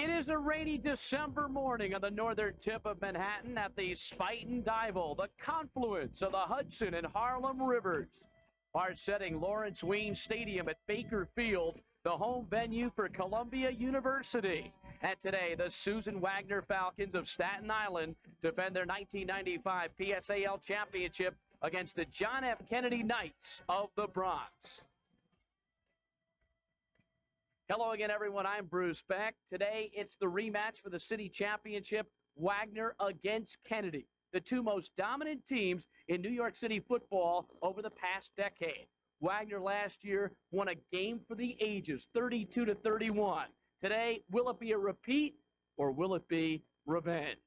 It is a rainy December morning on the northern tip of Manhattan at the Spuyten Duyvil, the confluence of the Hudson and Harlem rivers. Our setting, Lawrence Wayne Stadium at Baker Field, the home venue for Columbia University. And today, the Susan Wagner Falcons of Staten Island defend their 1995 PSAL championship against the John F. Kennedy Knights of the Bronx. Hello again, everyone. I'm Bruce Beck. Today, it's the rematch for the city championship, Wagner against Kennedy, the two most dominant teams in New York City football over the past decade. Wagner last year won a game for the ages, 32-31. Today, will it be a repeat or will it be revenge?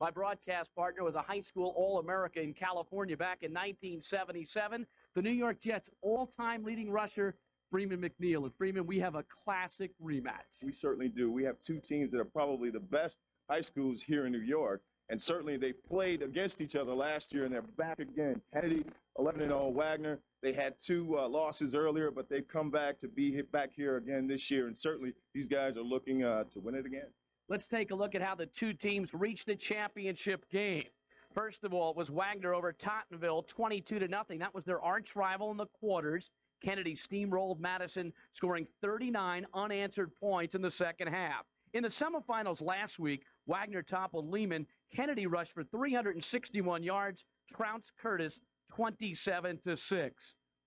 My broadcast partner was a high school All-America in California back in 1977. The New York Jets' all-time leading rusher, Freeman McNeil. And Freeman, we have a classic rematch. We certainly do. We have two teams that are probably the best high schools here in New York. And certainly they played against each other last year, and they're back again. Kennedy, 11-0. Wagner, they had two losses earlier, but they've come back to be back here again this year. And certainly these guys are looking to win it again. Let's take a look at how the two teams reached the championship game. First of all, it was Wagner over Tottenville, 22-0. That was their arch rival in the quarters. Kennedy steamrolled Madison, scoring 39 unanswered points in the second half. In the semifinals last week, Wagner toppled Lehman. Kennedy rushed for 361 yards, trounced Curtis 27-6.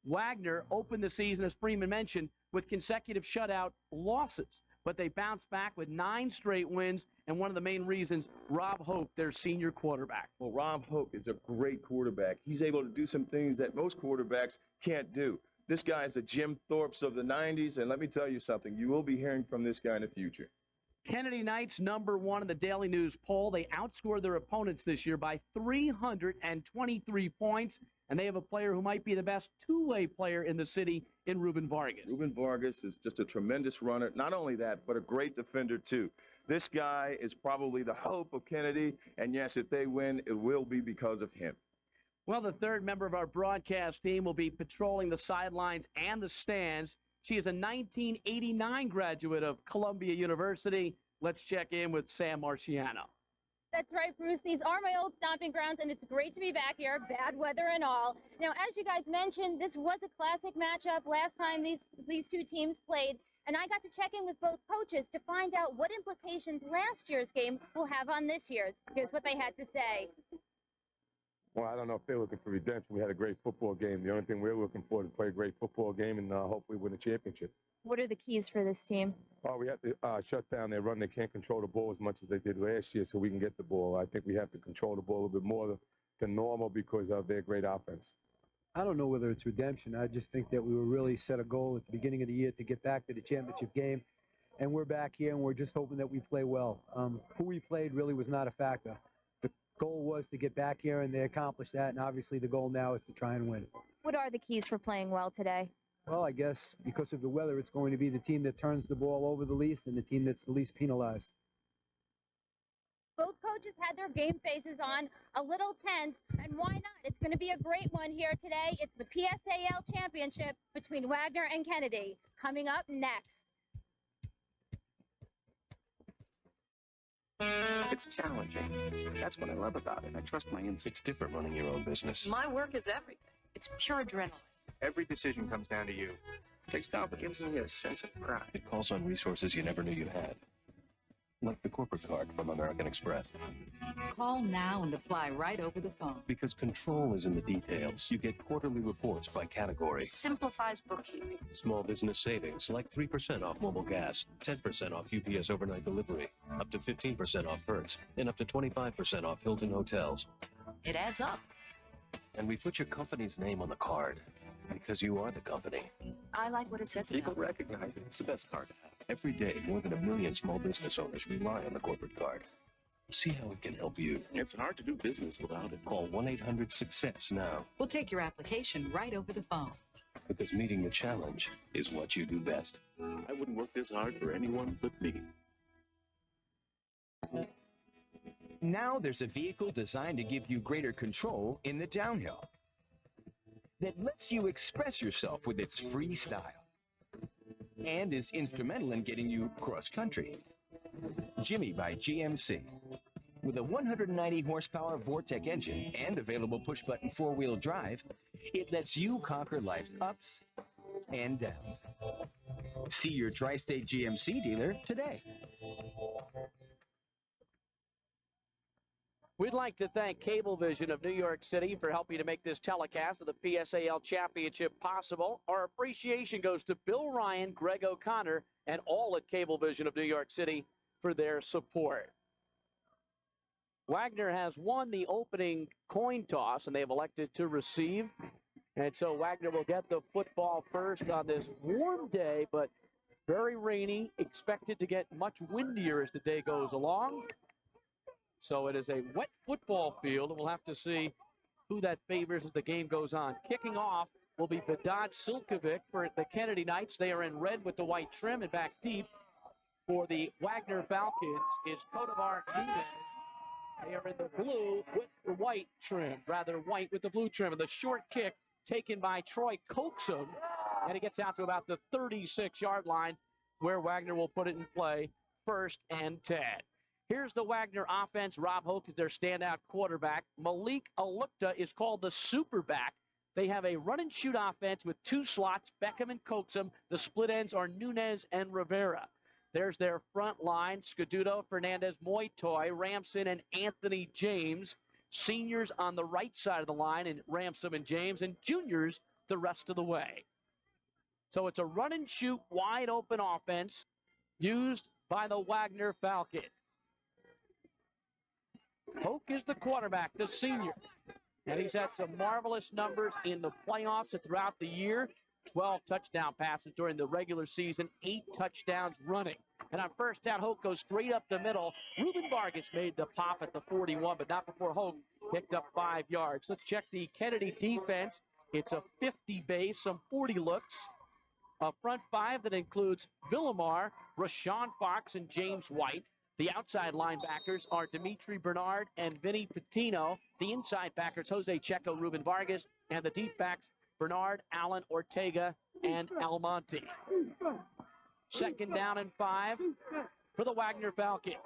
Wagner opened the season, as Freeman mentioned, with consecutive shutout losses, but they bounced back with 9 straight wins, and one of the main reasons, Rob Hoke, their senior quarterback. Well, Rob Hoke is a great quarterback. He's able to do some things that most quarterbacks can't do. This guy is a Jim Thorpe's of the 90s, and let me tell you something. You will be hearing from this guy in the future. Kennedy Knights, #1 in the Daily News poll. They outscored their opponents this year by 323 points, and they have a player who might be the best two-way player in the city in Ruben Vargas. Ruben Vargas is just a tremendous runner. Not only that, but a great defender, too. This guy is probably the hope of Kennedy, and yes, if they win, it will be because of him. Well, the third member of our broadcast team will be patrolling the sidelines and the stands. She is a 1989 graduate of Columbia University. Let's check in with Sam Marciano. That's right, Bruce. These are my old stomping grounds, and it's great to be back here, bad weather and all. Now, as you guys mentioned, this was a classic matchup last time these two teams played, and I got to check in with both coaches to find out what implications last year's game will have on this year's. Here's what they had to say. Well, I don't know if they're looking for redemption. We had a great football game. The only thing we're looking for is to play a great football game and hopefully win a championship. What are the keys for this team? Oh, we have to shut down their run. They can't control the ball as much as they did last year, so we can get the ball. I think we have to control the ball a little bit more than normal because of their great offense. I don't know whether it's redemption. I just think that we were really set a goal at the beginning of the year to get back to the championship game, and we're back here, and we're just hoping that we play well. Who we played really was not a factor. The goal was to get back here, and they accomplished that, and obviously the goal now is to try and win. What are the keys for playing well today? Well, I guess because of the weather, it's going to be the team that turns the ball over the least and the team that's the least penalized. Both coaches had their game faces on, a little tense, and why not? It's going to be a great one here today. It's the PSAL championship between Wagner and Kennedy. Coming up next. It's challenging. That's what I love about it. I trust my instincts. It's different running your own business. My work is everything. It's pure adrenaline. Every decision comes down to you. It takes confidence and a sense of pride. It calls on resources you never knew you had. Like the corporate card from American Express. Call now and to fly right over the phone. Because control is in the details. You get quarterly reports by category. It simplifies bookkeeping. Small business savings, like 3% off mobile gas, 10% off UPS overnight delivery, up to 15% off Hertz, and up to 25% off Hilton hotels. It adds up. And we put your company's name on the card. Because you are the company. I like what it says. People recognize it. It's the best card to have. Every day, more than 1 million small business owners rely on the corporate card. See how it can help you. It's hard to do business without it. Call 1-800-SUCCESS now. We'll take your application right over the phone. Because meeting the challenge is what you do best. I wouldn't work this hard for anyone but me. Now there's a vehicle designed to give you greater control in the downhill that lets you express yourself with its free style and is instrumental in getting you cross-country. Jimmy by GMC. With a 190 horsepower Vortec engine and available push-button four-wheel drive, it lets you conquer life's ups and downs. See your Tri-State GMC dealer today. We'd like to thank Cablevision of New York City for helping to make this telecast of the PSAL Championship possible. Our appreciation goes to Bill Ryan, Greg O'Connor, and all at Cablevision of New York City for their support. Wagner has won the opening coin toss, and they've elected to receive. And so Wagner will get the football first on this warm day, but very rainy, expected to get much windier as the day goes along. So it is a wet football field, and we'll have to see who that favors as the game goes on. Kicking off will be Vedad Silkovic for the Kennedy Knights. They are in red with the white trim, and back deep for the Wagner Falcons is Kodavar Nunez. They are in the blue with the white trim, rather white with the blue trim. And the short kick taken by Troy Coaxum, and it gets out to about the 36-yard line where Wagner will put it in play, 1st and 10. Here's the Wagner offense. Rob Hoke is their standout quarterback. Malik Alukta is called the superback. They have a run-and-shoot offense with 2 slots, Beckham and Coaxum. The split ends are Nunez and Rivera. There's their front line, Scaduto, Fernandez, Moitoy, Ramson, and Anthony James. Seniors on the right side of the line, and Ramson and James, and juniors the rest of the way. So it's a run-and-shoot, wide-open offense used by the Wagner Falcons. Hoke is the quarterback, the senior. And he's had some marvelous numbers in the playoffs and throughout the year. 12 touchdown passes during the regular season, 8 touchdowns running. And on first down, Hoke goes straight up the middle. Ruben Vargas made the pop at the 41, but not before Hoke picked up 5 yards. Let's check the Kennedy defense. It's a 50 base, some 40 looks. A front 5 that includes Villamar, Rashawn Fox, and James White. The outside linebackers are Dimitri Bernard and Vinny Patino. The inside backers, Jose Checo, Ruben Vargas, and the deep backs, Bernard, Allen, Ortega, and Almonte. 2nd down and 5 for the Wagner Falcons.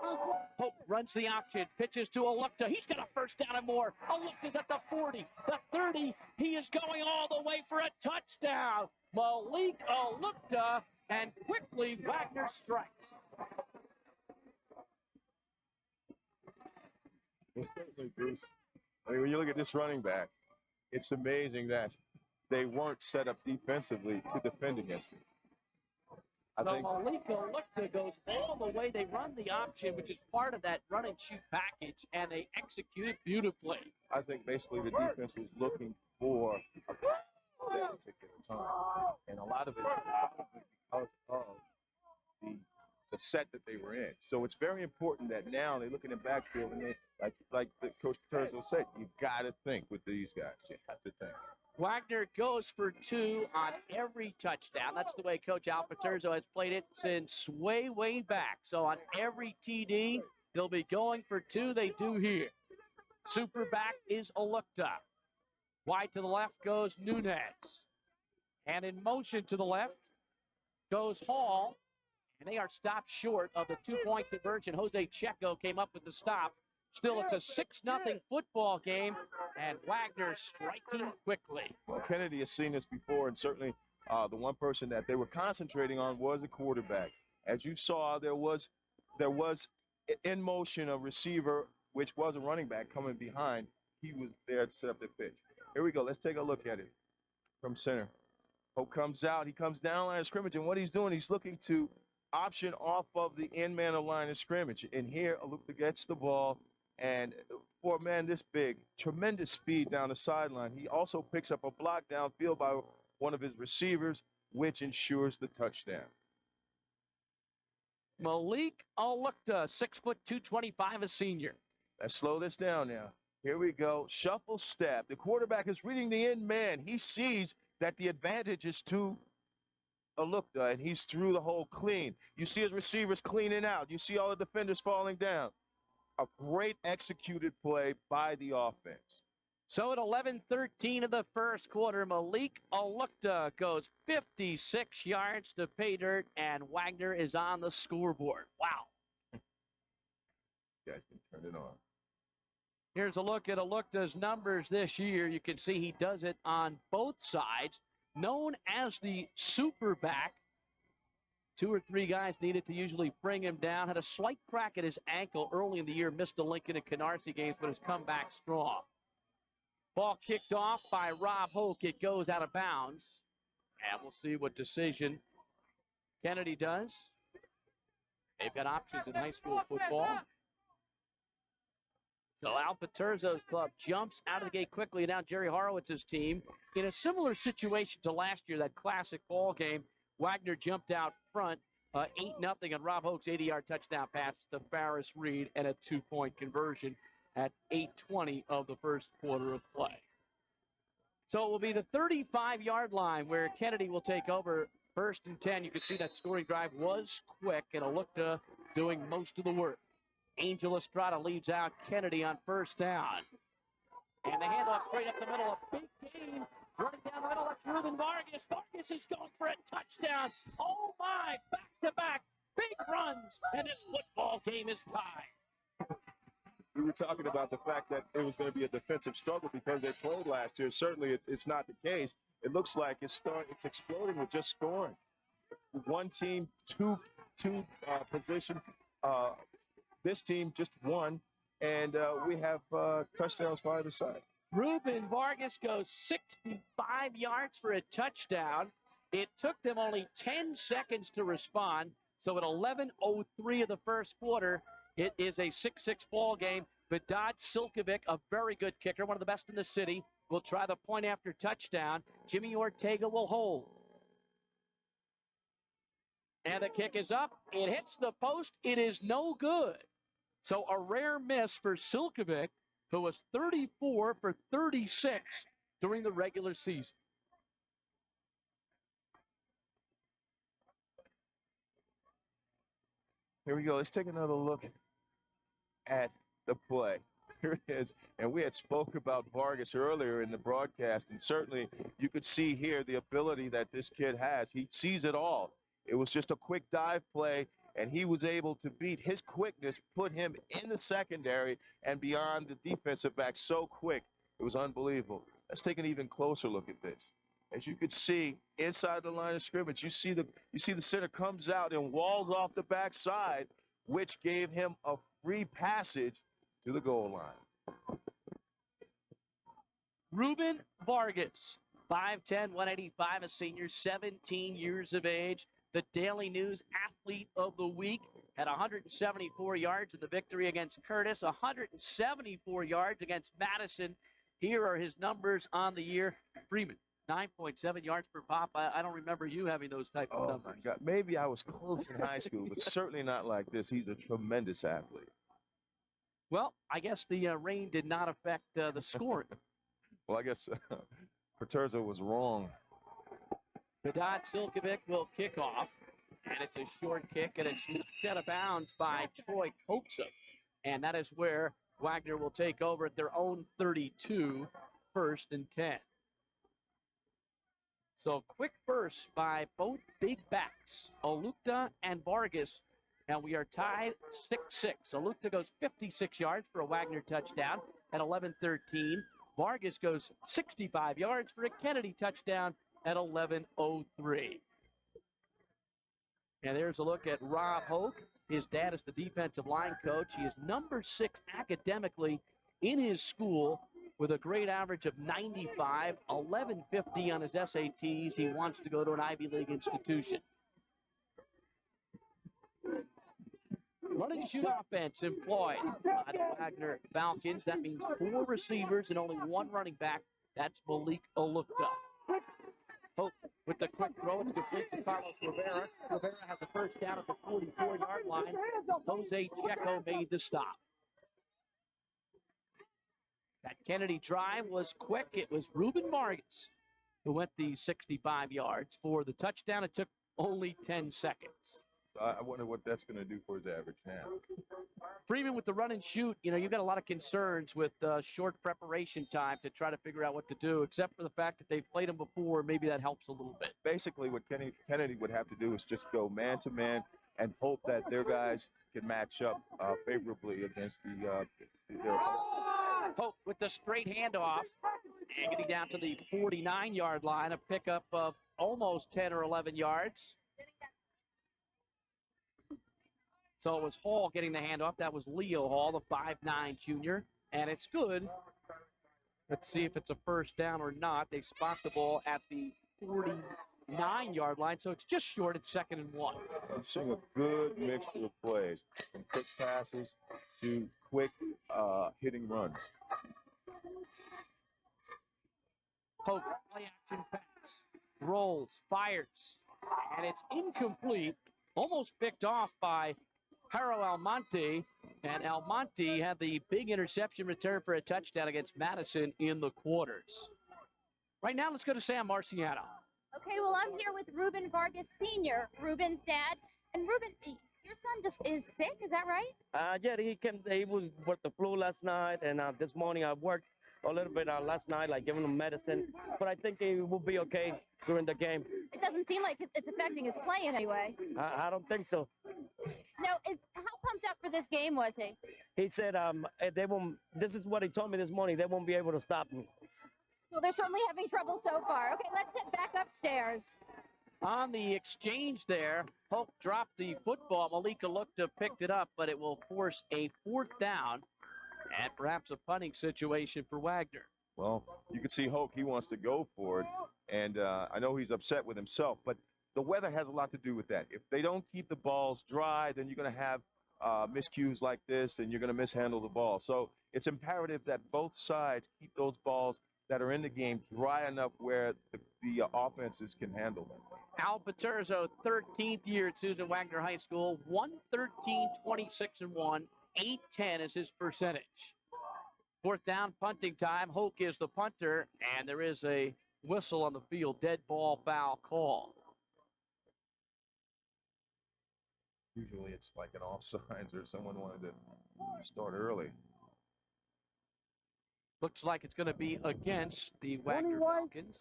Hope runs the option, pitches to Alukta. He's got a 1st down and more. Alukta's at the 40, the 30. He is going all the way for a touchdown. Malik Alukta, and quickly Wagner strikes. Well, certainly, Bruce. I mean, when you look at this running back, it's amazing that they weren't set up defensively to defend against him. Malik Alukta goes all the way. They run the option, which is part of that run-and-shoot package, and they execute it beautifully. I think basically the defense was looking for a pass at that particular time. And a lot of it was probably because of the set that they were in. So it's very important that now they look in the backfield and they, like the Coach Paterzo said, you've got to think with these guys. You have to think. Wagner goes for 2 on every touchdown. That's the way Coach Al Paterzo has played it since way, way back. So on every TD, they'll be going for 2. They do here. Superback is Alukta. Wide to the left goes Nunez. And in motion to the left goes Hall. And they are stopped short of the 2-point conversion. Jose Checo came up with the stop. Still, it's a 6-0 football game, and Wagner striking quickly. Well, Kennedy has seen this before, and certainly the one person that they were concentrating on was the quarterback. As you saw, there was in motion a receiver, which was a running back coming behind. He was there to set up the pitch. Here we go. Let's take a look at it from center. Hope comes out. He comes down line of scrimmage, and what he's doing, he's looking to option off of the end man of line of scrimmage. And here, Alukta gets the ball. And for a man this big, tremendous speed down the sideline. He also picks up a block downfield by one of his receivers, which ensures the touchdown. Malik Alukta, 6 foot 225, a senior. Let's slow this down now. Here we go. Shuffle step. The quarterback is reading the end man. He sees that the advantage is to Alukta, and he's through the hole clean. You see his receivers cleaning out. You see all the defenders falling down. A great executed play by the offense. So at 11:13 of the first quarter, Malik Alukta goes 56 yards to pay dirt, and Wagner is on the scoreboard. Wow. You guys can turn it on. Here's a look at Alukta's numbers this year. You can see he does it on both sides. Known as the super back. 2 or 3 guys needed to usually bring him down. Had a slight crack at his ankle early in the year. Missed the Lincoln and Canarsie games, but has come back strong. Ball kicked off by Rob Hoke. It goes out of bounds. And we'll see what decision Kennedy does. They've got options in high school football. So Al Paterzo's club jumps out of the gate quickly. And now Jerry Horowitz's team in a similar situation to last year, that classic ball game. Wagner jumped out front, 8-0 on Rob Hoke's 80-yard touchdown pass to Ferris Reed and a 2-point conversion at 8:20 of the first quarter of play. So it will be the 35-yard line where Kennedy will take over. 1st and 10. You can see that scoring drive was quick, and Alukta doing most of the work. Angel Estrada leads out Kennedy on 1st down. And the handoff straight up the middle. A big gain running down the middle. That's Ruben Vargas. Vargas is going for a touchdown. Oh, my. Back-to-back. Big runs. And this football game is tied. We were talking about the fact that it was going to be a defensive struggle because they played last year. Certainly, it's not the case. It looks like it's exploding with just scoring. One team, two position. This team just won, and we have touchdowns for either side. Ruben Vargas goes 65 yards for a touchdown. It took them only 10 seconds to respond. So at 11:03 of the first quarter, it is a 6-6 ball game. Vedad Silkovic, a very good kicker, one of the best in the city, will try the point after touchdown. Jimmy Ortega will hold. And the kick is up. It hits the post. It is no good. So a rare miss for Silkovic, who was 34 for 36 during the regular season. Here we go. Let's take another look at the play. Here it is. And we had spoke about Vargas earlier in the broadcast, and certainly you could see here the ability that this kid has. He sees it all. It was just a quick dive play, and he was able to beat his quickness, put him in the secondary and beyond the defensive back so quick. It was unbelievable. Let's take an even closer look at this. As you could see, inside the line of scrimmage, you see the center comes out and walls off the backside, which gave him a free passage to the goal line. Ruben Vargas, 5'10", 185, a senior, 17 years of age. The Daily News Athlete of the Week, had 174 yards in the victory against Curtis, 174 yards against Madison. Here are his numbers on the year. Freeman, 9.7 yards per pop. I don't remember you having those type of numbers. Oh, my God. Maybe I was close in high school, but certainly not like this. He's a tremendous athlete. Well, I guess the rain did not affect the scoring. Well, I guess Paterzo was wrong. Vedad Silkovic will kick off, and it's a short kick, and it's knocked out of bounds by Troy Kopsa. And that is where Wagner will take over at their own 32, 1st and 10. So quick burst by both big backs, Alukta and Vargas, and we are tied 6-6. Alukta goes 56 yards for a Wagner touchdown at 11:13. Vargas goes 65 yards for a Kennedy touchdown at 11:03. And there's a look at Rob Hoke. His dad is the defensive line coach. He is number 6 academically in his school with a grade average of 95, 1150 on his SATs. He wants to go to an Ivy League institution. Running and shoot offense employed by the Wagner Falcons. That means 4 receivers and only 1 running back. That's Malik Alukta. Hope with the quick throw. It's complete to Carlos Rivera. Rivera has the first down at the 44-yard line. Jose Checo made the stop. That Kennedy drive was quick. It was Ruben Vargas who went the 65 yards for the touchdown. It took only 10 seconds. So I wonder what that's going to do for his average now. Freeman with the run and shoot, you've got a lot of concerns with short preparation time to try to figure out what to do, except for the fact that they've played him before. Maybe that helps a little bit. Basically, what Kennedy would have to do is just go man-to-man, and hope that their guys can match up favorably against their opponent. Hoke with the straight handoff and getting down to the 49-yard line, a pickup of almost 10 or 11 yards. So it was Hall getting the handoff. That was Leo Hall, the 5'9 junior, and it's good. Let's see if it's a first down or not. They spot the ball at the 49-yard line, so it's just short. It's 2nd and 1. I'm seeing a good mixture of plays, from quick passes to quick hitting runs. Hoke, play action pass, rolls, fires, and it's incomplete. Almost picked off by Haro Almonte, and Almonte had the big interception return for a touchdown against Madison in the quarters. Right now, let's go to Sam Marciano. Okay, well, I'm here with Ruben Vargas Sr., Ruben's dad. And Ruben, your son just is sick, is that right? Yeah, he was with the flu last night, and this morning I worked a little bit last night, like giving him medicine. But I think he will be okay during the game. It doesn't seem like it's affecting his play in any way. I don't think so. Now, how pumped up for this game was he? He said they won't. This is what he told me this morning. They won't be able to stop me. Well, they're certainly having trouble so far. Okay, let's head back upstairs. On the exchange there, Hoke dropped the football. Malika Lukta picked it up, but it will force a 4th down and perhaps a punting situation for Wagner. Well, you can see Hoke, he wants to go for it, and I know he's upset with himself, but the weather has a lot to do with that. If they don't keep the balls dry, then you're going to have miscues like this, and you're going to mishandle the ball. So it's imperative that both sides keep those balls that are in the game dry enough where the offenses can handle them. Al Paterzo, 13th year at Susan Wagner High School, 113, 26-1, 810 is his percentage. 4th down, punting time. Hoke is the punter, and there is a whistle on the field, dead ball foul call. Usually it's like an offsides or someone wanted to start early. Looks like it's going to be against the Wagner Falcons.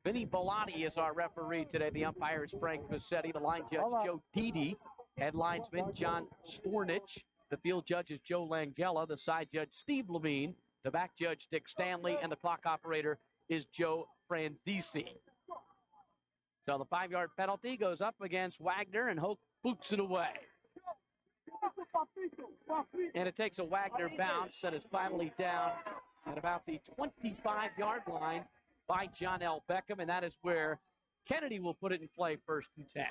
Vinny Bellotti is our referee today. The umpire is Frank Vassetti. The line judge, Joe Didi. Head linesman, John Spornich. The field judge is Joe Langella. The side judge, Steve Levine. The back judge, Dick Stanley. And the clock operator is Joe Franzisi. So the 5-yard penalty goes up against Wagner, and Hoke boots it away. And it takes a Wagner bounce that is finally down at about the 25-yard line by John L. Beckham, and that is where Kennedy will put it in play, 1st and 10.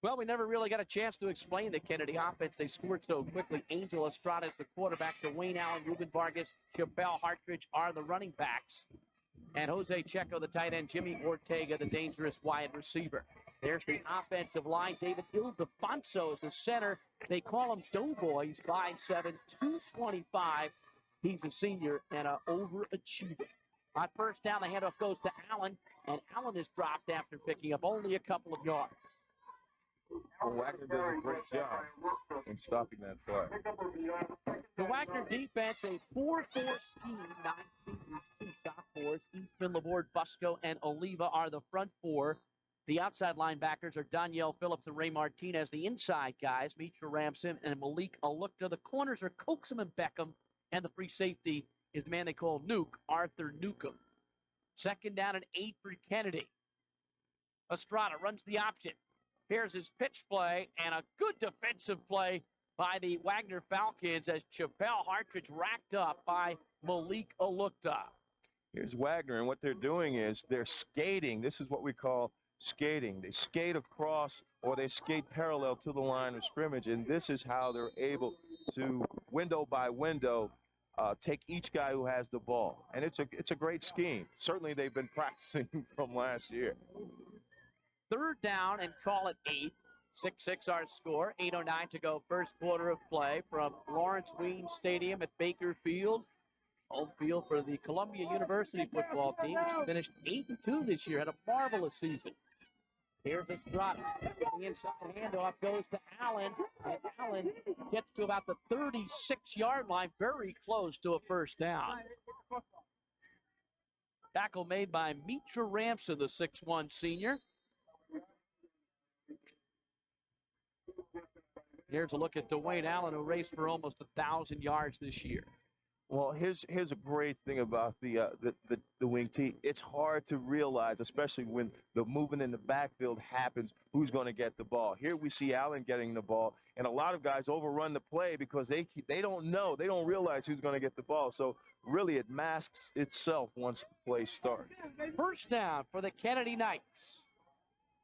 Well, we never really got a chance to explain the Kennedy offense. They scored so quickly. Angel Estrada is the quarterback. Dwayne Allen, Ruben Vargas, Chappelle Hartridge are the running backs. And Jose Checo, the tight end. Jimmy Ortega, the dangerous wide receiver. There's the offensive line. David Ildefonso is the center. They call him Doughboy. He's 5'7", 225. He's a senior and an overachiever. On 1st down, the handoff goes to Allen, and Allen is dropped after picking up only a couple of yards. Well, Wagner does a great job in stopping that play. The Wagner defense, a 4-4 scheme. 9 seniors, 2 sophomores. Eastman, Laborde, Fusco, and Oliva are the front 4. The outside linebackers are Danielle Phillips and Ray Martinez. The inside guys, Mitra Ramson and Malik Alukta. The corners are Coaxum and Beckham. And the free safety is the man they call Nuke, Arthur Newcomb. 2nd down and 8 for Kennedy. Estrada runs the option. Here's his pitch play, and a good defensive play by the Wagner Falcons as Chappelle Hartridge racked up by Malik Alukta. Here's Wagner, and what they're doing is they're skating. This is what we call skating. They skate across or they skate parallel to the line of scrimmage, and this is how they're able to, window by window, take each guy who has the ball. And it's a great scheme. Certainly they've been practicing from last year. 3rd down and call it 8. 6-6 our score. 8:09 to go. 1st quarter of play from Lawrence Ween Stadium at Baker Field. Home field for the Columbia University football team, which finished 8-2 this year. Had a marvelous season. Here's Estrada. The inside handoff goes to Allen, and Allen gets to about the 36-yard line, very close to a 1st down. Tackle made by Mitra Ramson, the 6'1 senior. Here's a look at Dwayne Allen, who raced for almost 1,000 yards this year. Well, here's a great thing about the wing T. It's hard to realize, especially when the movement in the backfield happens, who's going to get the ball. Here we see Allen getting the ball, and a lot of guys overrun the play because they don't know, they don't realize who's going to get the ball. So really, it masks itself once the play starts. First down for the Kennedy Knights.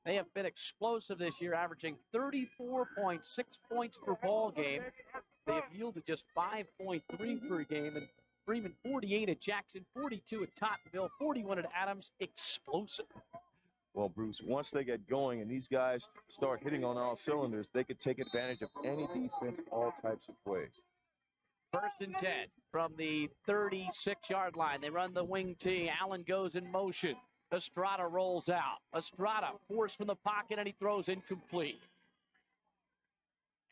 They have been explosive this year, averaging 34.6 points per ball game. They have yielded just 5.3 per game. And Freeman 48 at Jackson, 42 at Tottenville, 41 at Adams. Explosive. Well, Bruce, once they get going and these guys start hitting on all cylinders, they could take advantage of any defense, all types of plays. 1st and 10 from the 36-yard line. They run the wing T. Allen goes in motion. Estrada rolls out. Estrada forced from the pocket, and he throws incomplete.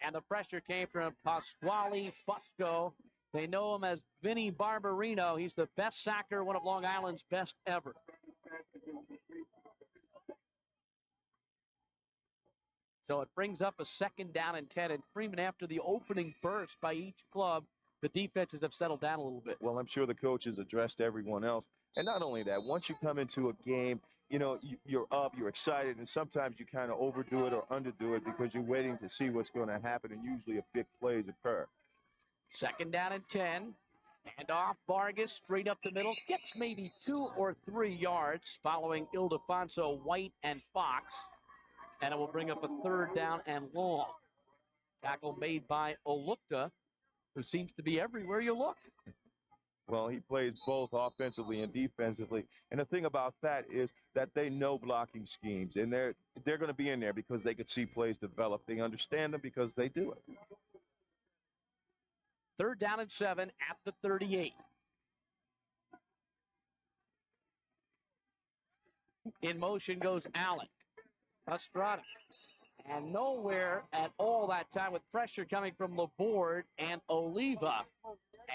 And the pressure came from Pasquale Fusco. They know him as Vinny Barbarino. He's the best sacker, one of Long Island's best ever. So it brings up a 2nd down and 10. And Freeman, after the opening burst by each club, the defenses have settled down a little bit. Well, I'm sure the coaches addressed everyone else. And not only that, once you come into a game, you know, you're up, you're excited, and sometimes you kind of overdo it or underdo it because you're waiting to see what's going to happen, and usually a big plays occur. 2nd down and 10. And off Vargas, straight up the middle. Gets maybe 2 or 3 yards following Ildefonso, White, and Fox. And it will bring up a 3rd down and long. Tackle made by Olukta, who seems to be everywhere you look. Well, he plays both offensively and defensively. And the thing about that is that they know blocking schemes, and they're going to be in there because they could see plays develop. They understand them because they do it. 3rd down and 7 at the 38. In motion goes Allen. Estrada. And nowhere at all that time with pressure coming from Laborde and Oliva.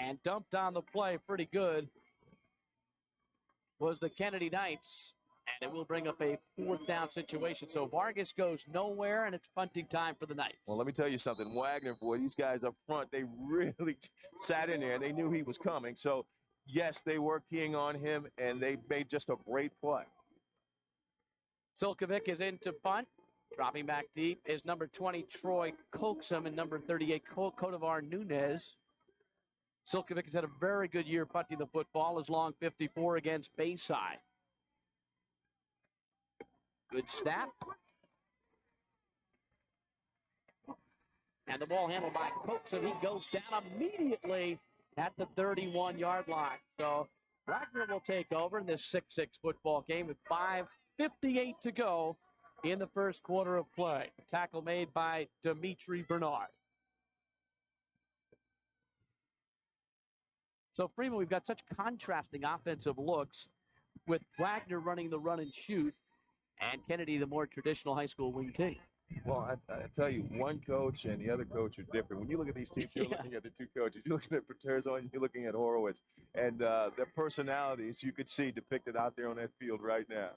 And dumped on the play pretty good was the Kennedy Knights. And it will bring up a 4th down situation. So Vargas goes nowhere, and it's punting time for the Knights. Well, let me tell you something. Wagner, boy, these guys up front, they really sat in there. They knew he was coming. So, yes, they were keying on him, and they made just a great play. Silkovic is in to punt. Dropping back deep is number 20, Troy Coaxum, and number 38, Codevar Nunez. Silkovic has had a very good year punting the football, as long 54 against Bayside. Good snap. And the ball handled by Coaxum. He goes down immediately at the 31-yard line. So Wagner will take over in this 6-6 football game with 5:58 to go in the first quarter of play. Tackle made by Dimitri Bernard. So, Freeman, we've got such contrasting offensive looks with Wagner running the run and shoot and Kennedy, the more traditional high school wing team. Well, I tell you, one coach and the other coach are different. When you look at these teams, you're looking at the two coaches. You're looking at Paterzo and you're looking at Horowitz. And their personalities you could see depicted out there on that field right now.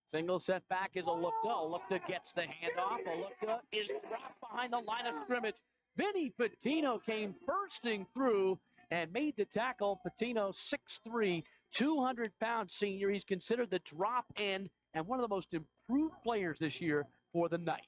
Single set back is Olukta. Olukta gets the handoff. Olukta is dropped behind the line of scrimmage. Vinny Patino came bursting through and made the tackle. Patino, 6'3", 200-pound senior. He's considered the drop end and one of the most improved players this year for the Knights.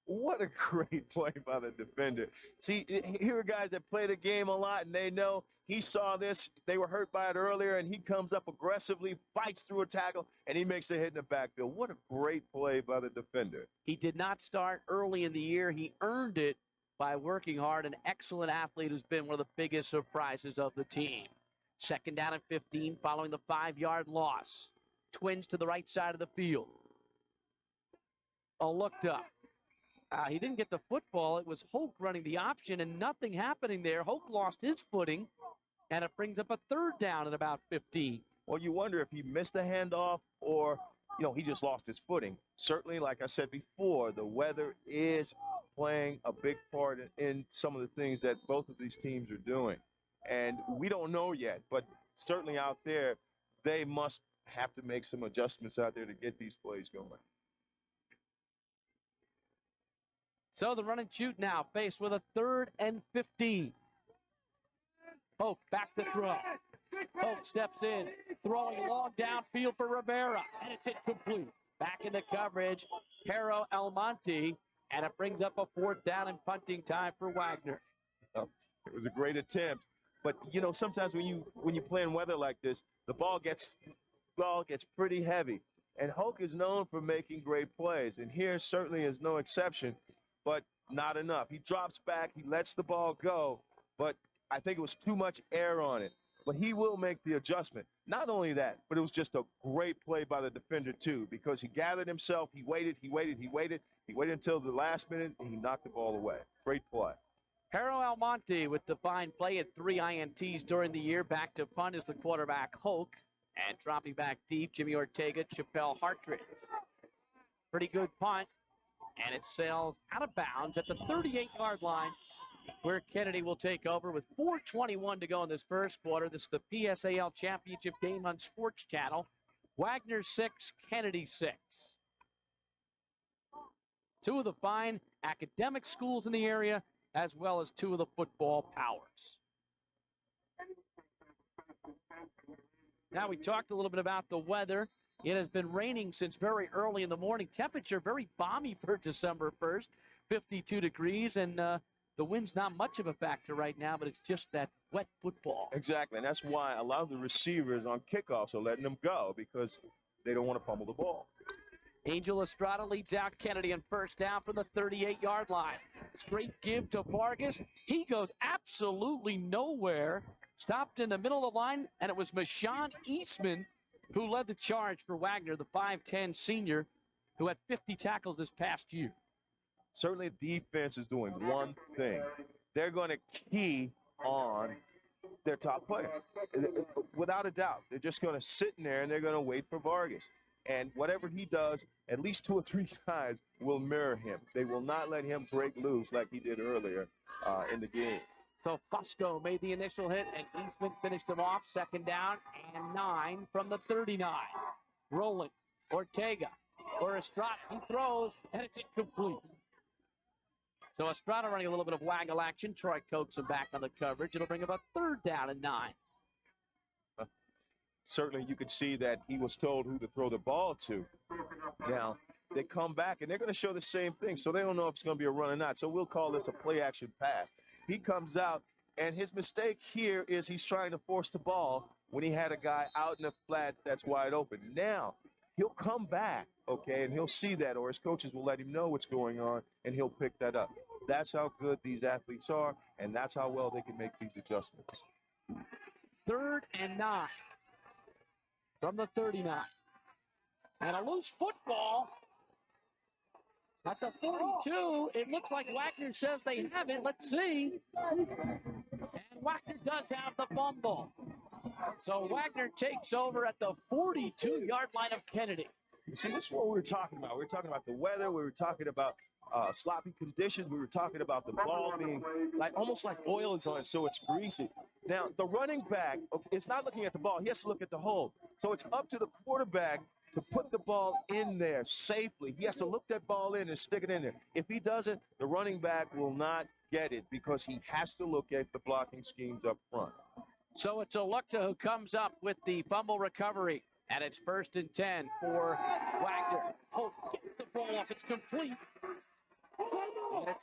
What a great play by the defender. See, here are guys that play the game a lot, and they know he saw this. They were hurt by it earlier, and he comes up aggressively, fights through a tackle, and he makes a hit in the backfield. What a great play by the defender. He did not start early in the year. He earned it by working hard. An excellent athlete who's been one of the biggest surprises of the team. 2nd down and 15 following the 5-yard loss. Twins to the right side of the field. Looked up. He didn't get the football. It was Hoke running the option, and nothing happening there. Hoke lost his footing, and it brings up a 3rd down at about 15. Well, you wonder if he missed a handoff or, he just lost his footing. Certainly, like I said before, the weather is playing a big part in some of the things that both of these teams are doing. And we don't know yet, but certainly out there, they must have to make some adjustments out there to get these plays going. So the run and shoot now faced with a 3rd and 15. Hoke back to throw. Hoke steps in, throwing long downfield for Rivera, and it's incomplete. Back into coverage, Haro Almonte, and it brings up a 4th down and punting time for Wagner. It was a great attempt, but you know sometimes when you play in weather like this, the ball gets pretty heavy, and Hoke is known for making great plays, and here certainly is no exception, but not enough. He drops back, he lets the ball go, but I think it was too much air on it. But he will make the adjustment. Not only that, but it was just a great play by the defender too, because he gathered himself, he waited until the last minute, and he knocked the ball away. Great play. Haro Almonte with the fine play at 3 INTs during the year. Back to punt is the quarterback, Hoke. And dropping back deep, Jimmy Ortega, Chappelle Hartridge. Pretty good punt. And it sails out of bounds at the 38-yard line, where Kennedy will take over with 4:21 to go in this first quarter. This is the PSAL championship game on Sports Channel. Wagner 6, Kennedy 6. Two of the fine academic schools in the area, as well as two of the football powers. Now, we talked a little bit about the weather. It has been raining since very early in the morning. Temperature very balmy for December 1st, 52 degrees, and the wind's not much of a factor right now, but it's just that wet football. Exactly, and that's why a lot of the receivers on kickoffs are letting them go, because they don't want to fumble the ball. Angel Estrada leads out Kennedy on first down from the 38-yard line. Straight give to Vargas. He goes absolutely nowhere. Stopped in the middle of the line, and it was Mashawn Eastman who led the charge for Wagner, the 5'10 senior who had 50 tackles this past year. Certainly defense is doing one thing. They're going to key on their top player. Without a doubt. They're just going to sit in there, and they're going to wait for Vargas. And whatever he does, at least 2 or 3 guys will mirror him. They will not let him break loose like he did earlier in the game. So Fusco made the initial hit, and Eastman finished him off. 2nd down and 9 from the 39. Rolling. Ortega or Estrada. He throws, and it's incomplete. So Estrada running a little bit of waggle action. Troy coaxes him back on the coverage. It'll bring about 3rd down and 9. Certainly you could see that he was told who to throw the ball to. Now, they come back, and they're going to show the same thing, so they don't know if it's going to be a run or not. So we'll call this a play-action pass. He comes out, and his mistake here is he's trying to force the ball when he had a guy out in the flat that's wide open. Now, he'll come back, okay, and he'll see that, or his coaches will let him know what's going on, and he'll pick that up. That's how good these athletes are, and that's how well they can make these adjustments. 3rd and 9 from the 39. And a loose football at the 42. It looks like Wagner says they have it. Let's see. And Wagner does have the fumble. So Wagner takes over at the 42-yard line of Kennedy. See, this is what we were talking about. We were talking about the weather. We were talking about sloppy conditions. We were talking about the ball being almost like oil is on it, so it's greasy. Now, the running back is not looking at the ball. He has to look at the hole. So it's up to the quarterback to put the ball in there safely. He has to look that ball in and stick it in there. If he doesn't, the running back will not get it because he has to look at the blocking schemes up front. So it's Alukta who comes up with the fumble recovery. And it's 1st and 10 for Wagner. Hope gets the ball off. It's complete. And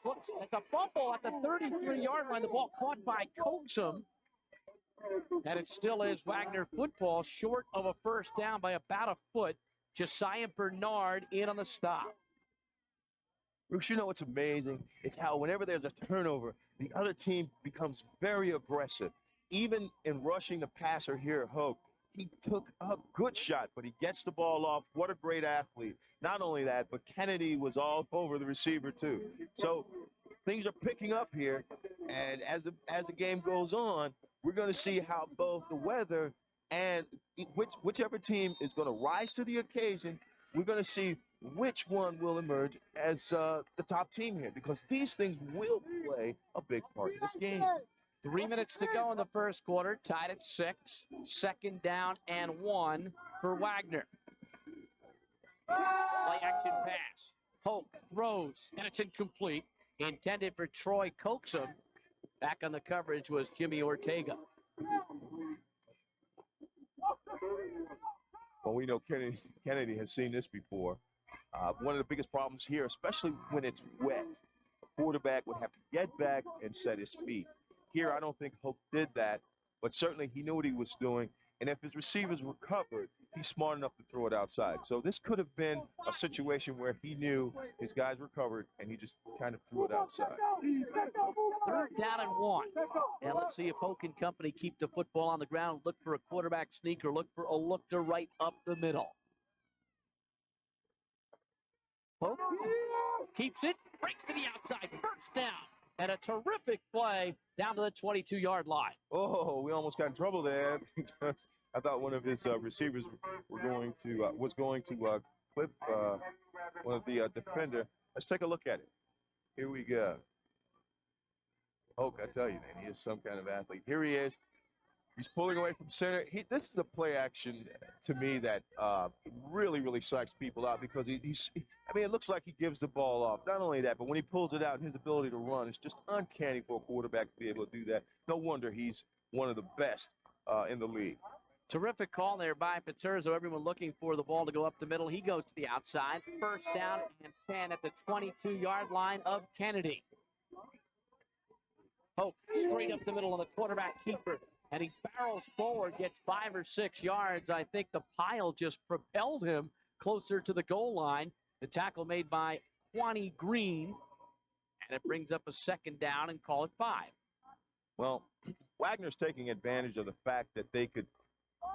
it's a fumble at the 33-yard line. The ball caught by Coaxum. And it still is Wagner football, short of a 1st down by about a foot. Josiah Bernard in on the stop. Bruce, you know what's amazing? It's how whenever there's a turnover, the other team becomes very aggressive. Even in rushing the passer here at Hoke, he took a good shot, but he gets the ball off. What a great athlete. Not only that, but Kennedy was all over the receiver too. So things are picking up here, and as the game goes on, we're going to see how both the weather and whichever team is going to rise to the occasion, we're going to see which one will emerge as the top team here, because these things will play a big part in this game. 3 minutes to go in the first quarter, tied at 6. 2nd down and 1 for Wagner. Play action pass. Hope throws, and it's incomplete. intended for Troy Coaxum. Back on the coverage was Jimmy Ortega. Well, we know Kennedy has seen this before. One of the biggest problems here, especially when it's wet, a quarterback would have to get back and set his feet. Here, I don't think Hoke did that, but certainly he knew what he was doing. And if his receivers were covered, he's smart enough to throw it outside. So this could have been a situation where he knew his guys were covered, and he just kind of threw it outside. 3rd down and 1. And let's see if Hoke and company keep the football on the ground, look for a quarterback sneak, or look for a look to right up the middle. Hoke keeps it, breaks to the outside, 1st down. And a terrific play down to the 22-yard line. Oh, we almost got in trouble there because I thought one of his receivers was going to clip one of the defender. Let's take a look at it. Here we go. Hoke, I tell you, man, he is some kind of athlete. Here he is. He's pulling away from center. This is the play action to me that really, really psychs people out because it looks like he gives the ball off. Not only that, but when he pulls it out, his ability to run is just uncanny for a quarterback to be able to do that. No wonder he's one of the best in the league. Terrific call there by Paterzo. Everyone looking for the ball to go up the middle. He goes to the outside. 1st down and 10 at the 22-yard line of Kennedy. Hoke straight up the middle of the quarterback keeper. And he barrels forward, gets 5 or 6 yards. I think the pile just propelled him closer to the goal line. The tackle made by Kwani Green. And it brings up a 2nd down and call it 5. Well, Wagner's taking advantage of the fact that they could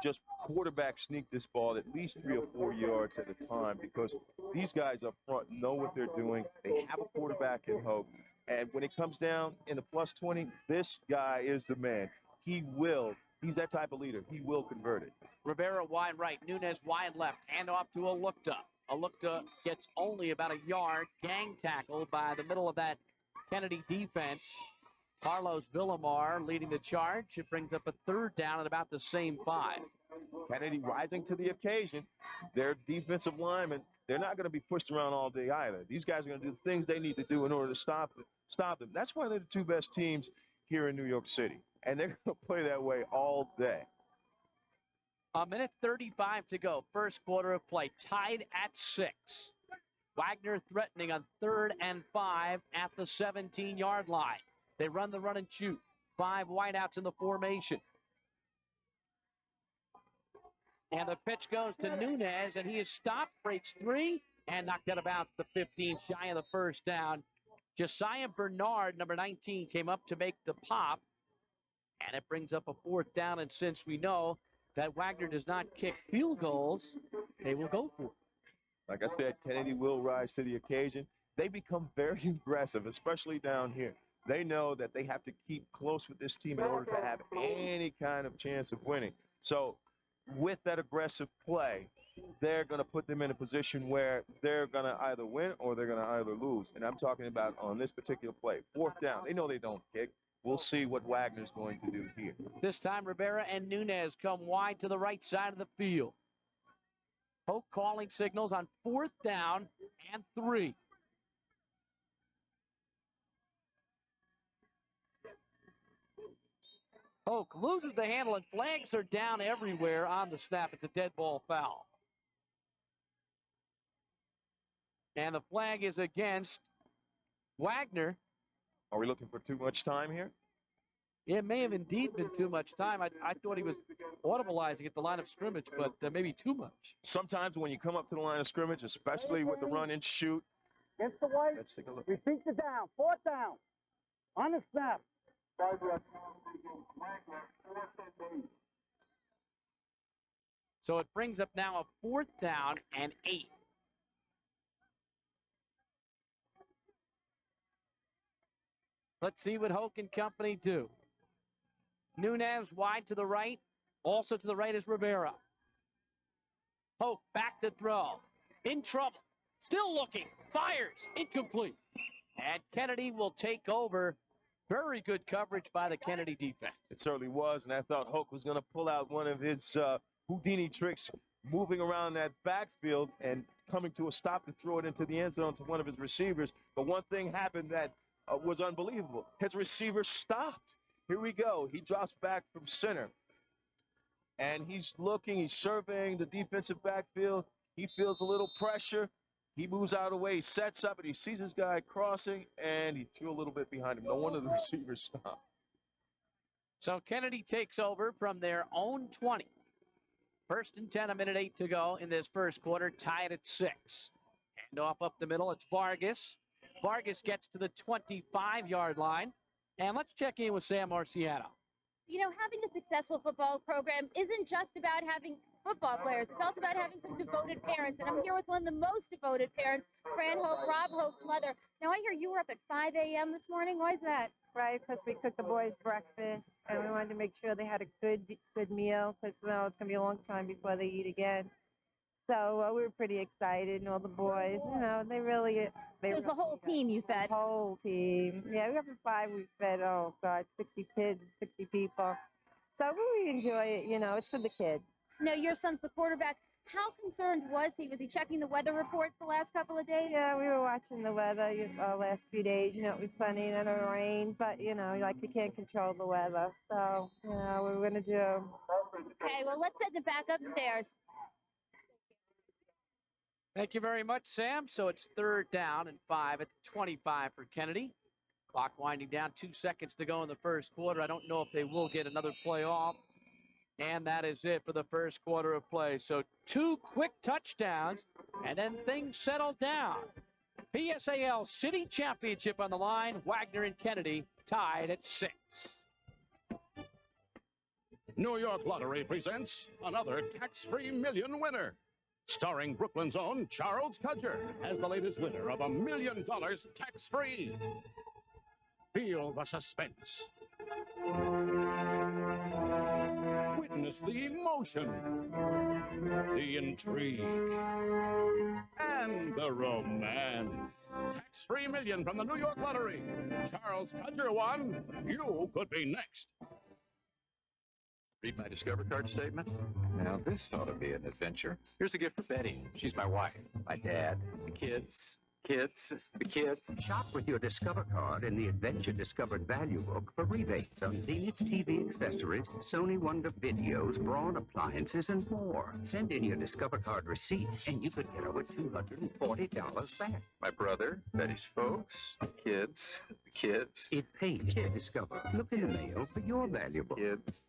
just quarterback sneak this ball at least 3 or 4 yards at a time because these guys up front know what they're doing. They have a quarterback in Hoke. And when it comes down in the +20, this guy is the man. He's that type of leader. He will convert it. Rivera wide right, Nunez wide left, hand off to Alukta. Alukta gets only about a yard, gang tackle by the middle of that Kennedy defense. Carlos Villamar leading the charge. It brings up a 3rd down at about the same 5. Kennedy rising to the occasion. Their defensive linemen, they're not going to be pushed around all day either. These guys are going to do the things they need to do in order to stop them. That's why they're the 2 best teams here in New York City. And they're going to play that way all day. 1:35 to go. 1st quarter of play. Tied at 6. Wagner threatening on 3rd and 5 at the 17-yard line. They run the run and shoot. 5 wideouts in the formation. And the pitch goes to Nunez, and he is stopped, breaks 3, and knocked out of bounds to 15, shy of the 1st down. Josiah Bernard, number 19, came up to make the pop. And it brings up a 4th down, and since we know that Wagner does not kick field goals, they will go for it. Like I said, Kennedy will rise to the occasion. They become very aggressive, especially down here. They know that they have to keep close with this team in order to have any kind of chance of winning. So with that aggressive play, they're going to put them in a position where they're going to either win or they're going to either lose. And I'm talking about on this particular play, 4th down. They know they don't kick. We'll see what Wagner's going to do here. This time, Rivera and Nunez come wide to the right side of the field. Hoke calling signals on 4th down and 3. Hoke loses the handle, and flags are down everywhere on the snap. It's a dead ball foul. And the flag is against Wagner. Are we looking for too much time here? It may have indeed been too much time. I thought he was audibilizing at the line of scrimmage, but maybe too much. Sometimes when you come up to the line of scrimmage, especially with the run and shoot. Against the white. Let's take a look. Repeat the down. 4th down. On the snap. So it brings up now a 4th down and 8. Let's see what Hoke and company do. Nunez wide to the right. Also to the right is Rivera. Hoke back to throw. In trouble. Still looking. Fires. Incomplete. And Kennedy will take over. Very good coverage by the Kennedy defense. It certainly was, and I thought Hoke was going to pull out one of his Houdini tricks, moving around that backfield and coming to a stop to throw it into the end zone to one of his receivers. But one thing happened that was unbelievable. His receiver stopped. Here we go. He drops back from center. And he's looking, he's surveying the defensive backfield. He feels a little pressure. He moves out of the way, he sets up, and he sees this guy crossing, and he threw a little bit behind him. No wonder the receivers stopped. So Kennedy takes over from their own 20. First and 10, a minute 8 to go in this first quarter, tied at 6. Hand off up the middle, it's Vargas. Vargas gets to the 25-yard line. And let's check in with Sam Marciano. You know, having a successful football program isn't just about having football players. It's also about having some devoted parents. And I'm here with one of the most devoted parents, Fran Hope, Rob Hope's mother. Now, I hear you were up at 5 a.m. this morning. Why is that? Right, because we cooked the boys breakfast, and we wanted to make sure they had a good meal, because it's going to be a long time before they eat again. So we were pretty excited, and all the boys, they really... It was the whole team you fed. The whole team. Yeah, we got for 5, we fed, 60 kids, 60 people. So we enjoy it, it's for the kids. Now, your son's the quarterback. How concerned was he? Was he checking the weather reports the last couple of days? Yeah, we were watching the weather last few days. It was sunny and then it rained, but, you can't control the weather. So, what we're going to do. Okay, well, let's send it back upstairs. Thank you very much, Sam. So it's 3rd down and 5 at the 25 for Kennedy. Clock winding down, 2 seconds to go in the first quarter. I don't know if they will get another play off. And that is it for the first quarter of play. So 2 quick touchdowns, and then things settle down. PSAL City Championship on the line. Wagner and Kennedy tied at 6. New York Lottery presents another tax-free million winner. Starring Brooklyn's own Charles Cudger as the latest winner of $1 million tax-free. Feel the suspense. Witness the emotion, the intrigue, and the romance. Tax-free million from the New York Lottery. Charles Cudger won. You could be next. Read my Discover Card statement? Now this ought to be an adventure. Here's a gift for Betty. She's my wife, my dad, the kids, the kids. Shop with your Discover Card in the Adventure Discovered Value Book for rebates on Zenith TV accessories, Sony Wonder videos, Braun appliances, and more. Send in your Discover Card receipt, and you could get over $240 back. My brother, Betty's folks, the kids. It pays to discover. Look in the mail for your valuable. Kids.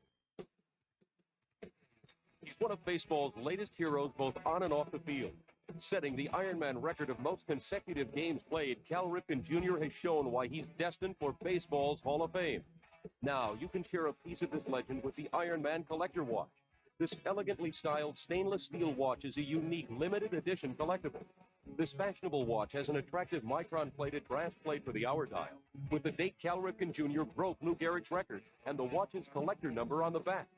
He's one of baseball's latest heroes both on and off the field. Setting the Ironman record of most consecutive games played, Cal Ripken Jr. has shown why he's destined for baseball's Hall of Fame. Now, you can share a piece of this legend with the Ironman Collector Watch. This elegantly styled stainless steel watch is a unique limited edition collectible. This fashionable watch has an attractive micron-plated brass plate for the hour dial, with the date Cal Ripken Jr. broke Lou Gehrig's record and the watch's collector number on the back.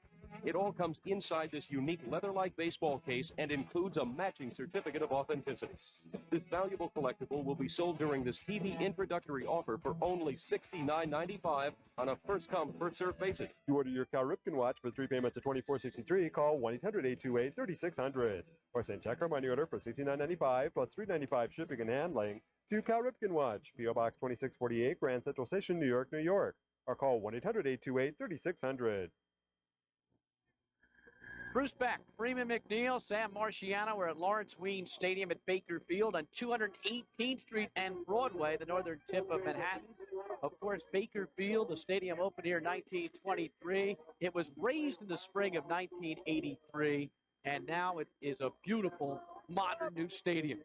It all comes inside this unique leather-like baseball case and includes a matching certificate of authenticity. This valuable collectible will be sold during this TV introductory offer for only $69.95 on a first-come, first-served basis. To order your Cal Ripken watch for 3 payments of $24.63, call 1-800-828-3600. Or send check or money order for $69.95 plus $3.95 shipping and handling to Cal Ripken Watch, P.O. Box 2648, Grand Central Station, New York, New York. Or call 1-800-828-3600. Bruce Beck, Freeman McNeil, Sam Marciano. We're at Lawrence Wien Stadium at Baker Field on 218th Street and Broadway, the northern tip of Manhattan. Of course, Baker Field, the stadium opened here in 1923. It was raised in the spring of 1983, and now it is a beautiful, modern new stadium.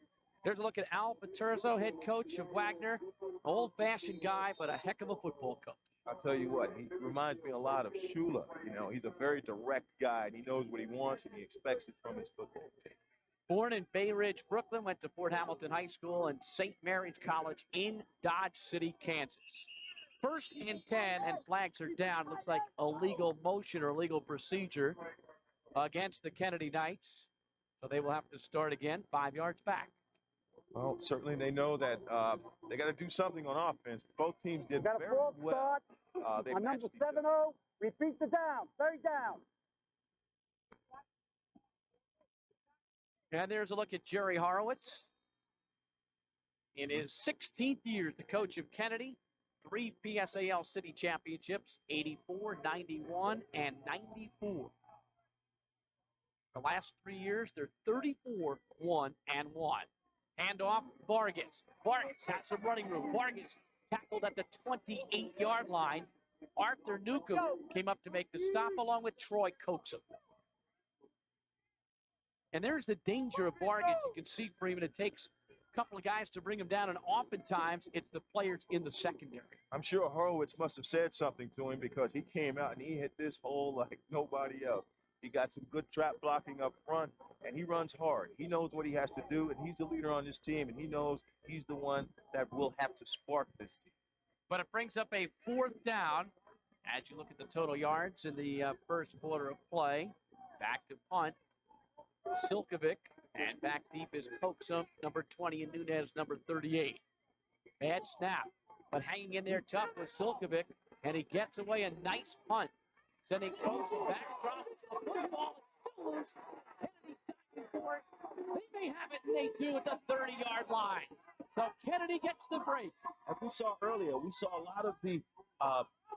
There's a look at Al Paterzo, head coach of Wagner. Old-fashioned guy, but a heck of a football coach. I'll tell you what, he reminds me a lot of Shula. He's a very direct guy, and he knows what he wants, and he expects it from his football team. Born in Bay Ridge, Brooklyn, went to Fort Hamilton High School and St. Mary's College in Dodge City, Kansas. 1st and 10, and flags are down. Looks like a legal motion or legal procedure against the Kennedy Knights. So they will have to start again, 5 yards back. Well, certainly they know that they got to do something on offense. Both teams did very well. They on number 70, repeat the down, 3rd down. And there's a look at Jerry Horowitz. In his 16th year as the coach of Kennedy, 3 PSAL city championships, 84, 91, and 94. The last 3 years, they're 34, 1, and 1. Handoff, Vargas. Vargas has some running room. Vargas tackled at the 28-yard line. Arthur Newcomb came up to make the stop along with Troy Coaxum. And there's the danger of Vargas. You can see, Freeman, it takes a couple of guys to bring him down, and oftentimes it's the players in the secondary. I'm sure Horowitz must have said something to him because he came out and he hit this hole like nobody else. He got some good trap blocking up front, and he runs hard. He knows what he has to do, and he's the leader on this team, and he knows he's the one that will have to spark this team. But it brings up a 4th down as you look at the total yards in the first quarter of play. Back to punt. Silkovic, and back deep is Coaxum, number 20, and Nunez, number 38. Bad snap, but hanging in there tough was Silkovic, and he gets away a nice punt. Sending Coaxum back, drops the football, it's still loose. Kennedy diving for it. They may have it, and they do at the 30-yard line. So Kennedy gets the break. As we saw earlier, we saw a lot of the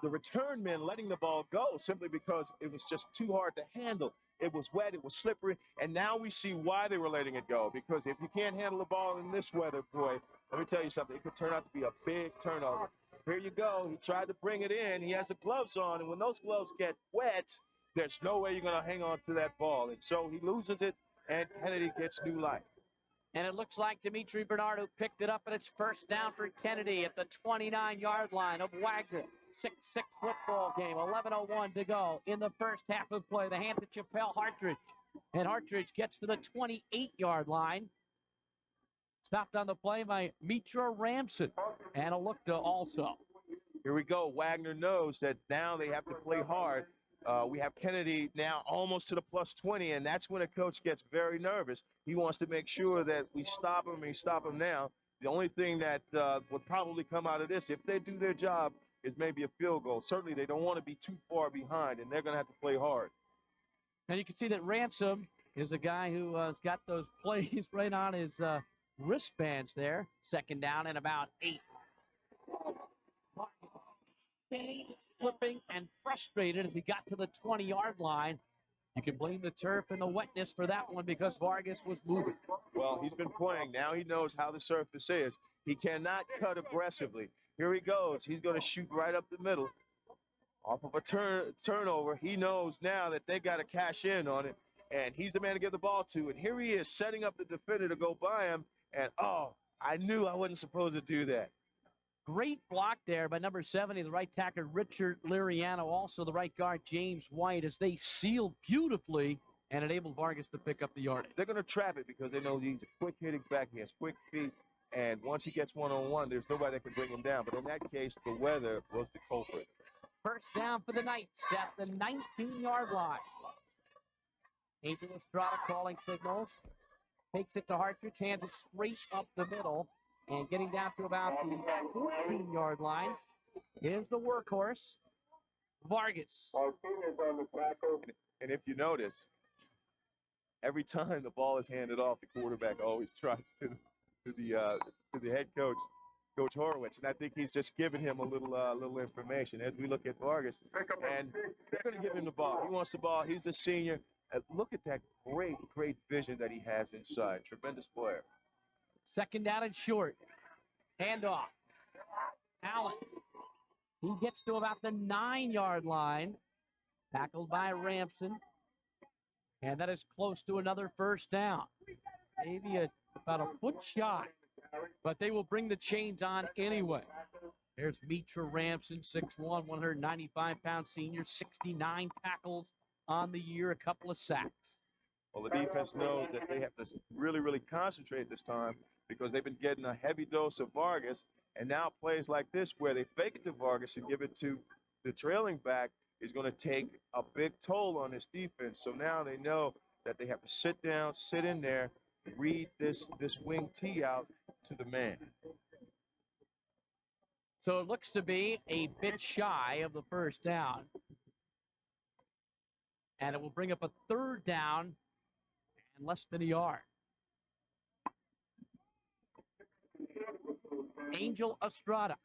return men letting the ball go simply because it was just too hard to handle. It was wet, it was slippery, and now we see why they were letting it go. Because if you can't handle the ball in this weather, boy, let me tell you something, it could turn out to be a big turnover. Here you go. He tried to bring it in. He has the gloves on, and when those gloves get wet, there's no way you're going to hang on to that ball. And so he loses it, and Kennedy gets new life. And it looks like Dimitri Bernardo picked it up, and it's first down for Kennedy at the 29-yard line of Wagner. 6-6 football game, 11:01 to go in the first half of play. The hand to Chappelle Hartridge, and Hartridge gets to the 28-yard line. Stopped on the play by Mitra Ramson, and a look to also. Here we go. Wagner knows that now they have to play hard. We have Kennedy now almost to the plus 20, and that's when a coach gets very nervous. He wants to make sure that we stop him, and we stop him now. The only thing that would probably come out of this, if they do their job, is maybe a field goal. Certainly, they don't want to be too far behind, and they're going to have to play hard. And you can see that Ransom is a guy who has got those plays right on his wristbands there. Second down and about 8. Flipping and frustrated as he got to the 20-yard line. You can blame the turf and the wetness for that one because Vargas was moving. Well, he's been playing. Now he knows how the surface is. He cannot cut aggressively. Here he goes. He's going to shoot right up the middle. Off of a turnover, he knows now that they got to cash in on it, and he's the man to give the ball to. And here he is setting up the defender to go by him, and, oh, I knew I wasn't supposed to do that. Great block there by number 70, the right tackler, Richard Liriano, also the right guard, James White, as they sealed beautifully and enabled Vargas to pick up the yardage. They're going to trap it because they know he's a quick-hitting back. He has quick feet, and once he gets one-on-one, there's nobody that can bring him down. But in that case, the weather was the culprit. First down for the Knights at the 19-yard line. Angel Estrada calling signals. Takes it to Hartridge, hands it straight up the middle. And getting down to about the 14-yard line is the workhorse, Vargas. And if you notice, every time the ball is handed off, the quarterback always tries to the head coach, Coach Horowitz, and I think he's just giving him a little information as we look at Vargas. And they're going to give him the ball. He wants the ball. He's a senior. Look at that great vision that he has inside. Tremendous player. Second down and short. Handoff. Allen. He gets to about the 9-yard line. Tackled by Ramson. And that is close to another first down. Maybe about a foot shy. But they will bring the chains on anyway. There's Mitra Ramson, 6'1", 195-pound senior, 69 tackles on the year, a couple of sacks. Well, the defense knows that they have to really concentrate this time because they've been getting a heavy dose of Vargas, and now plays like this where they fake it to Vargas and give it to the trailing back is going to take a big toll on this defense. So now they know that they have to sit down, sit in there, read this wing tee out to the man. So it looks to be a bit shy of the first down. And it will bring up a third down and less than a yard. Angel Estrada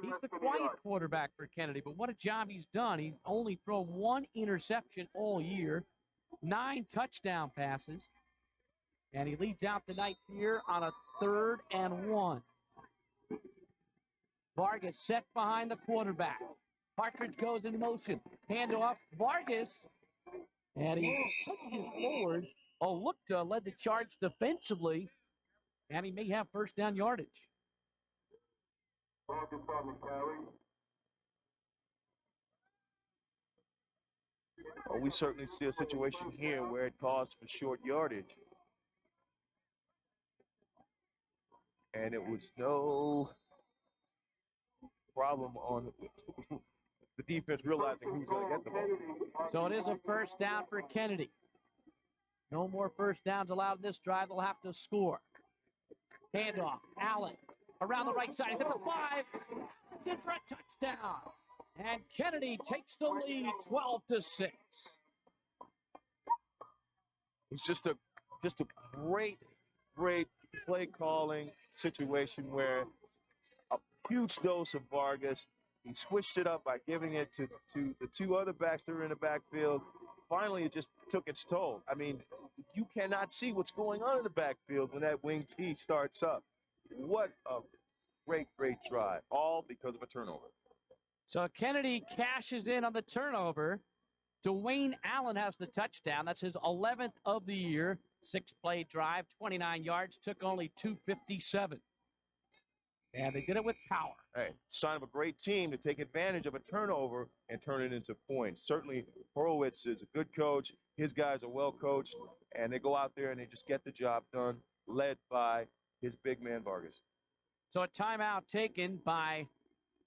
He's the quiet quarterback for Kennedy, but what a job he's done. He's only thrown 1 interception all year, 9 touchdown passes, and he leads out tonight here on a 3rd and 1. Vargas set behind the quarterback. Partridge goes in motion. Handoff, Vargas, and he pushes forward. Olukta led the charge defensively, and he may have first down yardage. Well, we certainly see a situation here where it calls for short yardage. And it was no problem on the defense realizing who's going to get the ball. So it is a first down for Kennedy. No more first downs allowed in this drive. They'll have to score. Handoff, Allen around the right side. He's at the 5. It's in for a touchdown. And Kennedy takes the lead 12-6. It's just a great play calling situation where a huge dose of Vargas. He switched it up by giving it to the 2 other backs that were in the backfield. Finally, it just took its toll. I mean, you cannot see what's going on in the backfield when that wing T starts up. What a great drive, all because of a turnover. So Kennedy cashes in on the turnover. Dwayne Allen has the touchdown. That's his 11th of the year. 6-play drive, 29 yards, took only 257. And they did it with power. Hey, sign of a great team to take advantage of a turnover and turn it into points. Certainly, Horowitz is a good coach. His guys are well coached, and they go out there and they just get the job done, led by his big man, Vargas. So a timeout taken by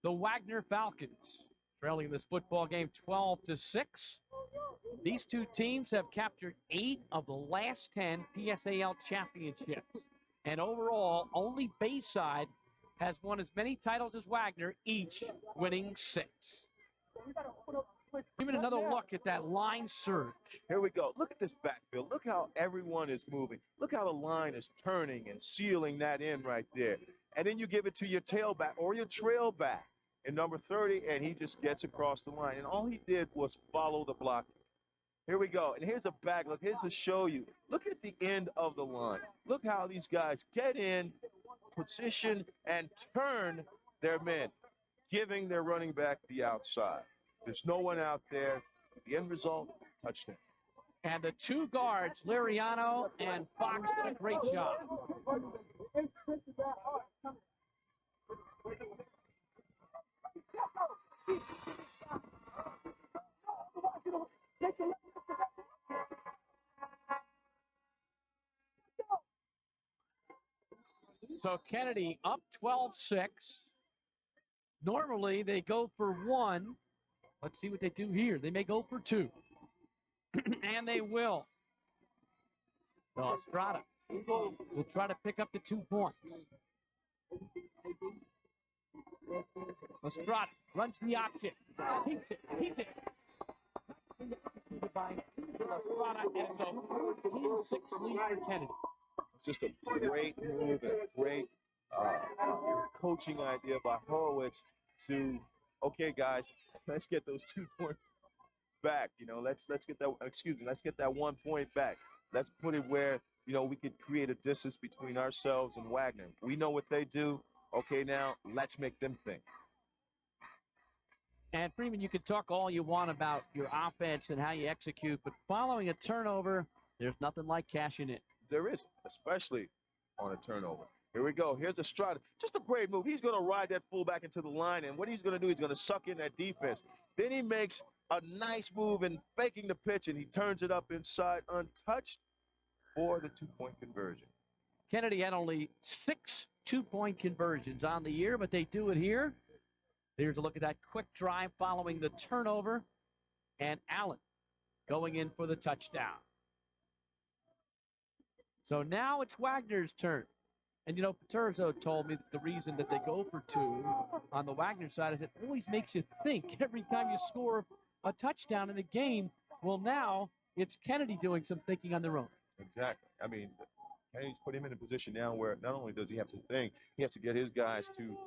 the Wagner Falcons, trailing this football game 12-6. These 2 teams have captured 8 of the last 10 PSAL championships. And overall, only Bayside has won as many titles as Wagner, each winning 6. Give it another look at that line surge. Here we go. Look at this backfield. Look how everyone is moving. Look how the line is turning and sealing that in right there. And then you give it to your tailback or your trail back in number 30, and he just gets across the line. And all he did was follow the block. Here we go. And here's a back look. Here's to show you. Look at the end of the line. Look how these guys get in, position, and turn their men, giving their running back the outside. There's no one out there. The end result, touchdown. And the 2 guards, Liriano and Fox, did a great job. So Kennedy up 12-6. Normally they go for 1. Let's see what they do here. They may go for 2. And they will. So Estrada will try to pick up the 2 points. Estrada runs the option. Keeps it. By Estrada, and it's a 14-6 lead for Kennedy. Just a great move and a great coaching idea by Horowitz to, okay, guys, let's get those 2 points back. You know, let's get that. Let's get that 1 point back. Let's put it where we could create a distance between ourselves and Wagner. We know what they do. Okay, now let's make them think. And Freeman, you can talk all you want about your offense and how you execute, but following a turnover, there's nothing like cashing it. There is, especially on a turnover. Here we go. Here's Estrada. Just a great move. He's going to ride that fullback into the line, and what he's going to do, he's going to suck in that defense. Then he makes a nice move in faking the pitch, and he turns it up inside untouched for the 2-point conversion. Kennedy had only 6 2-point conversions on the year, but they do it here. Here's a look at that quick drive following the turnover, and Allen going in for the touchdown. So now it's Wagner's turn. And, Paterzo told me that the reason that they go for 2 on the Wagner side is it always makes you think every time you score a touchdown in a game. Well, now it's Kennedy doing some thinking on their own. Exactly. I mean, Kennedy's put him in a position now where not only does he have to think, he has to get his guys to,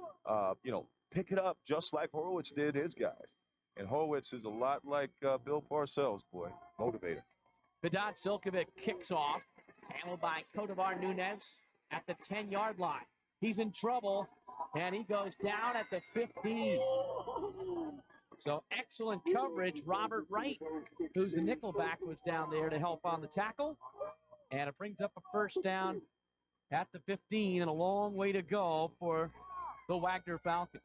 pick it up just like Horowitz did his guys. And Horowitz is a lot like Bill Parcells, boy, motivator. Vedant Silkovic kicks off, handled by Kodavar Nunez at the 10-yard line. He's in trouble, and he goes down at the 15. So excellent coverage. Robert Wright, who's the nickelback, was down there to help on the tackle. And it brings up a first down at the 15 and a long way to go for the Wagner Falcons.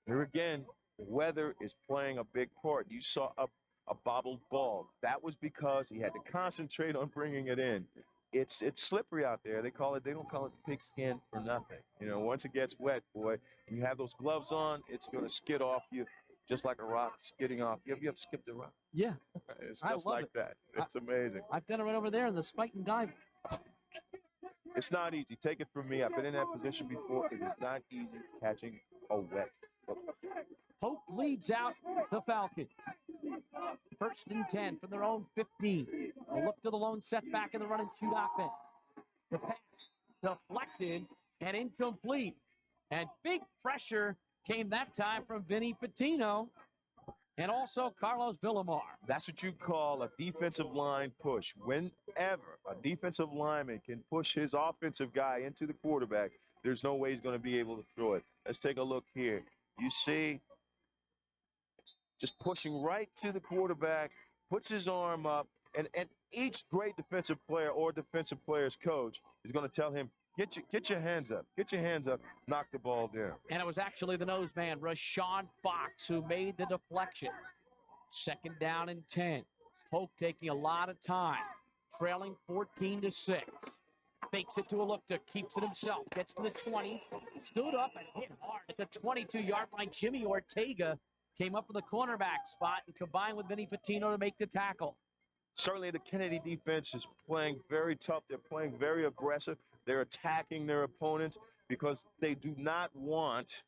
Here again, weather is playing a big part. You saw a bobbled ball. That was because he had to concentrate on bringing it in. It's slippery out there. They don't call it pigskin for nothing. You know, once it gets wet, boy, and you have those gloves on, it's going to skid off you just like a rock skidding off. You ever skipped a rock? Yeah. It's I just love like it. that. It's amazing. I've done it right over there in the spike and dive. It's not easy. Take it from me. I've been in that position before. It is not easy catching a wet football. Hope leads out the Falcons. First and 10 from their own 15. A look to the lone setback in the run and shoot offense. The pass deflected and incomplete. And big pressure came that time from Vinny Patino and also Carlos Villamar. That's what you call a defensive line push. Whenever a defensive lineman can push his offensive guy into the quarterback, there's no way he's going to be able to throw it. Let's take a look here. You see, just pushing right to the quarterback, puts his arm up, and each great defensive player or defensive player's coach is going to tell him, get your hands up, knock the ball down. And it was actually the nose man, Rashawn Fox, who made the deflection. Second down and 10. Polk taking a lot of time, trailing 14-6. Fakes it to a look to, keeps it himself, gets to the 20, stood up and hit hard at the 22-yard line. Jimmy Ortega came up in the cornerback spot and combined with Vinny Patino to make the tackle. Certainly the Kennedy defense is playing very tough. They're playing very aggressive. They're attacking their opponents because they do not want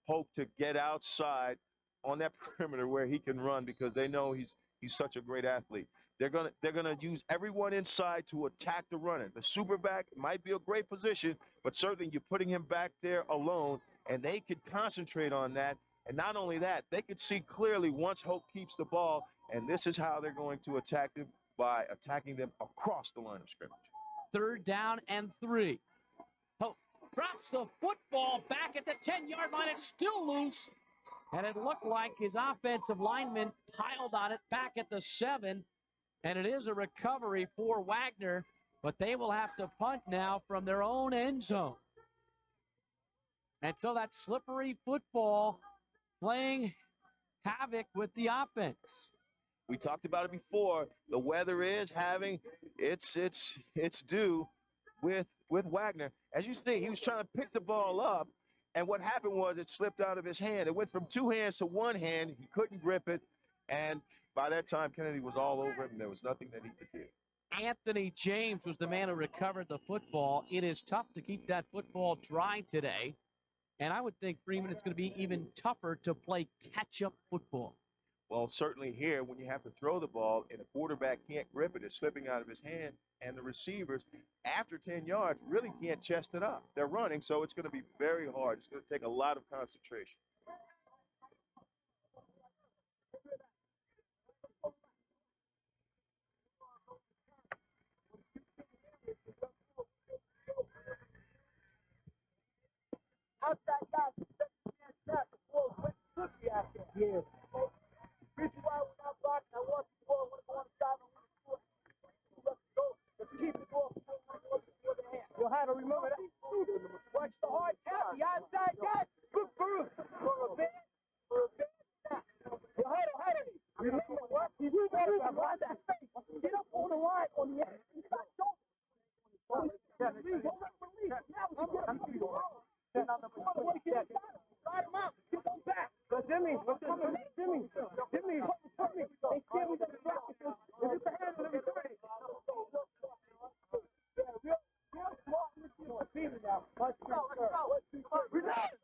Polk to get outside on that perimeter where he can run because they know he's such a great athlete. They're gonna use everyone inside to attack the running. The superback might be a great position, but certainly you're putting him back there alone, and they could concentrate on that. And not only that, they could see clearly once Hope keeps the ball, and this is how they're going to attack them, by attacking them across the line of scrimmage. Third down and 3. Hope drops the football back at the 10-yard line. It's still loose, and it looked like his offensive lineman piled on it back at the 7, and it is a recovery for Wagner, but they will have to punt now from their own end zone. And so that slippery football playing havoc with the offense. We talked about it before. The weather is having its due with Wagner. As you see, he was trying to pick the ball up, and what happened was it slipped out of his hand. It went from 2 hands to 1 hand. He couldn't grip it, and by that time, Kennedy was all over him, and there was nothing that he could do. Anthony James was the man who recovered the football. It is tough to keep that football dry today, and I would think, Freeman, it's going to be even tougher to play catch-up football. Well, certainly here, when you have to throw the ball and the quarterback can't grip it, it's slipping out of his hand, and the receivers, after 10 yards, really can't chest it up. They're running, so it's going to be very hard. It's going to take a lot of concentration. Yeah. Reason why we're not blocking, I want the ball, we're going to stop and let's go. Let's keep the ball before the hand. You'll have to remember that. Watch the hard count, the outside guy. Look for a bit. You'll hide it. Remember what? You do better than run that face. Get up on the line on the inside shoulder. Release. Now we get Ride him out. Get them back. But Jimmy, they scared me that the practices. If you can handle it, it's great. Yeah, real smart receiver now. Let's go. Relax.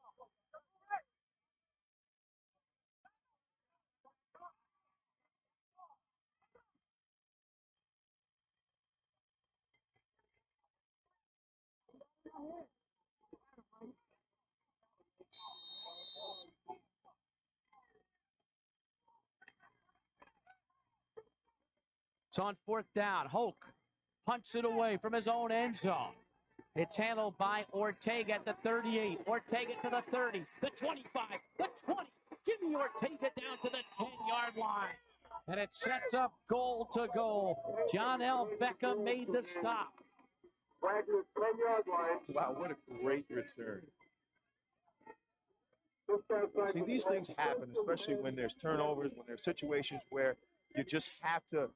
It's on 4th down. Hoke punts it away from his own end zone. It's handled by Ortega at the 38. Ortega to the 30, the 25, the 20. Jimmy Ortega down to the 10-yard line. And it sets up goal to goal. John L. Beckham made the stop. Wow, what a great return. See, these things happen, especially when there's turnovers, when there's situations where you just have to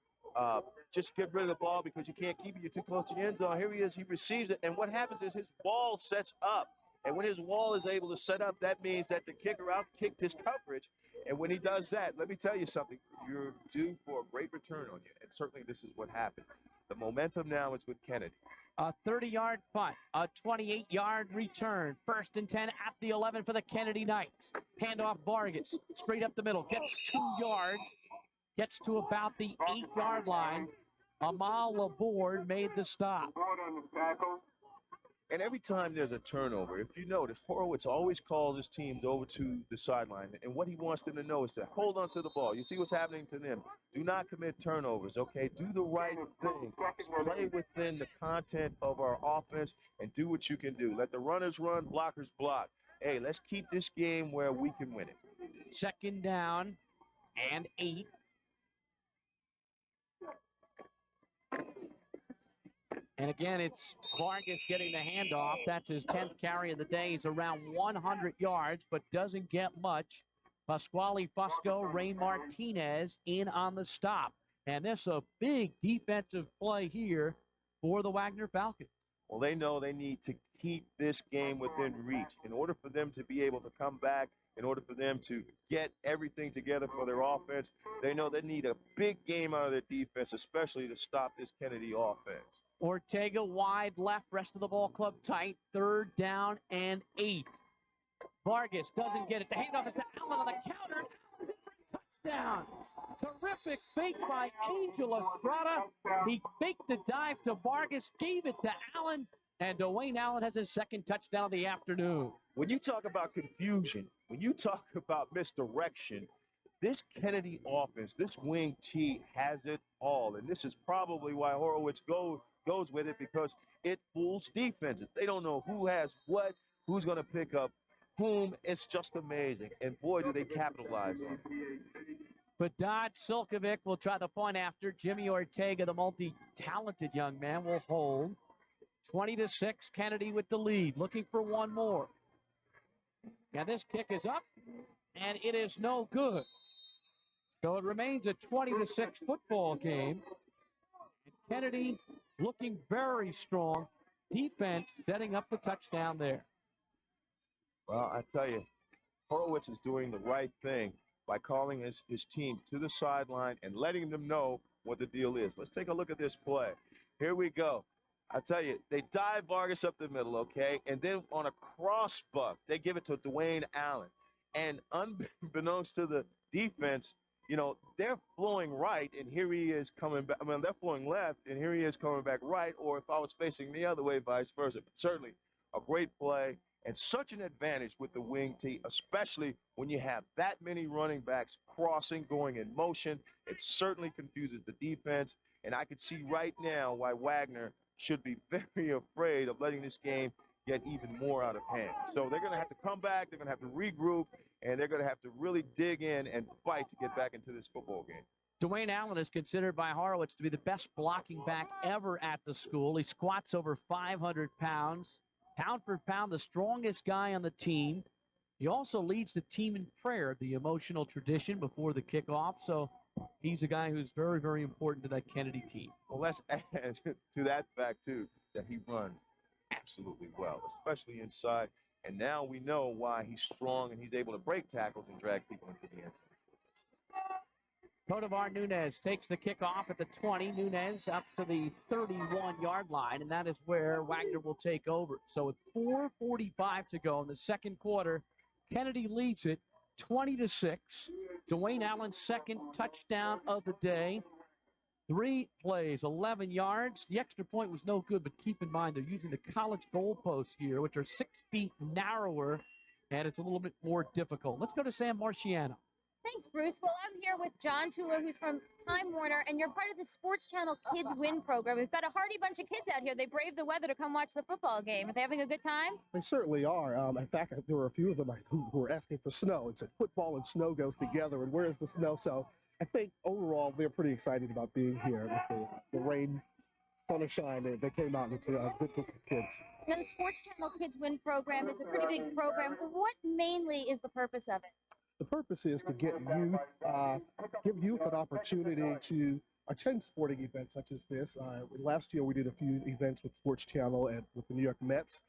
just get rid of the ball because you can't keep it. You're too close to the end zone. Here he is. He receives it. And what happens is his ball sets up. And when his wall is able to set up, that means that the kicker outkicked his coverage. And when he does that, let me tell you something. You're due for a great return on you. And certainly this is what happened. The momentum now is with Kennedy. A 30-yard punt, a 28-yard return. 1st and 10 at the 11 for the Kennedy Knights. Handoff Vargas, straight up the middle, gets 2 yards, gets to about the 8-yard line. Amal Laborde made the stop. And every time there's a turnover, if you notice, Horowitz always calls his teams over to the sideline. And what he wants them to know is to hold on to the ball. You see what's happening to them. Do not commit turnovers, okay? Do the right thing. Play within the content of our offense and do what you can do. Let the runners run, blockers block. Hey, let's keep this game where we can win it. 2nd down and 8. And again, it's Vargas getting the handoff. That's his 10th carry of the day. He's around 100 yards, but doesn't get much. Pasquale Fusco, Ray Martinez in on the stop. And this is a big defensive play here for the Wagner Falcons. Well, they know they need to keep this game within reach. In order for them to be able to come back, in order for them to get everything together for their offense, they know they need a big game out of their defense, especially to stop this Kennedy offense. Ortega wide left, rest of the ball club tight. 3rd down and 8. Vargas doesn't get it. The handoff is to Allen on the counter. Allen is in for a touchdown. Terrific fake by Angel Estrada. He faked the dive to Vargas, gave it to Allen, and Dwayne Allen has his 2nd touchdown of the afternoon. When you talk about confusion, when you talk about misdirection, this Kennedy offense, this wing T has it all. And this is probably why Horowitz goes with it, because it fools defenses. They don't know who has what, who's going to pick up whom. It's just amazing. And boy, do they capitalize on it. Fadad Silkovic will try the point after. Jimmy Ortega, the multi-talented young man, will hold. 20-6, Kennedy with the lead, looking for one more. Now this kick is up, and it is no good. So it remains a 20-6 football game. And Kennedy looking very strong. Defense setting up the touchdown there. Well, I tell you, Horowitz is doing the right thing by calling his team to the sideline and letting them know what the deal is. Let's take a look at this play. Here we go. I tell you, they dive Vargas up the middle, okay? And then on a cross buck, they give it to Dwayne Allen. And unbeknownst to the defense, you know, they're flowing right, and here he is coming back. I mean, they're flowing left, and here he is coming back right, or if I was facing the other way, vice versa. But certainly a great play and such an advantage with the wing T, especially when you have that many running backs crossing, going in motion. It certainly confuses the defense, and I could see right now why Wagner should be very afraid of letting this game get even more out of hand. So they're going to have to come back, they're going to have to regroup, and they're going to have to really dig in and fight to get back into this football game. Dwayne Allen is considered by Horowitz to be the best blocking back ever at the school. He squats over 500 pounds. Pound for pound, the strongest guy on the team. He also leads the team in prayer, the emotional tradition before the kickoff. So he's a guy who's very, very important to that Kennedy team. Well, let's add to that fact, too, that he runs absolutely well, especially inside. And now we know why he's strong and he's able to break tackles and drag people into the end zone. Codevar Nunez takes the kickoff at the 20. Nunez up to the 31-yard line, and that is where Wagner will take over. So with 4:45 to go in the second quarter, Kennedy leads it 20-6. Dwayne Allen's 2nd touchdown of the day. 3 plays, 11 yards. The extra point was no good, but keep in mind they're using the college goalposts here, which are 6 feet narrower, and it's a little bit more difficult. Let's go to Sam Marciano. Thanks, Bruce. Well, I'm here with John Tuller, who's from Time Warner, and you're part of the Sports Channel Kids Win program. We've got a hearty bunch of kids out here. They braved the weather to come watch the football game. Are they having a good time? They certainly are. In fact, there were a few of them who were asking for snow. It's football and snow goes together, and where is the snow? So I think overall they're pretty excited about being here with the rain, sunshine. They came out, and it's a good group of kids. Now, the Sports Channel Kids Win program is a pretty big program. What mainly is the purpose of it? The purpose is to get youth, give youth an opportunity to attend sporting events such as this. Last year we did a few events with Sports Channel and with the New York Mets.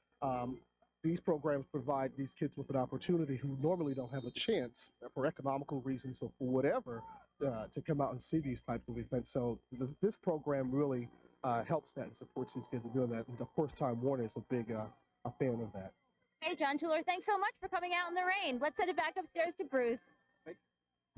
These programs provide these kids with an opportunity who normally don't have a chance for economical reasons or for whatever to come out and see these types of events. So this program really helps that and supports these kids in doing that. And of course, Time Warner is a big a fan of that. Hey, John Tuller, thanks so much for coming out in the rain. Let's send it back upstairs to Bruce.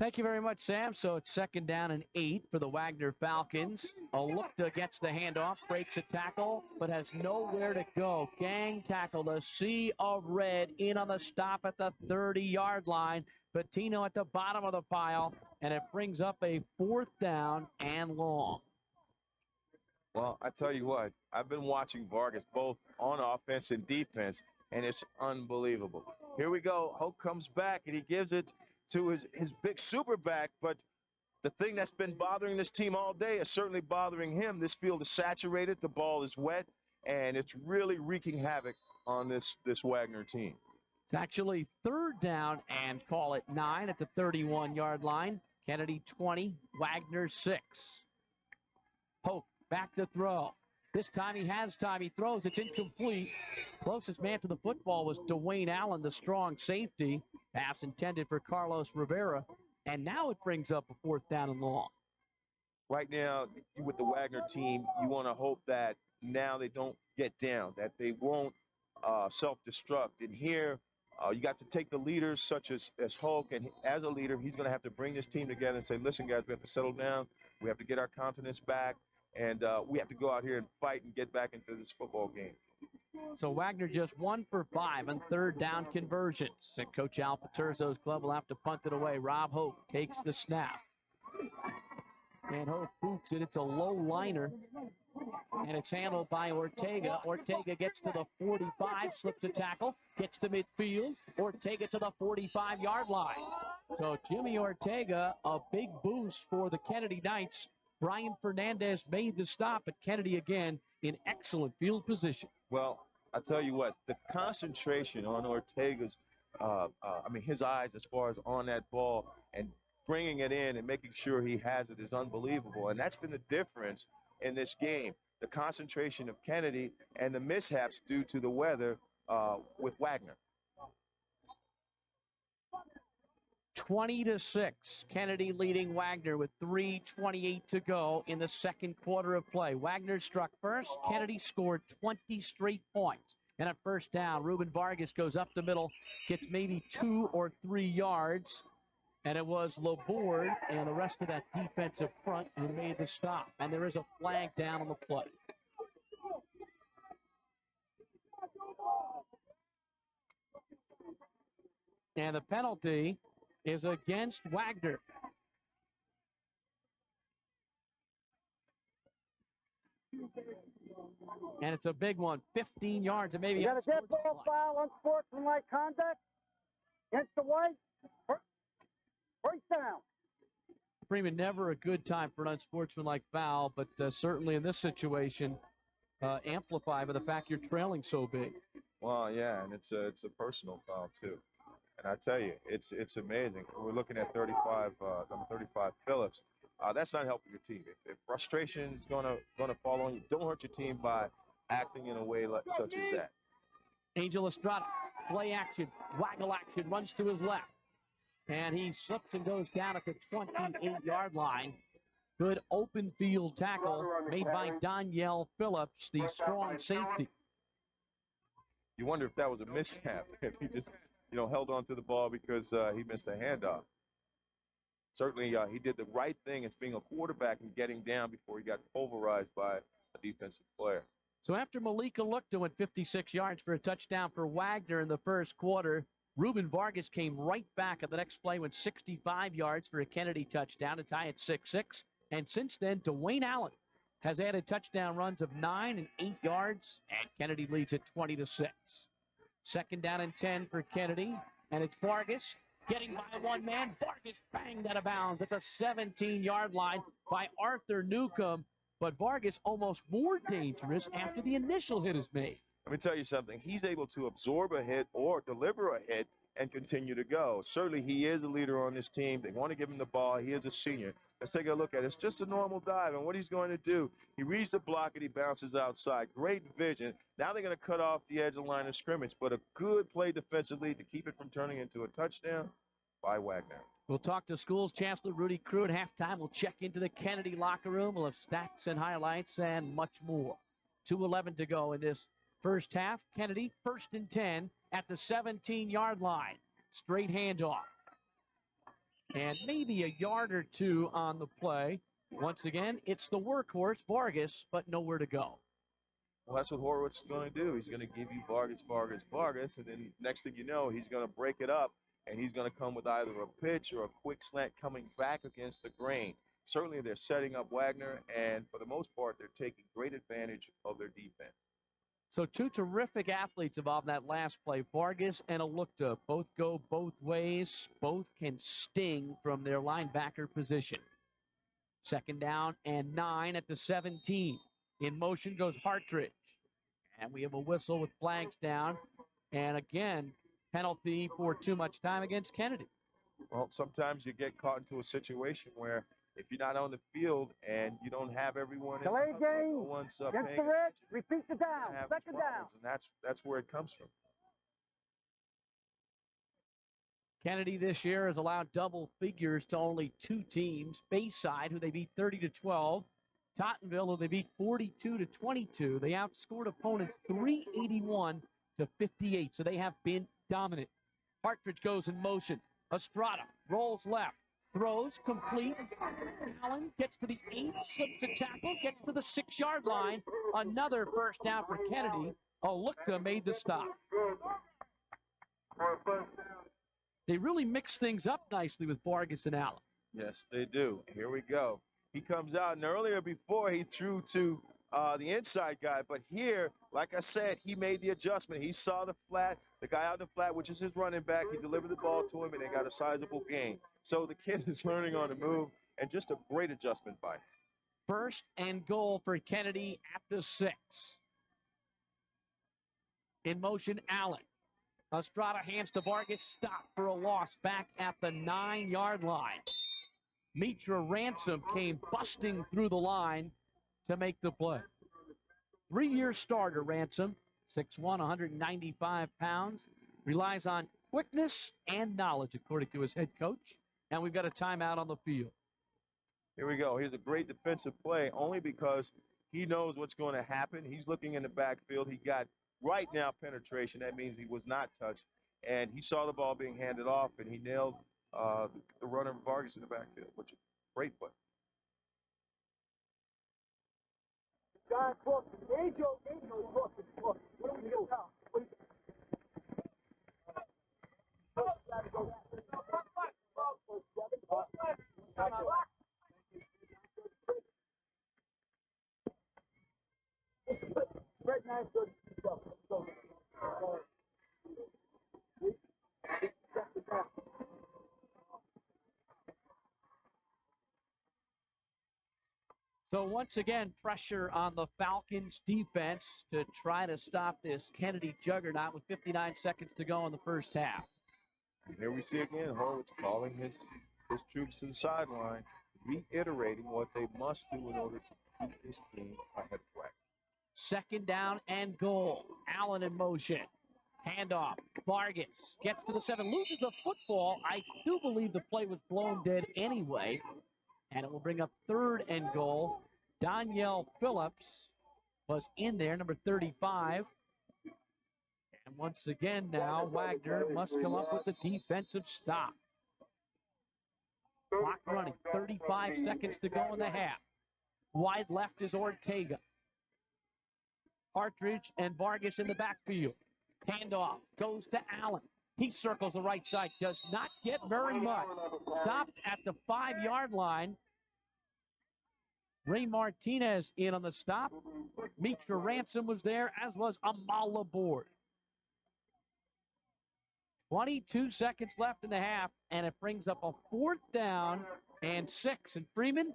Thank you very much, Sam. So it's 2nd down and 8 for the Wagner Falcons. Alukta gets the handoff, breaks a tackle, but has nowhere to go. Gang tackle, a sea of red in on the stop at the 30-yard line. Patino at the bottom of the pile, and it brings up a 4th down and long. Well, I tell you what, I've been watching Vargas both on offense and defense, and it's unbelievable. Here we go. Hoke comes back, and he gives it to his big super back, but the thing that's been bothering this team all day is certainly bothering him. This field is saturated, the ball is wet, and it's really wreaking havoc on this Wagner team. It's actually 3rd down and call it 9 at the 31-yard line. Kennedy 20, Wagner 6. Hoke back to throw. This time he has time. He throws. It's incomplete. Closest man to the football was Dwayne Allen, the strong safety. Pass intended for Carlos Rivera. And now it brings up a 4th down and long. Right now, with the Wagner team, you want to hope that now they don't get down, that they won't self-destruct. And here, you got to take the leaders such as Hulk, and as a leader, he's going to have to bring this team together and say, listen, guys, we have to settle down. We have to get our confidence back. And we have to go out here and fight and get back into this football game. So Wagner just 1 for 5 on 3rd down conversions. And Coach Al Paterzo's club will have to punt it away. Rob Hope takes the snap. And Hope boots it. It's a low liner. And it's handled by Ortega. Ortega gets to the 45, slips a tackle, gets to midfield. Ortega to the 45-yard line. So Jimmy Ortega, a big boost for the Kennedy Knights. Brian Fernandez made the stop, but Kennedy again in excellent field position. Well, I tell you what, the concentration on Ortega's, his eyes as far as on that ball and bringing it in and making sure he has it is unbelievable. And that's been the difference in this game. The concentration of Kennedy and the mishaps due to the weather with Wagner. 20-6. Kennedy leading Wagner with 3:28 to go in the 2nd quarter of play. Wagner struck first. Kennedy scored 20 straight points. And at 1st down, Ruben Vargas goes up the middle, gets maybe 2 or 3 yards. And it was Laborde and the rest of that defensive front who made the stop. And there is a flag down on the play. And the penalty is against Wagner. And it's a big one, 15 yards, and maybe You got a dead ball foul, unsportsmanlike conduct against the white. First down. Freeman, never a good time for an unsportsmanlike foul, but certainly in this situation, amplified by the fact you're trailing so big. Well, yeah, and it's a personal foul too. And I tell you, it's amazing. We're looking at number 35 Phillips. That's not helping your team. If frustration is gonna fall on you, don't hurt your team by acting in a way such as that. Angel Estrada, play action, waggle action, runs to his left. And he slips and goes down at the 28-yard line. Good open field tackle made by Danielle Phillips, the strong safety. You wonder if that was a mishap, if he just held on to the ball because he missed a handoff. Certainly, he did the right thing as being a quarterback and getting down before he got pulverized by a defensive player. So after Malika Lukta went 56 yards for a touchdown for Wagner in the 1st quarter, Ruben Vargas came right back at the next play with 65 yards for a Kennedy touchdown to tie at 6-6. And since then, Dwayne Allen has added touchdown runs of 9 and 8 yards, and Kennedy leads at 20-6. Second down and 10 for Kennedy, and it's Vargas getting by one man. Vargas banged out of bounds at the 17-yard line by Arthur Newcomb, but Vargas almost more dangerous after the initial hit is made. Let me tell you something. He's able to absorb a hit or deliver a hit and continue to go. Certainly, he is a leader on this team. They want to give him the ball. He is a senior. Let's take a look at it. It's just a normal dive, and what he's going to do, he reads the block and he bounces outside. Great vision. Now they're going to cut off the edge of the line of scrimmage, but a good play defensively to keep it from turning into a touchdown by Wagner. We'll talk to Schools Chancellor Rudy Crew at halftime. We'll check into the Kennedy locker room. We'll have stats and highlights and much more. 2:11 to go in this first half. Kennedy, 1st and 10 at the 17-yard line. Straight handoff. And maybe a yard or two on the play. Once again, it's the workhorse, Vargas, but nowhere to go. Well, that's what Horowitz is going to do. He's going to give you Vargas, and then next thing you know, he's going to break it up, and he's going to come with either a pitch or a quick slant coming back against the grain. Certainly, they're setting up Wagner, and for the most part, they're taking great advantage of their defense. So two terrific athletes involved in that last play, Vargas and Alukta. Both go both ways. Both can sting from their linebacker position. Second down and 9 at the 17. In motion goes Hartridge. And we have a whistle with flags down. And again, penalty for too much time against Kennedy. Well, sometimes you get caught into a situation where if you're not on the field and you don't have everyone in Delay game. no one's Gets paying the red. attention, Repeat the down. you have Second down. problems, and that's where it comes from. Kennedy this year has allowed double figures to only 2 teams. Bayside, who they beat 30-12. Tottenville, who they beat 42-22. They outscored opponents 381-58, so they have been dominant. Hartridge goes in motion. Estrada rolls left. Throws complete. Allen gets to the 8, slips a tackle, gets to the 6-yard line. Another first down for Kennedy. Alukta made the stop. They really mix things up nicely with Vargas and Allen. Yes, they do. Here we go. He comes out, and earlier before he threw to the inside guy, but here, like I said, he made the adjustment. He saw the flat, the guy out in the flat, which is his running back. He delivered the ball to him, and they got a sizable gain. So the kid is learning on the move, and just a great adjustment by him. 1st and goal for Kennedy at the 6. In motion, Allen. Estrada hands to Vargas, stop for a loss back at the 9-yard line. Mitra Ransom came busting through the line to make the play. 3-year starter, Ransom, 6'1", 195 pounds, relies on quickness and knowledge, according to his head coach. And we've got a timeout on the field. Here we go. Here's a great defensive play only because he knows what's going to happen. He's looking in the backfield. He got right now penetration. That means he was not touched. And he saw the ball being handed off, and he nailed the runner Vargas in the backfield, which is a great play. Guys, look, Angel, look. What do we do now? Spread 9, good. So once again, pressure on the Falcons defense to try to stop this Kennedy juggernaut with 59 seconds to go in the first half. And here we see again Horowitz calling his troops to the sideline, reiterating what they must do in order to keep this team ahead of Wagner. Second down and goal. Allen in motion. Handoff. Vargas gets to the 7, loses the football. I do believe the play was blown dead anyway. And it will bring up 3rd and goal. Danielle Phillips was in there, number 35. And once again now, Wagner must come up with a defensive stop. Clock running, 35 seconds to go in the half. Wide left is Ortega. Partridge and Vargas in the backfield. Handoff goes to Allen. He circles the right side, does not get very much. Stopped at the 5-yard line. Ray Martinez in on the stop. Mitra Ransom was there, as was Amal Laborde. 22 seconds left in the half, and it brings up a 4th down and 6. And Freeman,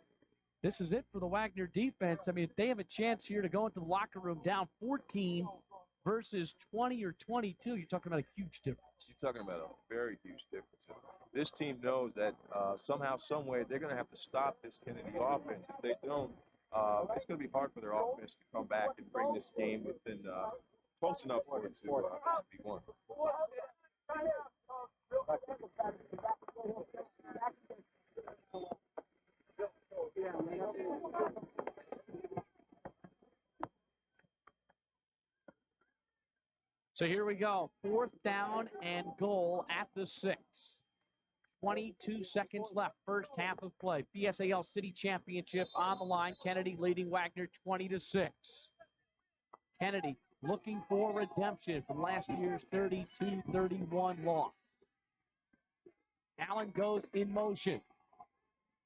this is it for the Wagner defense. I mean, if they have a chance here to go into the locker room down 14 versus 20 or 22, you're talking about a huge difference. You're talking about a very huge difference. This team knows that somehow, some way, they're going to have to stop this Kennedy offense. If they don't, it's going to be hard for their offense to come back and bring this game within close enough for it to be won. So here we go. 4th down and goal at the 6. 22 seconds left. First half of play. PSAL City Championship on the line. Kennedy leading Wagner 20-6. Kennedy looking for redemption from last year's 32-31 loss. Allen goes in motion.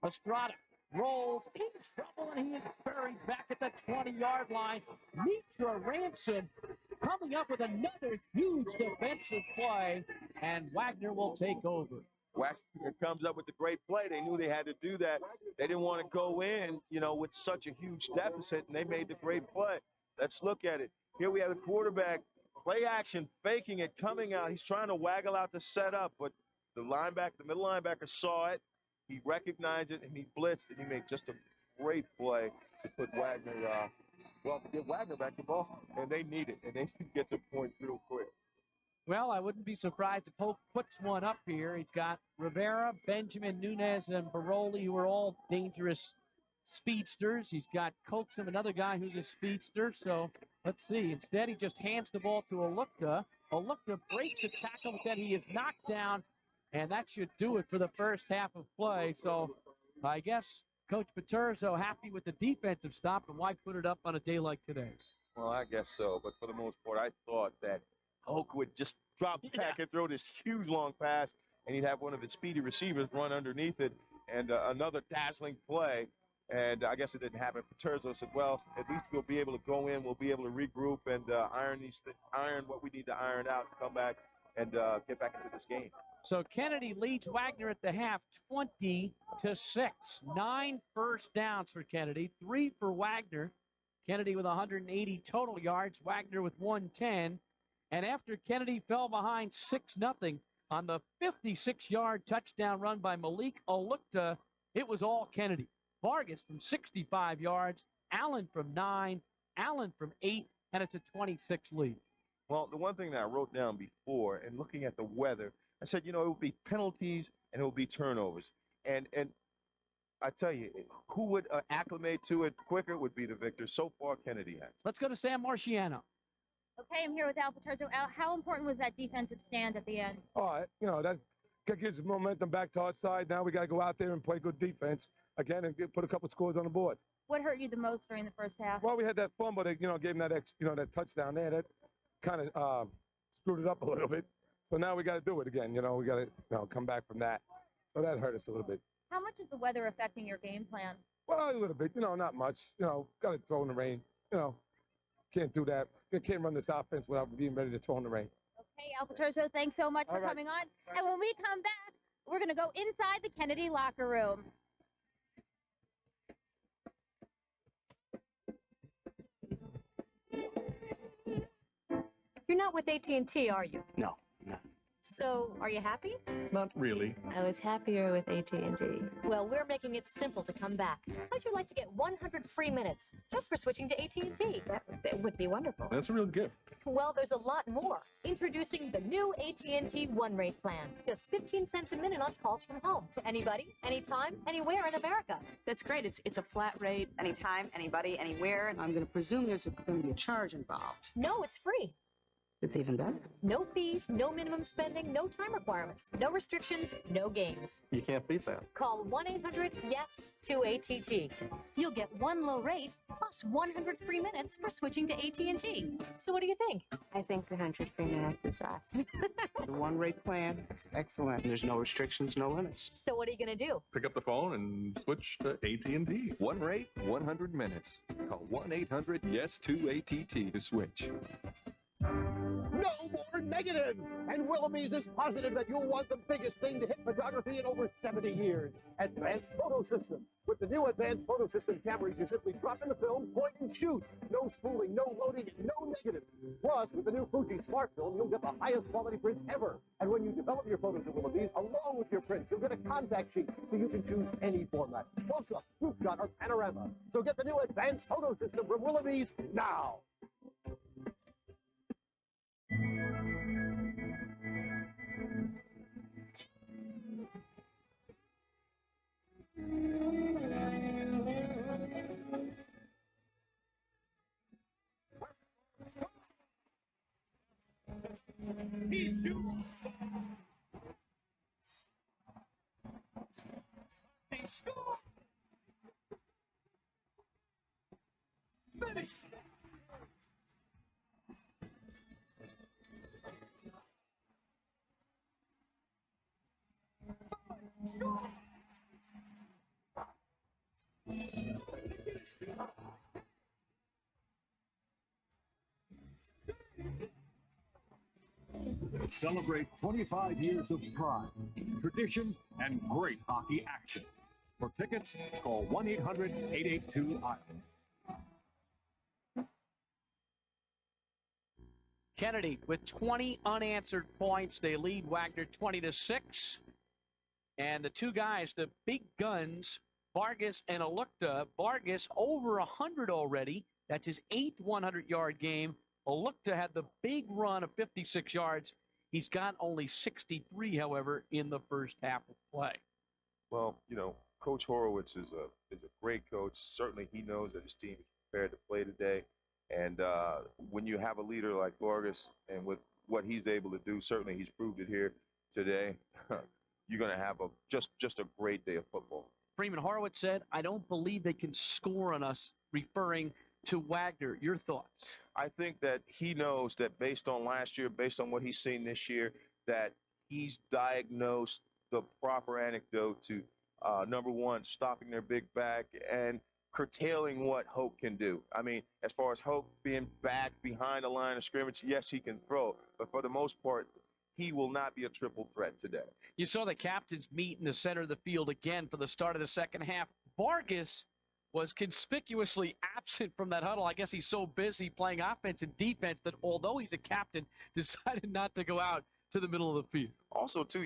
Estrada rolls in trouble, and he is buried back at the 20-yard line. Mitra Ransom coming up with another huge defensive play, and Wagner will take over. Wagner comes up with the great play. They knew they had to do that. They didn't want to go in, with such a huge deficit, and they made the great play. Let's look at it. Here we have the quarterback, play action, faking it, coming out. He's trying to waggle out the setup, but the middle linebacker saw it. He recognized it, and he blitzed, and he made just a great play to put Wagner, to get Wagner back the ball, and they need it, and they need to get some points real quick. Well, I wouldn't be surprised if Polk puts one up here. He's got Rivera, Benjamin, Nunez, and Baroli, who are all dangerous speedsters. He's got Coaxum, another guy who's a speedster. So let's see. Instead, he just hands the ball to Olukta. Olukta breaks a tackle, but then he is knocked down, and that should do it for the first half of play. So I guess Coach Paterzo happy with the defensive stop, and why put it up on a day like today? Well, I guess so, but for the most part, I thought that Hulk would just drop back and throw this huge long pass, and he'd have one of his speedy receivers run underneath it, and another dazzling play. And I guess it didn't happen. Paterzo said, well, at least we'll be able to go in, we'll be able to regroup and iron what we need to iron out, and come back and get back into this game. So Kennedy leads Wagner at the half 20-6. 9 first downs for Kennedy, 3 for Wagner. Kennedy with 180 total yards, Wagner with 110. And after Kennedy fell behind 6-0 on the 56-yard touchdown run by Malik Olukta, it was all Kennedy. Vargas from 65 yards, Allen from 9, Allen from 8, and it's a 26 lead. Well, the one thing that I wrote down before, and looking at the weather, I said, it would be penalties and it would be turnovers. And I tell you, who would acclimate to it quicker would be the victor. So far, Kennedy has. Let's go to Sam Marciano. Okay, I'm here with Al Paterzo. Al, how important was that defensive stand at the end? Oh, that gives momentum back to our side. Now we got to go out there and play good defense again and put a couple scores on the board. What hurt you the most during the first half? Well, we had that fumble that, gave him that, that touchdown there. That kind of screwed it up a little bit. So now we got to do it again. We got to, come back from that. So that hurt us a little bit. How much is the weather affecting your game plan? Well, a little bit, not much. Got to throw in the rain. Can't do that. Can't run this offense without being ready to throw in the rain. Okay, Al Paterzo, thanks so much for coming on. And when we come back, we're going to go inside the Kennedy locker room. You're not with AT&T, are you? No, not. So, are you happy? Not really. I was happier with AT&T. Well, we're making it simple to come back. How'd you like to get 100 free minutes just for switching to AT&T? That would be wonderful. That's a real gift. Well, there's a lot more. Introducing the new AT&T One Rate plan. Just 15 cents a minute on calls from home to anybody, anytime, anywhere in America. That's great. It's a flat rate, anytime, anybody, anywhere. I'm going to presume there's going to be a charge involved. No, it's free. It's even better. No fees, no minimum spending, no time requirements, no restrictions, no games. You can't beat that. Call 1-800-YES-2-ATT. You'll get one low rate plus 100 free minutes for switching to AT&T. So what do you think? I think the 100 free minutes is awesome. The one-rate plan is excellent. There's no restrictions, no limits. So what are you going to do? Pick up the phone and switch to AT&T. One rate, 100 minutes. Call 1-800-YES-2-ATT to switch. No more negatives! And Willoughby's is positive that you'll want the biggest thing to hit photography in over 70 years. Advanced Photo System. With the new Advanced Photo System cameras, you simply drop in the film, point and shoot. No spooling, no loading, no negatives. Plus, with the new Fuji Smart Film, you'll get the highest quality prints ever. And when you develop your photos at Willoughby's, along with your prints, you'll get a contact sheet so you can choose any format. Close-up, group shot, or panorama. So get the new Advanced Photo System from Willoughby's now. He's due. They score. Finish. Score. Celebrate 25 years of pride, tradition, and great hockey action. For tickets, call 1-800-882-ISLAND. Kennedy with 20 unanswered points. They lead Wagner 20-6. And the two guys, the big guns, Vargas and Alukta. Vargas over 100 already. That's his 8th 100-yard game. Alukta had the big run of 56 yards. He's got only 63, however, in the first half of play. Well, you know, Coach Horowitz is a great coach. Certainly he knows that his team is prepared to play today. And when you have a leader like Vargas and with what he's able to do, certainly he's proved it here today, you're going to have just a great day of football. Freeman Horowitz said, I don't believe they can score on us, referring to Wagner. Your thoughts? I think that he knows that based on last year, based on what he's seen this year, that he's diagnosed the proper antidote to, number one, stopping their big back and curtailing what Hope can do. I mean, as far as Hope being back behind the line of scrimmage, yes, he can throw, but for the most part, he will not be a triple threat today. You saw the captains meet in the center of the field again for the start of the second half. Vargas was conspicuously absent from that huddle. I guess he's so busy playing offense and defense that although he's a captain, decided not to go out to the middle of the field. Also, too,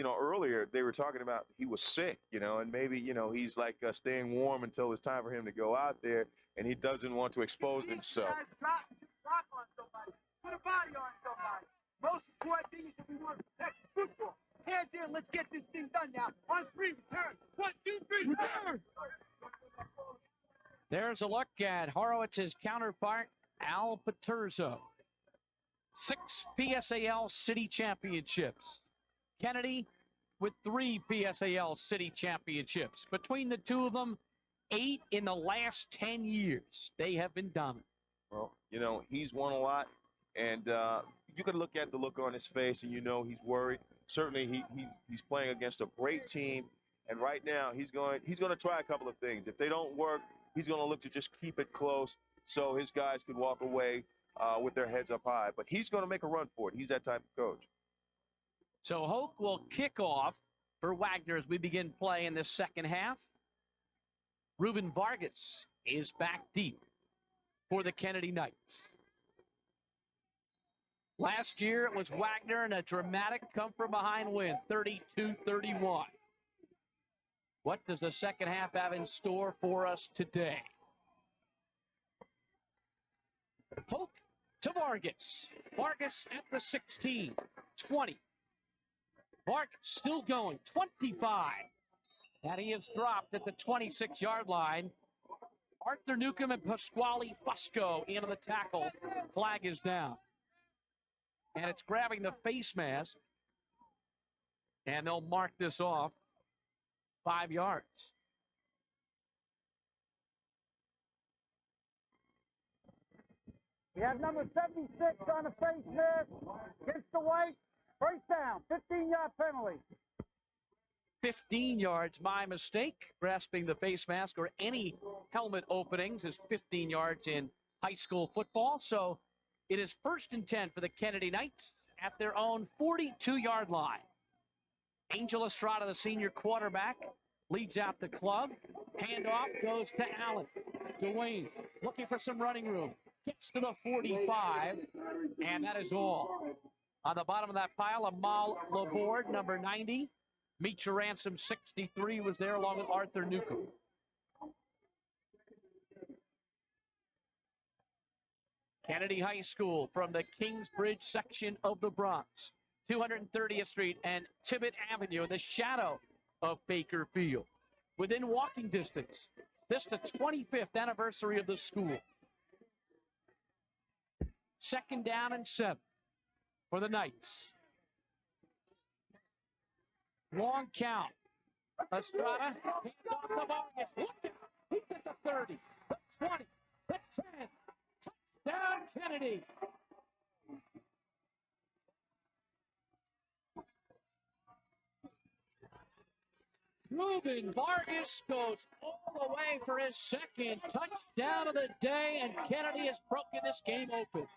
earlier they were talking about he was sick, and maybe, he's like staying warm until it's time for him to go out there, and he doesn't want to expose himself. Drop on somebody. Put a body on somebody. Most important thing is that we want to protect football. Hands in, let's get this thing done now. On 3, return. 1, 2, 3, return. There's a look at Horowitz's counterpart, Al Paterzo. 6 PSAL city championships. Kennedy with 3 PSAL city championships. Between the two of them, 8 in the last 10 years. They have been dominant. Well, he's won a lot, and you can look at the look on his face, and he's worried. Certainly, he's playing against a great team, and right now he's going to try a couple of things. If they don't work, he's going to look to just keep it close so his guys could walk away with their heads up high. But he's going to make a run for it. He's that type of coach. So Hoke will kick off for Wagner as we begin play in the second half. Ruben Vargas is back deep for the Kennedy Knights. Last year it was Wagner in a dramatic come-from-behind win, 32-31. What does the second half have in store for us today? Hoke to Vargas. Vargas at the 16, 20. Vargas still going, 25. And he is dropped at the 26-yard line. Arthur Newcomb and Pasquale Fusco into the tackle. Flag is down. And it's grabbing the face mask. And they'll mark this off 5 yards. We have number 76 on the face mask against the white. First down, 15-yard penalty. 15 yards, my mistake. Grasping the face mask or any helmet openings is 15 yards in high school football. So it is 1st and 10 for the Kennedy Knights at their own 42-yard line. Angel Estrada, the senior quarterback, leads out the club. Handoff goes to Allen. Dwayne looking for some running room. Gets to the 45, and that is all. On the bottom of that pile, Amal Laborde, number 90. Meet Ransom, 63, was there along with Arthur Newcomb. Kennedy High School from the Kingsbridge section of the Bronx. 230th Street and Tibbet Avenue in the shadow of Baker Field. Within walking distance. This the 25th anniversary of the school. 2nd down and 7 for the Knights. Long count. Estrada hands off to Vargas. Look out. He's at the 30, the 20, the 10. Touchdown, Kennedy. Ruben Vargas goes all the way for his 2nd touchdown of the day, and Kennedy has broken this game open.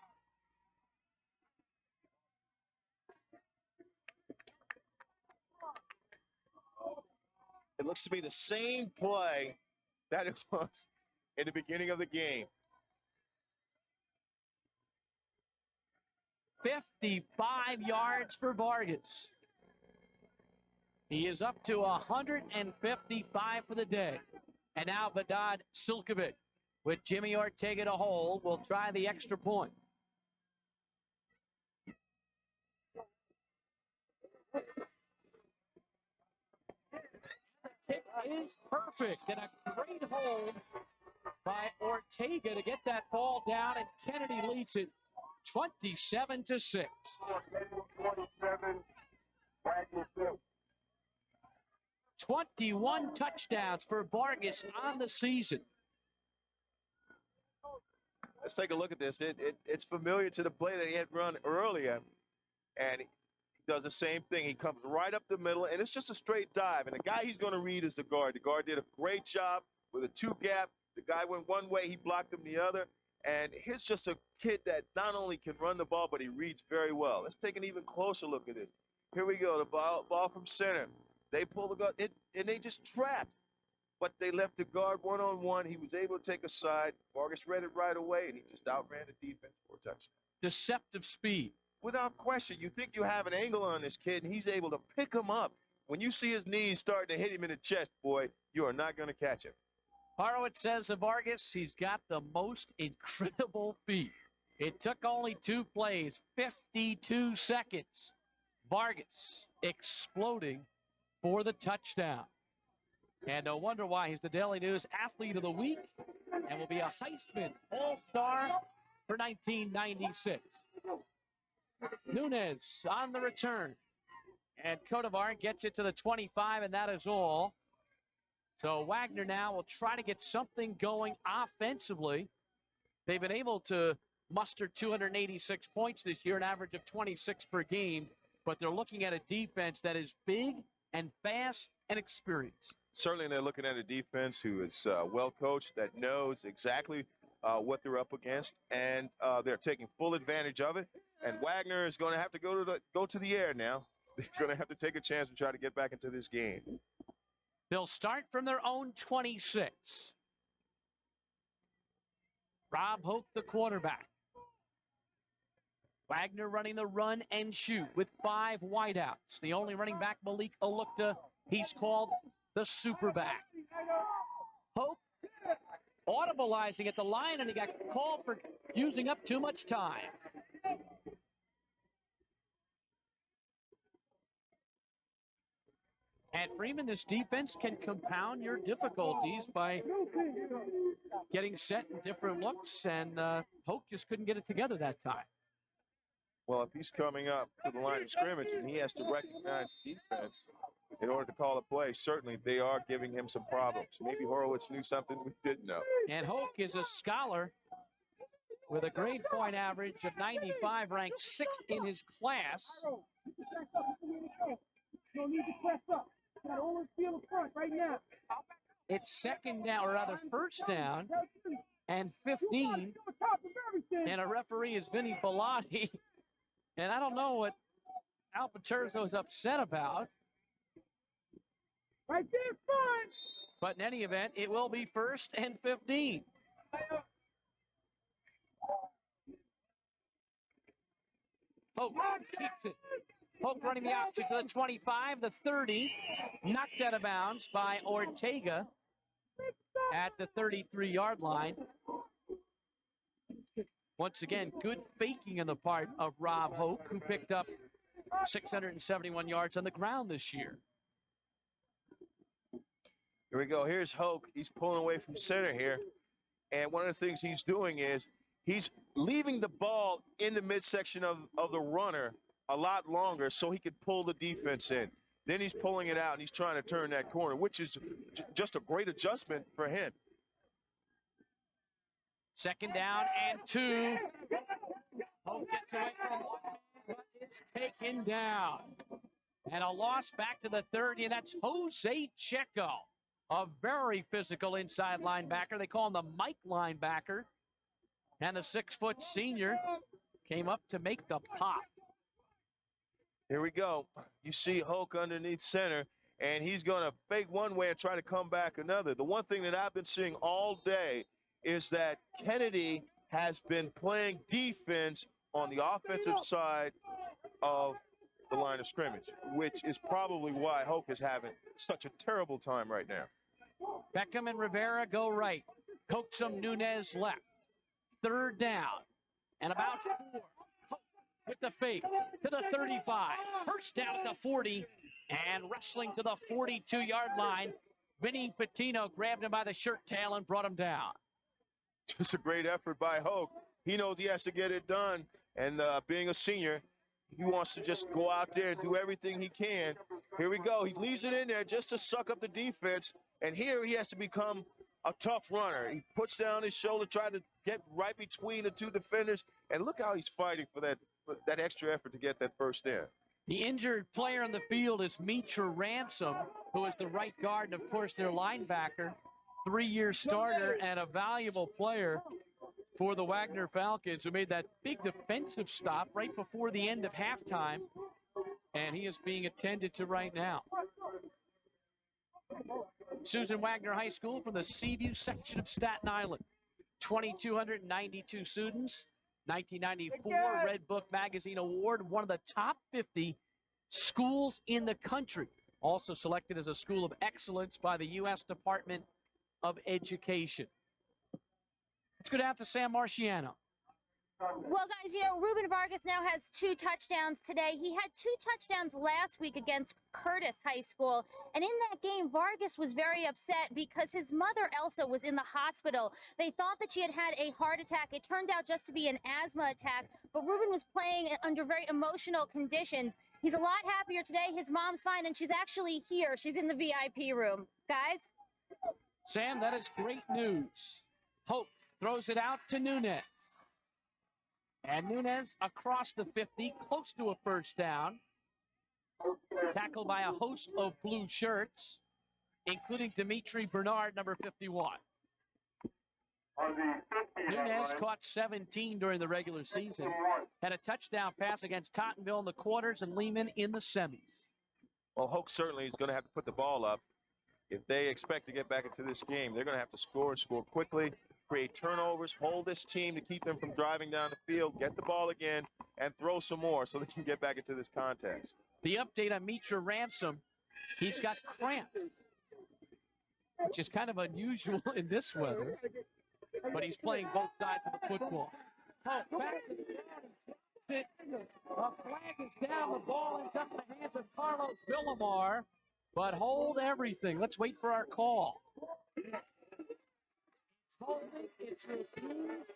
It looks to be the same play that it was in the beginning of the game. 55 yards for Vargas. He is up to 155 for the day. And now Vedad Silkovic with Jimmy Ortega to hold will try the extra point. Kick is perfect and a great hold by Ortega to get that ball down, and Kennedy leads it 27-6. 21 touchdowns for Vargas on the season. Let's take a look at this. It's familiar to the play that he had run earlier, and he does the same thing. He comes right up the middle, and it's just a straight dive. And the guy he's going to read is the guard. The guard did a great job with a 2-gap. The guy went one way, he blocked him the other. And here's just a kid that not only can run the ball, but he reads very well. Let's take an even closer look at this. Here we go, the ball from center. They pull the guard, and they just trapped. But they left the guard one-on-one. He was able to take a side. Vargas read it right away, and he just outran the defense for a touchdown. Deceptive speed. Without question, you think you have an angle on this kid, and he's able to pick him up. When you see his knees starting to hit him in the chest, boy, you are not going to catch him. Horowitz says of Vargas, he's got the most incredible feet. It took only 2 plays, 52 seconds. Vargas exploding for the touchdown. And no wonder why he's the Daily News Athlete of the Week and will be a Heisman All-Star for 1996. Nunez on the return. And Kodavar gets it to the 25, and that is all. So Wagner now will try to get something going offensively. They've been able to muster 286 points this year, an average of 26 per game, but they're looking at a defense that is big and fast and experienced. Certainly they're looking at a defense who is well coached, that knows exactly what they're up against, and they're taking full advantage of it. And Wagner is going to have to go to the air now. They're going to have to take a chance to try to get back into this game. They'll start from their own 26. Rob Hoke, the quarterback. Wagner running the run and shoot with 5 wideouts. The only running back, Malik Alukta, he's called the superback. Hope audibilizing at the line, and he got called for using up too much time. And Freeman, this defense can compound your difficulties by getting set in different looks, and Hoke just couldn't get it together that time. Well, if he's coming up to the line of scrimmage and he has to recognize defense in order to call a play, certainly they are giving him some problems. Maybe Horowitz knew something we didn't know. And Hoke is a scholar with a grade point average of 95, ranked 6th in his class. No need to press up. Got always feel the front right now. It's second down, or rather first down, and 15. And a referee is Vinny Bellotti. And I don't know what Al Paterzo's upset about. Right there, fine. But in any event, it will be 1st and 15. Hoke keeps it. Hoke running the option to the 25, the 30. Knocked out of bounds by Ortega at the 33-yard line. Once again, good faking on the part of Rob Hoke, who picked up 671 yards on the ground this year. Here we go. Here's Hoke. He's pulling away from center here. And one of the things he's doing is he's leaving the ball in the midsection of the runner a lot longer so he could pull the defense in. Then he's pulling it out, and he's trying to turn that corner, which is just a great adjustment for him. Second down and 2. Hoke gets away from one, but it's taken down. And a loss back to the 30, and that's Jose Checo, a very physical inside linebacker. They call him the Mike linebacker. And the 6-foot senior came up to make the pop. Here we go. You see Hoke underneath center, and he's going to fake one way and try to come back another. The one thing that I've been seeing all day is that Kennedy has been playing defense on the offensive side of the line of scrimmage, which is probably why Hoke is having such a terrible time right now. Beckham and Rivera go right. Coaxum Nunez left. Third down and about 4. Hoke with the fake to the 35. First down at the 40 and wrestling to the 42-yard line. Vinny Patino grabbed him by the shirt tail and brought him down. Just a great effort by Hoke. He knows he has to get it done, and being a senior, he wants to just go out there and do everything he can. Here we go. He leaves it in there just to suck up the defense, and here he has to become a tough runner. He puts down his shoulder, try to get right between the two defenders, and look how he's fighting for that extra effort to get that first down. The injured player on the field is Mitra Ransom, who is the right guard and, of course, their linebacker. 3-year starter and a valuable player for the Wagner Falcons, who made that big defensive stop right before the end of halftime, and he is being attended to right now. Susan Wagner High School from the Seaview section of Staten Island. 2,292 students. 1994 Red Book Magazine Award, one of the top 50 schools in the country. Also selected as a school of excellence by the U.S. Department of Education. Let's go down to Sam Marciano. Well, guys, you know, Ruben Vargas now has 2 touchdowns today. He had 2 touchdowns last week against Curtis High School. And in that game, Vargas was very upset because his mother, Elsa, was in the hospital. They thought that she had had a heart attack. It turned out just to be an asthma attack. But Ruben was playing under very emotional conditions. He's a lot happier today. His mom's fine, and she's actually here. She's in the VIP room. Guys? Sam, that is great news. Hope throws it out to Nunez. And Nunez across the 50, close to a first down. Tackled by a host of blue shirts, including Dimitri Bernard, number 51. Nunez caught 17 during the regular season. Had a touchdown pass against Tottenville in the quarters and Lehman in the semis. Well, Hoke certainly is going to have to put the ball up. If they expect to get back into this game, they're going to have to score and score quickly, create turnovers, hold this team to keep them from driving down the field, get the ball again, and throw some more so they can get back into this contest. The update on Mitra Ransom, he's got cramp, which is kind of unusual in this weather, but he's playing both sides of the football. Back to the ground, he it. A flag is down, the ball ends up in the hands of Carlos Villamar, but hold everything. Let's wait for our call. It's holding, it's refused,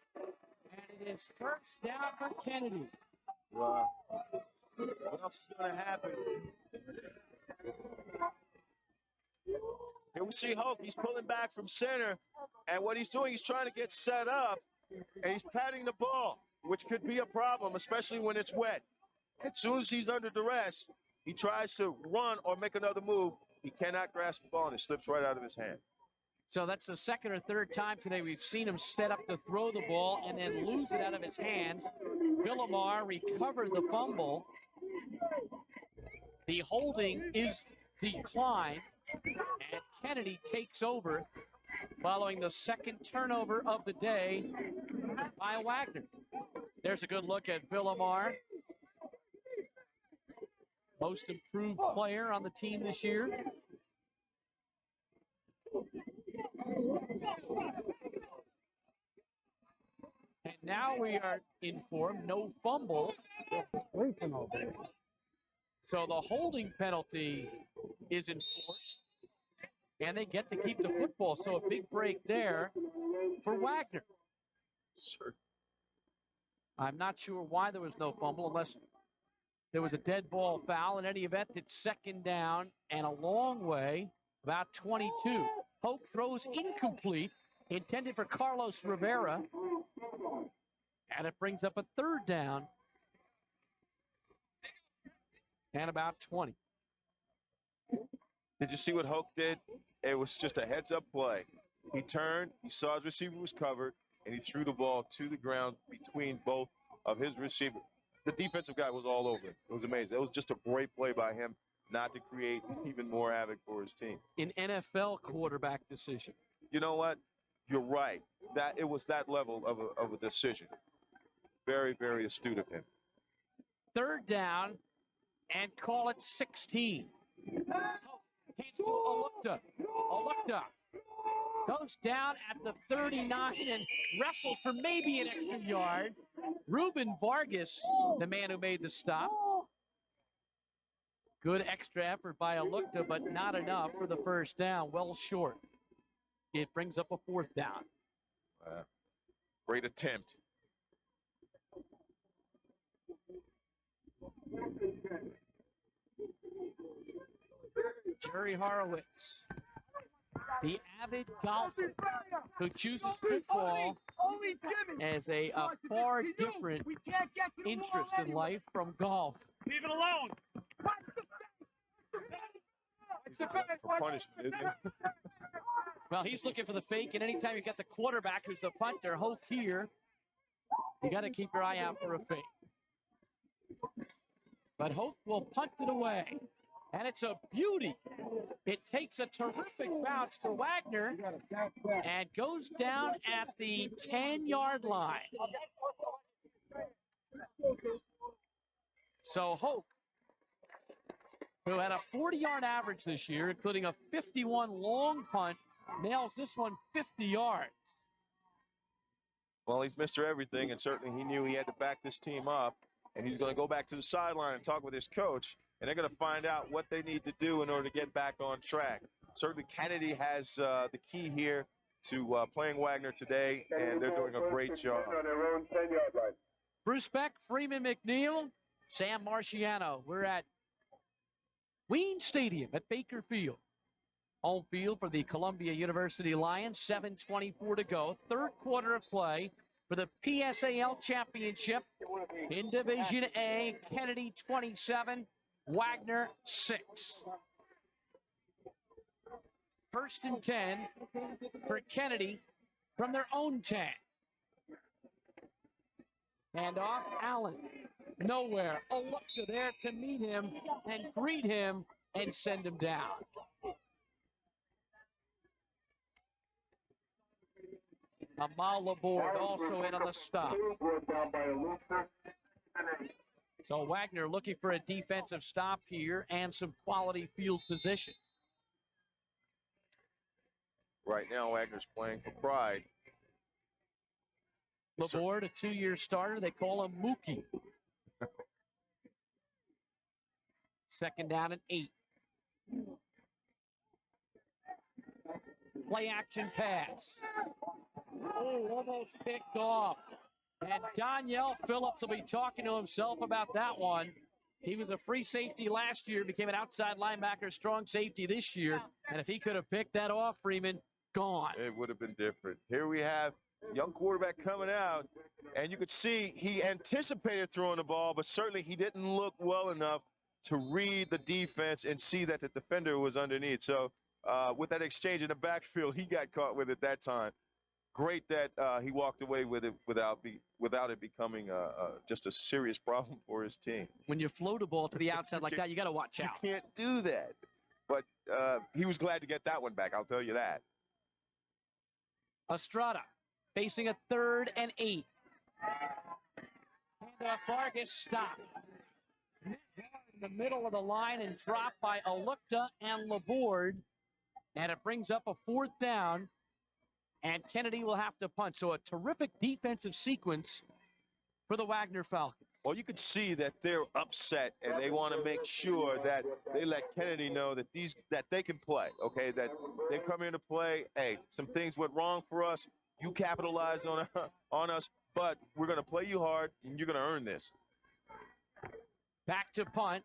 and it is first down for Kennedy. What else is going to happen? Here we see Hoke. He's pulling back from center. And what he's doing, he's trying to get set up. And he's patting the ball, which could be a problem, especially when it's wet. As soon as he's under duress, he tries to run or make another move. He cannot grasp the ball, and it slips right out of his hand. So that's the second or third time today we've seen him set up to throw the ball and then lose it out of his hands. Villamar recovered the fumble. The holding is declined, and Kennedy takes over following the second turnover of the day by Wagner. There's a good look at Villamar, most improved player on the team this year. And now we are informed no fumble. So the holding penalty is enforced, and they get to keep the football. So a big break there for Wagner. Sure. I'm not sure why there was no fumble unless there was a dead ball foul. In any event, it's second down and a long way, about 22. Hoke throws incomplete, intended for Carlos Rivera, and it brings up a third down and about 20. Did you see what Hoke did? It was just a heads-up play. He turned, he saw his receiver was covered, and he threw the ball to the ground between both of his receivers. The defensive guy was all over it. It was amazing. It was just a great play by him not to create even more havoc for his team. An NFL quarterback decision. You know what? You're right. That it was that level of a decision. Very, very astute of him. Third down and call it 16. Hands to Alukta. Alukta goes down at the 39 and wrestles for maybe an extra yard. Ruben Vargas, the man who made the stop. Good extra effort by Alukta, but not enough for the first down. Well short. It brings up a fourth down. Great attempt. Jerry Horowitz, the avid golfer who chooses football as a far different interest in life from golf. Leave it alone. For punishment, isn't it? Well, he's looking for the fake, and anytime you got the quarterback who's the punter, Hoke here, you got to keep your eye out for a fake. But Hoke will punt it away, and it's a beauty. It takes a terrific bounce to Wagner and goes down at the 10-yard line. So Hoke, who had a 40-yard average this year, including a 51 long punt, nails this one 50 yards. Well, he's Mr. Everything, and certainly he knew he had to back this team up, and he's going to go back to the sideline and talk with his coach, and they're going to find out what they need to do in order to get back on track. Certainly Kennedy has the key here to playing Wagner today, and they're doing a great job. Bruce Beck, Freeman McNeil, Sam Marciano. We're at Ween Stadium at Baker Field. Home field for the Columbia University Lions, 7:24 to go. Third quarter of play for the PSAL championship in Division A. Kennedy 27, Wagner 6. First and 10 for Kennedy from their own 10. And off Allen. Nowhere. Alukta there to meet him and greet him and send him down. Amal Laborde also in on the stop. So Wagner looking for a defensive stop here and some quality field position. Right now, Wagner's playing for pride. Laborde, a 2-year starter. They call him Mookie. Second down and 8. Play action pass. Oh, almost picked off. And Danielle Phillips will be talking to himself about that one. He was a free safety last year, became an outside linebacker, strong safety this year. And if he could have picked that off, Freeman, gone. It would have been different. Here we have young quarterback coming out, and you could see he anticipated throwing the ball, but certainly he didn't look well enough to read the defense and see that the defender was underneath. So with that exchange in the backfield, he got caught with it that time. Great that he walked away with it without it becoming just a serious problem for his team. When you float a ball to the outside like that, you got to watch out. You can't do that. But he was glad to get that one back, I'll tell you that. Estrada facing a 3rd and 8. And Vargas stopped. In the middle of the line and dropped by Alukta and Laborde. And it brings up a 4th down. And Kennedy will have to punt. So a terrific defensive sequence for the Wagner Falcons. Well, you could see that they're upset, and they want to make sure that they let Kennedy know that they can play, okay, that they come here to play. Hey, some things went wrong for us. You capitalized on us, but we're going to play you hard, and you're going to earn this. Back to punt.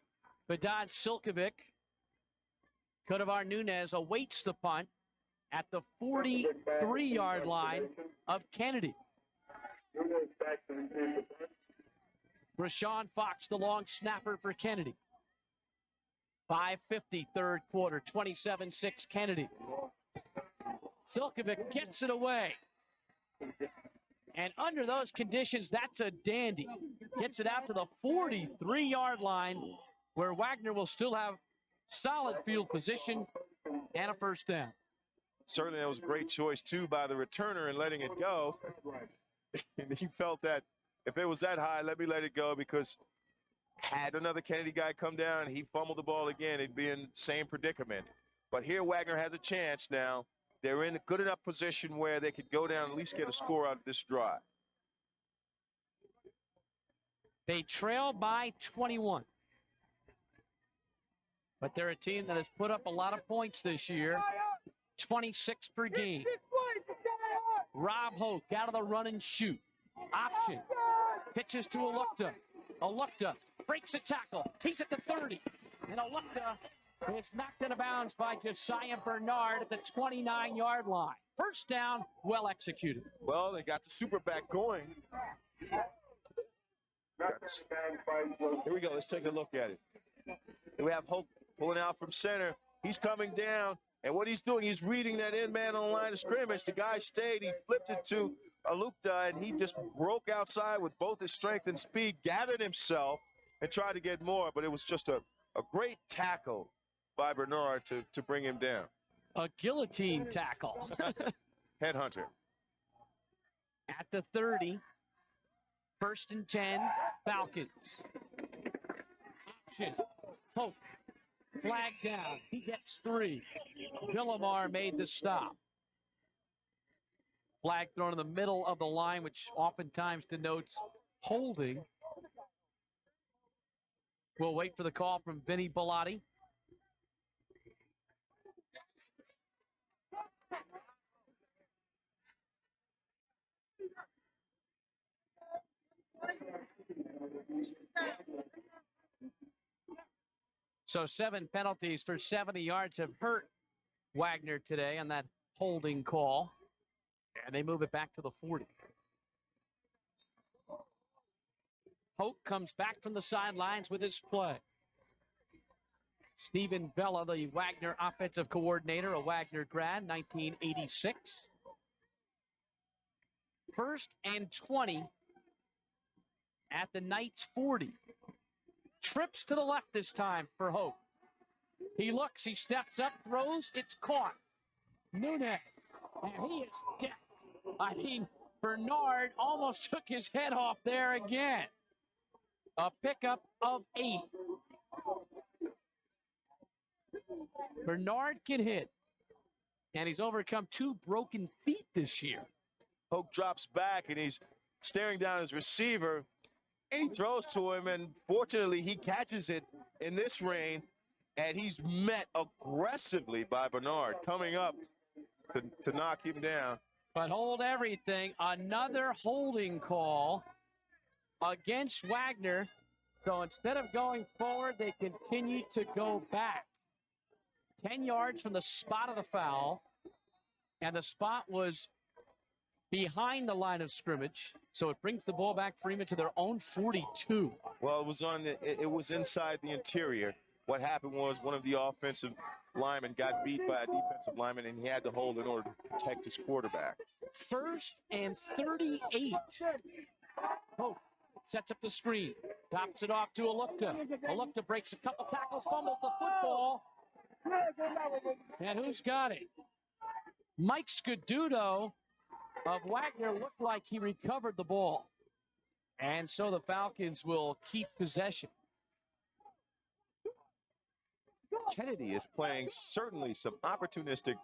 Badad Silkovic. Kodavar Nunez awaits the punt at the 43-yard line of Kennedy. Rashawn Fox, the long snapper for Kennedy. 5:50, 3rd quarter, 27-6 Kennedy. Silkovic gets it away. And under those conditions, that's a dandy. Gets it out to the 43-yard line, where Wagner will still have solid field position and a 1st down. Certainly that was a great choice, too, by the returner in letting it go. And he felt that if it was that high, let me let it go, because had another Kennedy guy come down and he fumbled the ball again, he'd be in the same predicament. But here Wagner has a chance now. They're in a good enough position where they could go down and at least get a score out of this drive. They trail by 21. But they're a team that has put up a lot of points this year. 26 per game. Rob Hoke out of the run and shoot. Option. Pitches to Alukta. Alukta breaks a tackle. He's at the 30. And Alukta is knocked out of bounds by Josiah Bernard at the 29-yard line. 1st down, well executed. Well, they got the super back going. Here we go. Let's take a look at it. We have Hope pulling out from center. He's coming down. And what he's doing, he's reading that end man on the line of scrimmage. The guy stayed. He flipped it to Alukta, and he just broke outside with both his strength and speed, gathered himself, and tried to get more. But it was just a great tackle by Bernard to bring him down. A guillotine tackle. Headhunter. At the 30, 1st and 10, Falcons. Option. Hope. Flag down. He gets 3. Villamar made the stop. Flag thrown in the middle of the line, which oftentimes denotes holding. We'll wait for the call from Vinny Bellotti. So 7 penalties for 70 yards have hurt Wagner today on that holding call. And they move it back to the 40. Hoke comes back from the sidelines with his play. Stephen Bella, the Wagner offensive coordinator, a Wagner grad, 1986. 1st and 20 at the Knights' 40. Trips to the left this time for Hope. He looks, he steps up, throws, it's caught. Nunez, and he is decked. I mean, Bernard almost took his head off there again. A pickup of 8. Bernard can hit, and he's overcome 2 broken feet this year. Hoke drops back, and he's staring down his receiver, and he throws to him, and fortunately he catches it in this rain, and he's met aggressively by Bernard coming up to knock him down. But hold everything. Another holding call against Wagner. So instead of going forward, they continue to go back. 10 yards from the spot of the foul. And the spot was behind the line of scrimmage. So it brings the ball back, Freeman, to their own 42. Well, it was inside the interior. What happened was one of the offensive linemen got beat by a defensive lineman, and he had to hold in order to protect his quarterback. 1st and 38. Hope sets up the screen. Tops it off to Alukta. Alukta breaks a couple tackles, fumbles the football. And who's got it? Mike Scaduto of Wagner looked like he recovered the ball. And so the Falcons will keep possession. Kennedy is playing certainly some opportunistic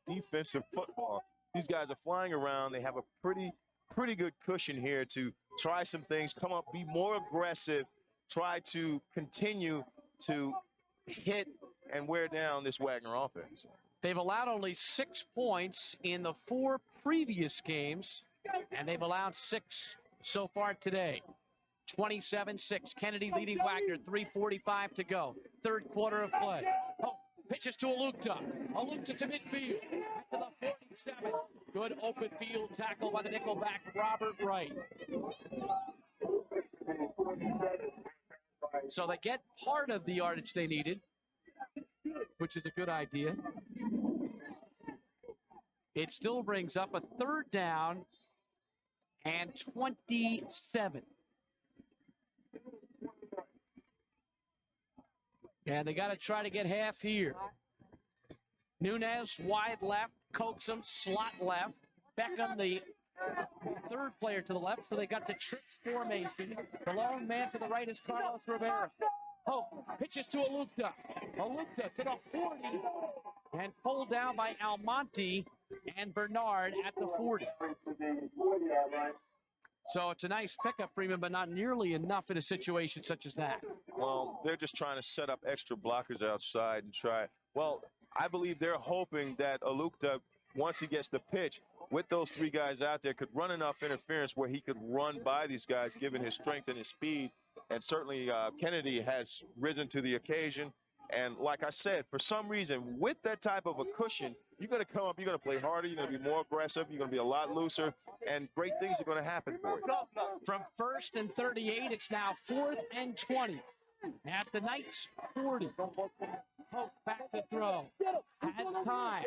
defensive football. These guys are flying around. They have a pretty good cushion here to try some things, come up, be more aggressive, try to continue to hit and wear down this Wagner offense. They've allowed only 6 points in the 4 previous games, and they've allowed 6 so far today. 27-6. Kennedy leading Wagner. 3:45 to go. 3rd quarter of play. Oh, pitches to Alukta. Alukta to midfield. Back to the 47. Good open field tackle by the nickelback, Robert Wright. So they get part of the yardage they needed, which is a good idea. It still brings up a 3rd down and 27. And they got to try to get half here. Nunez wide left, Coaxum slot left. Beckham, the 3rd player to the left, so they got the trick formation. The lone man to the right is Carlos Rivera. Hope pitches to Alukta. Alukta to the 40 and pulled down by Almonte and Bernard at the 40. So it's a nice pickup, Freeman, but not nearly enough in a situation such as that. Well, they're just trying to set up extra blockers outside and try. Well, I believe they're hoping that Alukta, once he gets the pitch, with those 3 guys out there, could run enough interference where he could run by these guys, given his strength and his speed. And certainly Kennedy has risen to the occasion. And like I said, for some reason, with that type of a cushion, you're going to come up, you're going to play harder, you're going to be more aggressive, you're going to be a lot looser, and great things are going to happen for you. From 1st and 38, it's now 4th and 20. At the Knights' 40. Hope back to throw. Has time.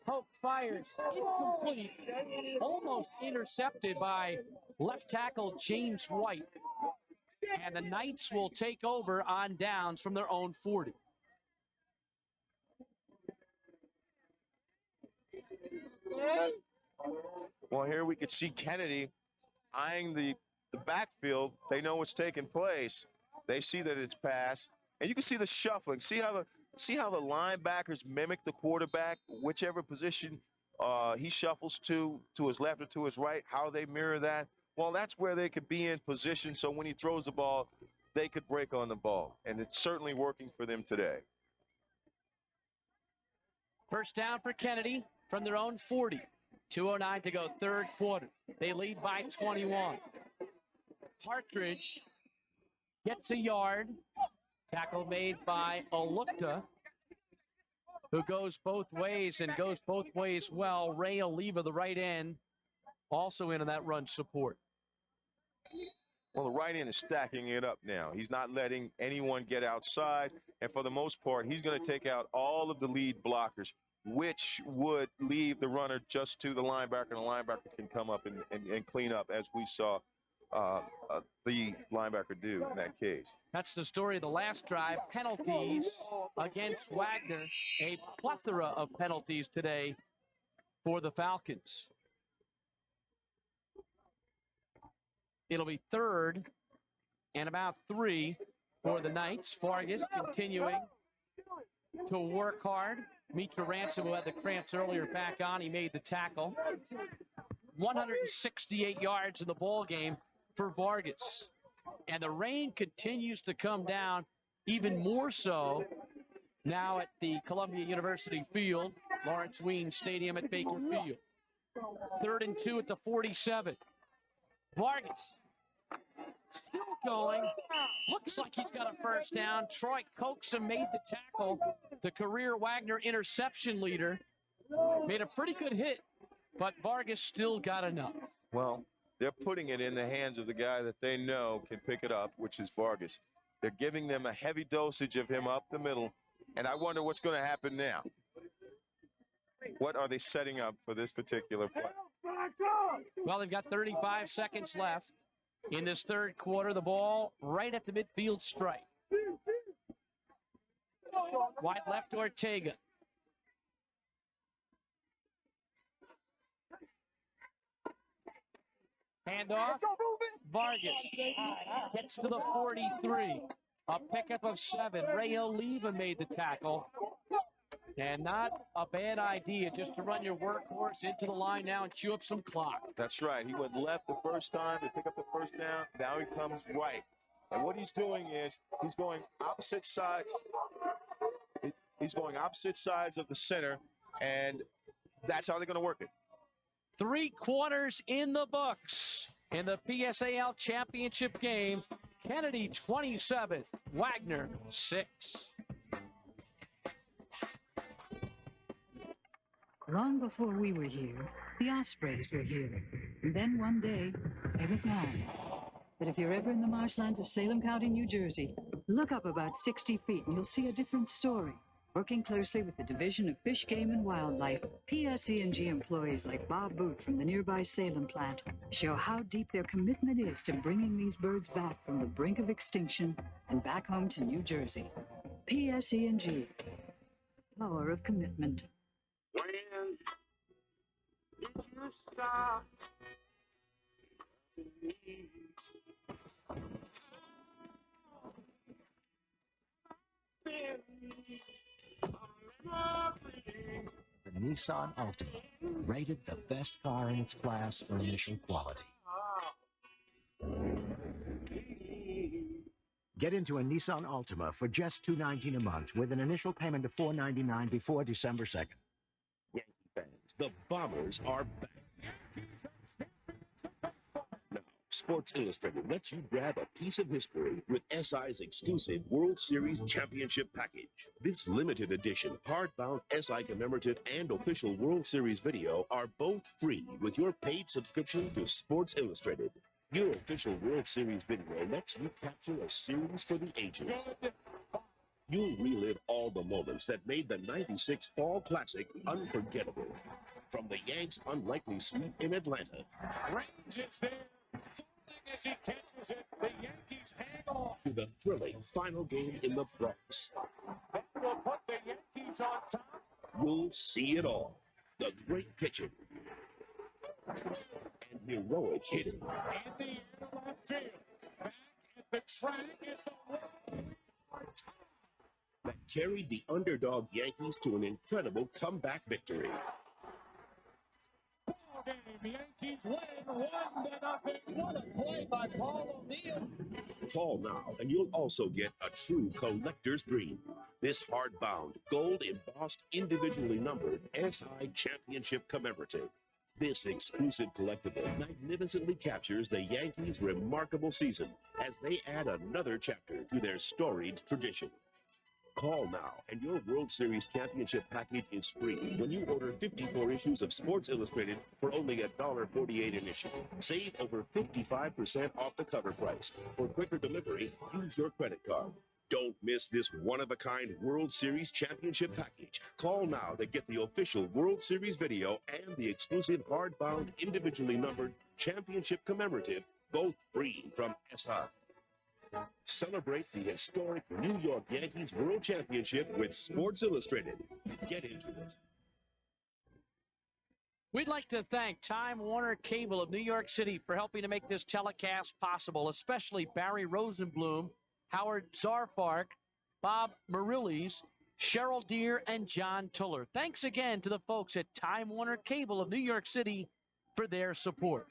Hope fires. Incomplete. Almost intercepted by left tackle James White. And the Knights will take over on downs from their own 40. Well, here we could see Kennedy eyeing the backfield. They know what's taking place. They see that it's pass. And you can see the shuffling. See how the linebackers mimic the quarterback, whichever position he shuffles to his left or to his right, how they mirror that. Well, that's where they could be in position, so when he throws the ball, they could break on the ball. And it's certainly working for them today. 1st down for Kennedy from their own 40. 2:09 to go, 3rd quarter. They lead by 21. Partridge gets a yard. Tackle made by Alukta, who goes both ways and goes both ways well. Ray Oliva, the right end, also into that run support. Well, the right end is stacking it up now. He's not letting anyone get outside. And for the most part, he's going to take out all of the lead blockers, which would leave the runner just to the linebacker, and the linebacker can come up and clean up, as we saw the linebacker do in that case. That's the story of the last drive. Penalties against Wagner. A plethora of penalties today for the Falcons. It'll be 3rd and about 3 for the Knights. Vargas continuing to work hard. Mitra Ransom, who had the cramps earlier, back on. He made the tackle. 168 yards in the ball game for Vargas. And the rain continues to come down even more so now at the Columbia University Field, Lawrence Wien Stadium at Baker Field. 3rd and 2 at the 47. Vargas still going. Looks like he's got a first down. Troy Coaxum made the tackle. The career Wagner interception leader made a pretty good hit, but Vargas still got enough. Well, they're putting it in the hands of the guy that they know can pick it up, which is Vargas. They're giving them a heavy dosage of him up the middle, and I wonder what's going to happen now. What are they setting up for this particular play? Well, they've got 35 seconds left in this third quarter. The ball right at the midfield stripe. Wide left, Ortega. Handoff. Vargas gets to the 43. A pickup of 7. Ray Oliva made the tackle. And not a bad idea just to run your workhorse into the line now and chew up some clock. That's right. He went left the first time to pick up the first down. Now he comes right. And what he's doing is he's going opposite sides. He's going opposite sides of the center, and that's how they're going to work it. 3 quarters in the books in the PSAL championship game. Kennedy 27, Wagner 6. Long before we were here, the Ospreys were here. And then one day, they were gone. But if you're ever in the marshlands of Salem County, New Jersey, look up about 60 feet and you'll see a different story. Working closely with the Division of Fish, Game, and Wildlife, PSE&G employees like Bob Booth from the nearby Salem plant show how deep their commitment is to bringing these birds back from the brink of extinction and back home to New Jersey. PSE&G. Power of commitment. When did you stop? The Nissan Altima, rated the best car in its class for initial quality. Get into a Nissan Altima for just $219 a month with an initial payment of $499 before December 2nd. Yankee fans, the Bombers are back. Now, Sports Illustrated lets you grab a piece of history with SI's exclusive World Series Championship package. This limited edition hardbound SI commemorative and official World Series video are both free with your paid subscription to Sports Illustrated. Your official World Series video lets you capture a series for the ages. You'll relive all the moments that made the '96 Fall Classic unforgettable. From the Yanks' unlikely sweep in Atlanta. Range is there. Falling as he catches it. The Yankees hang on. To the thrilling final game in the Bronx. That will put the Yankees on top. You'll see it all. The great pitching. And heroic hitting. And the end of left field. Back at the track at the that carried the underdog Yankees to an incredible comeback victory. ball game. The Yankees win 1-0. What a play by Paul O'Neill. Call now, and you'll also get a true collector's dream. This hardbound, gold embossed, individually numbered SI Championship commemorative. This exclusive collectible magnificently captures the Yankees' remarkable season as they add another chapter to their storied tradition. Call now, and your World Series Championship package is free when you order 54 issues of Sports Illustrated for only $1.48 an issue. Save over 55% off the cover price. For quicker delivery, use your credit card. Don't miss this one-of-a-kind World Series Championship package. Call now to get the official World Series video and the exclusive hardbound, individually numbered Championship commemorative, both free from SI. Celebrate the historic New York Yankees World Championship with Sports Illustrated. Get into it. We'd like to thank Time Warner Cable of New York City for helping to make this telecast possible, especially Barry Rosenblum, Howard Zarfark, Bob Marillis, Cheryl Deere, and John Tuller. Thanks again to the folks at Time Warner Cable of New York City for their support.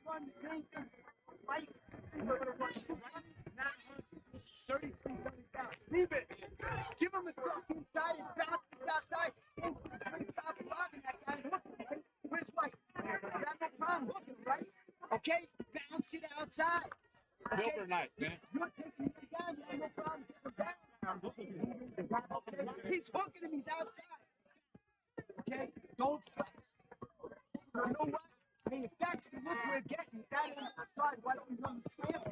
33, 35. Leave it. Give him a duck inside and bounce this outside. Top of that guy. Where's White? outside. Okay? Overnight, man. You're taking him down. You have no problem getting him down now. Okay? He's hooking him. He's outside. Okay? Don't flex. You know what? I mean, if that's the look we're getting, if that ain't outside, why don't we run the slam?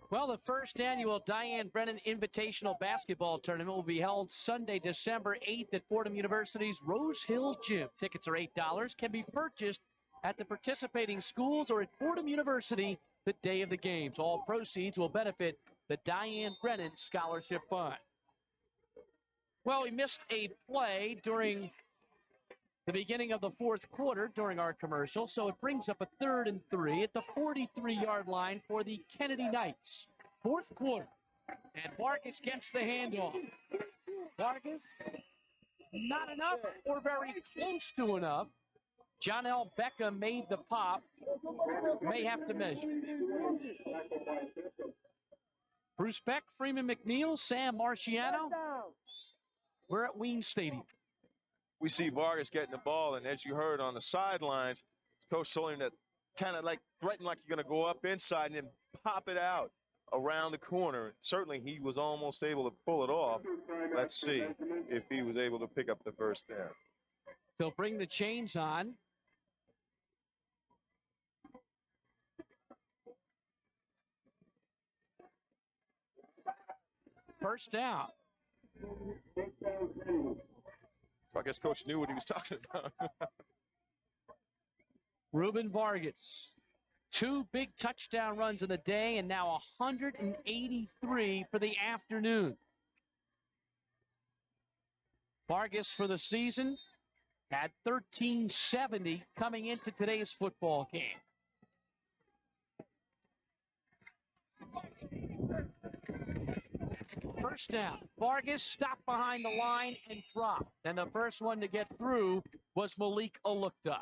Well, the first annual Diane Brennan Invitational Basketball Tournament will be held Sunday, December 8th at Fordham University's Rose Hill Gym. Tickets are $8, can be purchased at the participating schools or at Fordham University the day of the games. All proceeds will benefit the Diane Brennan Scholarship Fund. Well, we missed a play during the beginning of the fourth quarter during our commercial, so it brings up a 3rd and 3 at the 43-yard line for the Kennedy Knights. Fourth quarter, and Vargas gets the handoff. Vargas, not enough or very close to enough. John L. Becca made the pop. May have to measure. Bruce Beck, Freeman McNeil, Sam Marciano. We're at Ween Stadium. We see Vargas getting the ball, and as you heard on the sidelines, Coach told him to kind of like threaten like you're going to go up inside and then pop it out around the corner. Certainly he was almost able to pull it off. Let's see if he was able to pick up the first down. They'll bring the chains on. First down. So I guess Coach knew what he was talking about. Ruben Vargas, 2 big touchdown runs in the day and now 183 for the afternoon. Vargas for the season had 1370 coming into today's football game. First down. Vargas stopped behind the line and dropped. And the first one to get through was Malik Olukta.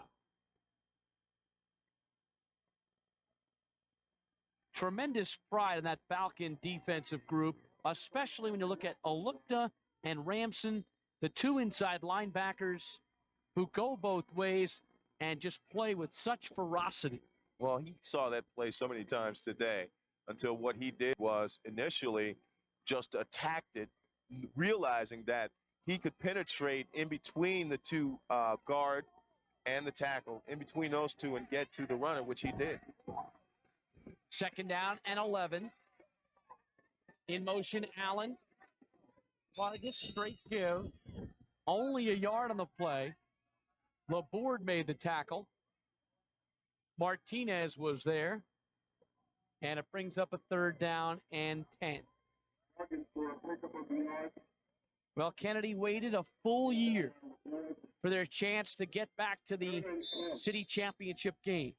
Tremendous pride in that Falcon defensive group, especially when you look at Olukta and Ramson, the 2 inside linebackers who go both ways and just play with such ferocity. Well, he saw that play so many times today until what he did was initially just attacked it, realizing that he could penetrate in between the 2 guard and the tackle, in between those 2, and get to the runner, which he did. Second down and 11. In motion, Allen. Vargas straight give. Only a yard on the play. Laborde made the tackle. Martinez was there. And it brings up a 3rd down and 10. Well, Kennedy waited a full year for their chance to get back to the city championship game.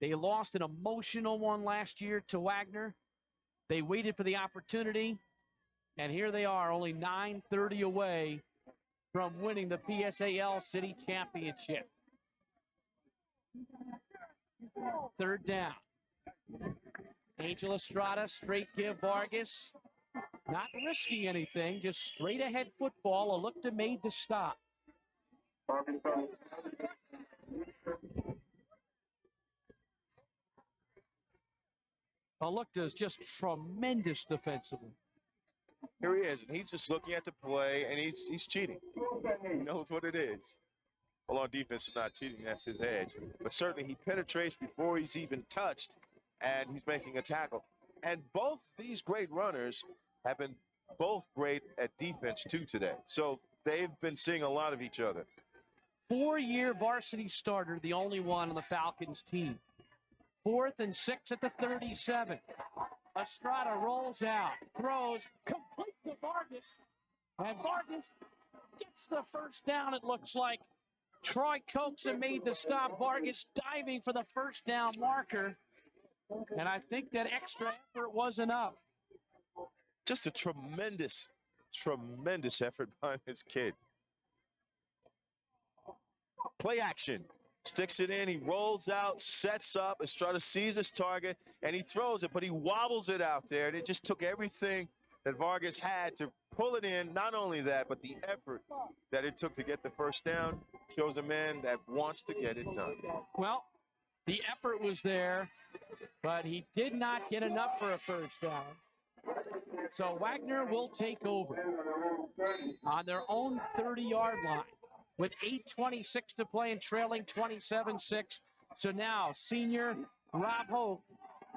They lost an emotional one last year to Wagner. They waited for the opportunity, and here they are, only 9:30 away from winning the PSAL City Championship. 3rd down. Angel Estrada, straight give Vargas. Not risking anything, just straight ahead football. Olukta made the stop. Olukta is just tremendous defensively. Here he is, and he's just looking at the play, and he's cheating. He knows what it is. Well, on defense is not cheating, that's his edge. But certainly he penetrates before he's even touched, and he's making a tackle. And both these great runners have been both great at defense, too, today. So they've been seeing a lot of each other. 4-year varsity starter, the only one on the Falcons team. 4th and 6 at the 37. Estrada rolls out, throws, complete to Vargas. And Vargas gets the first down, it looks like. Troy Coaxon made the stop. Vargas diving for the first down marker. And I think that extra effort was enough. Just a tremendous, tremendous effort by this kid. Play action. Sticks it in, he rolls out, sets up, is trying to seize his target, and he throws it, but he wobbles it out there. And it just took everything that Vargas had to pull it in. Not only that, but the effort that it took to get the first down shows a man that wants to get it done. Well, the effort was there, but he did not get enough for a first down. So Wagner will take over on their own 30-yard line with 8:26 to play and trailing 27-6. So now senior Rob Hoke,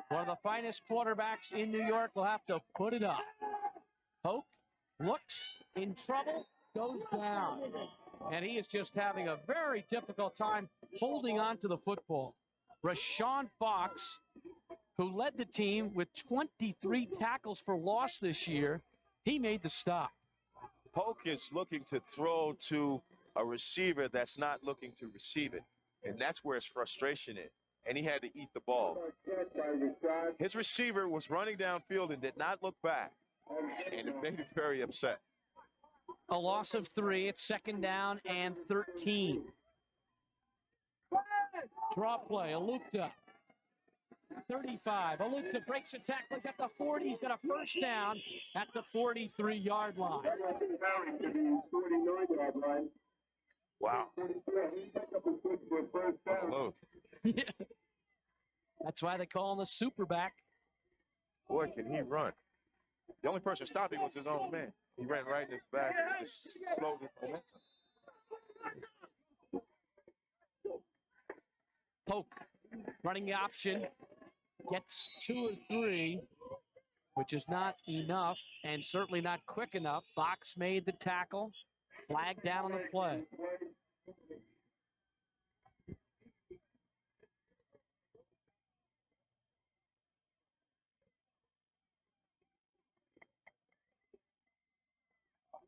one of the finest quarterbacks in New York, will have to put it up. Hoke looks in trouble, goes down. And he is just having a very difficult time holding on to the football. Rashawn Fox, who led the team with 23 tackles for loss this year, he made the stop. Hoke is looking to throw to a receiver that's not looking to receive it. And that's where his frustration is. And he had to eat the ball. His receiver was running downfield and did not look back. And it made him very upset. A loss of 3. It's second down and 13. Draw play, Alupta. 35. Alupta breaks a tackle. He's at the 40. He's got a first down at the 43-yard line. Wow. Yeah. That's why they call him the superback. Boy, can he run. The only person stopping was his own man. He ran right in his back and just slowed his momentum. Polk running the option, gets 2 or 3, which is not enough and certainly not quick enough. Fox made the tackle, flag down on the play.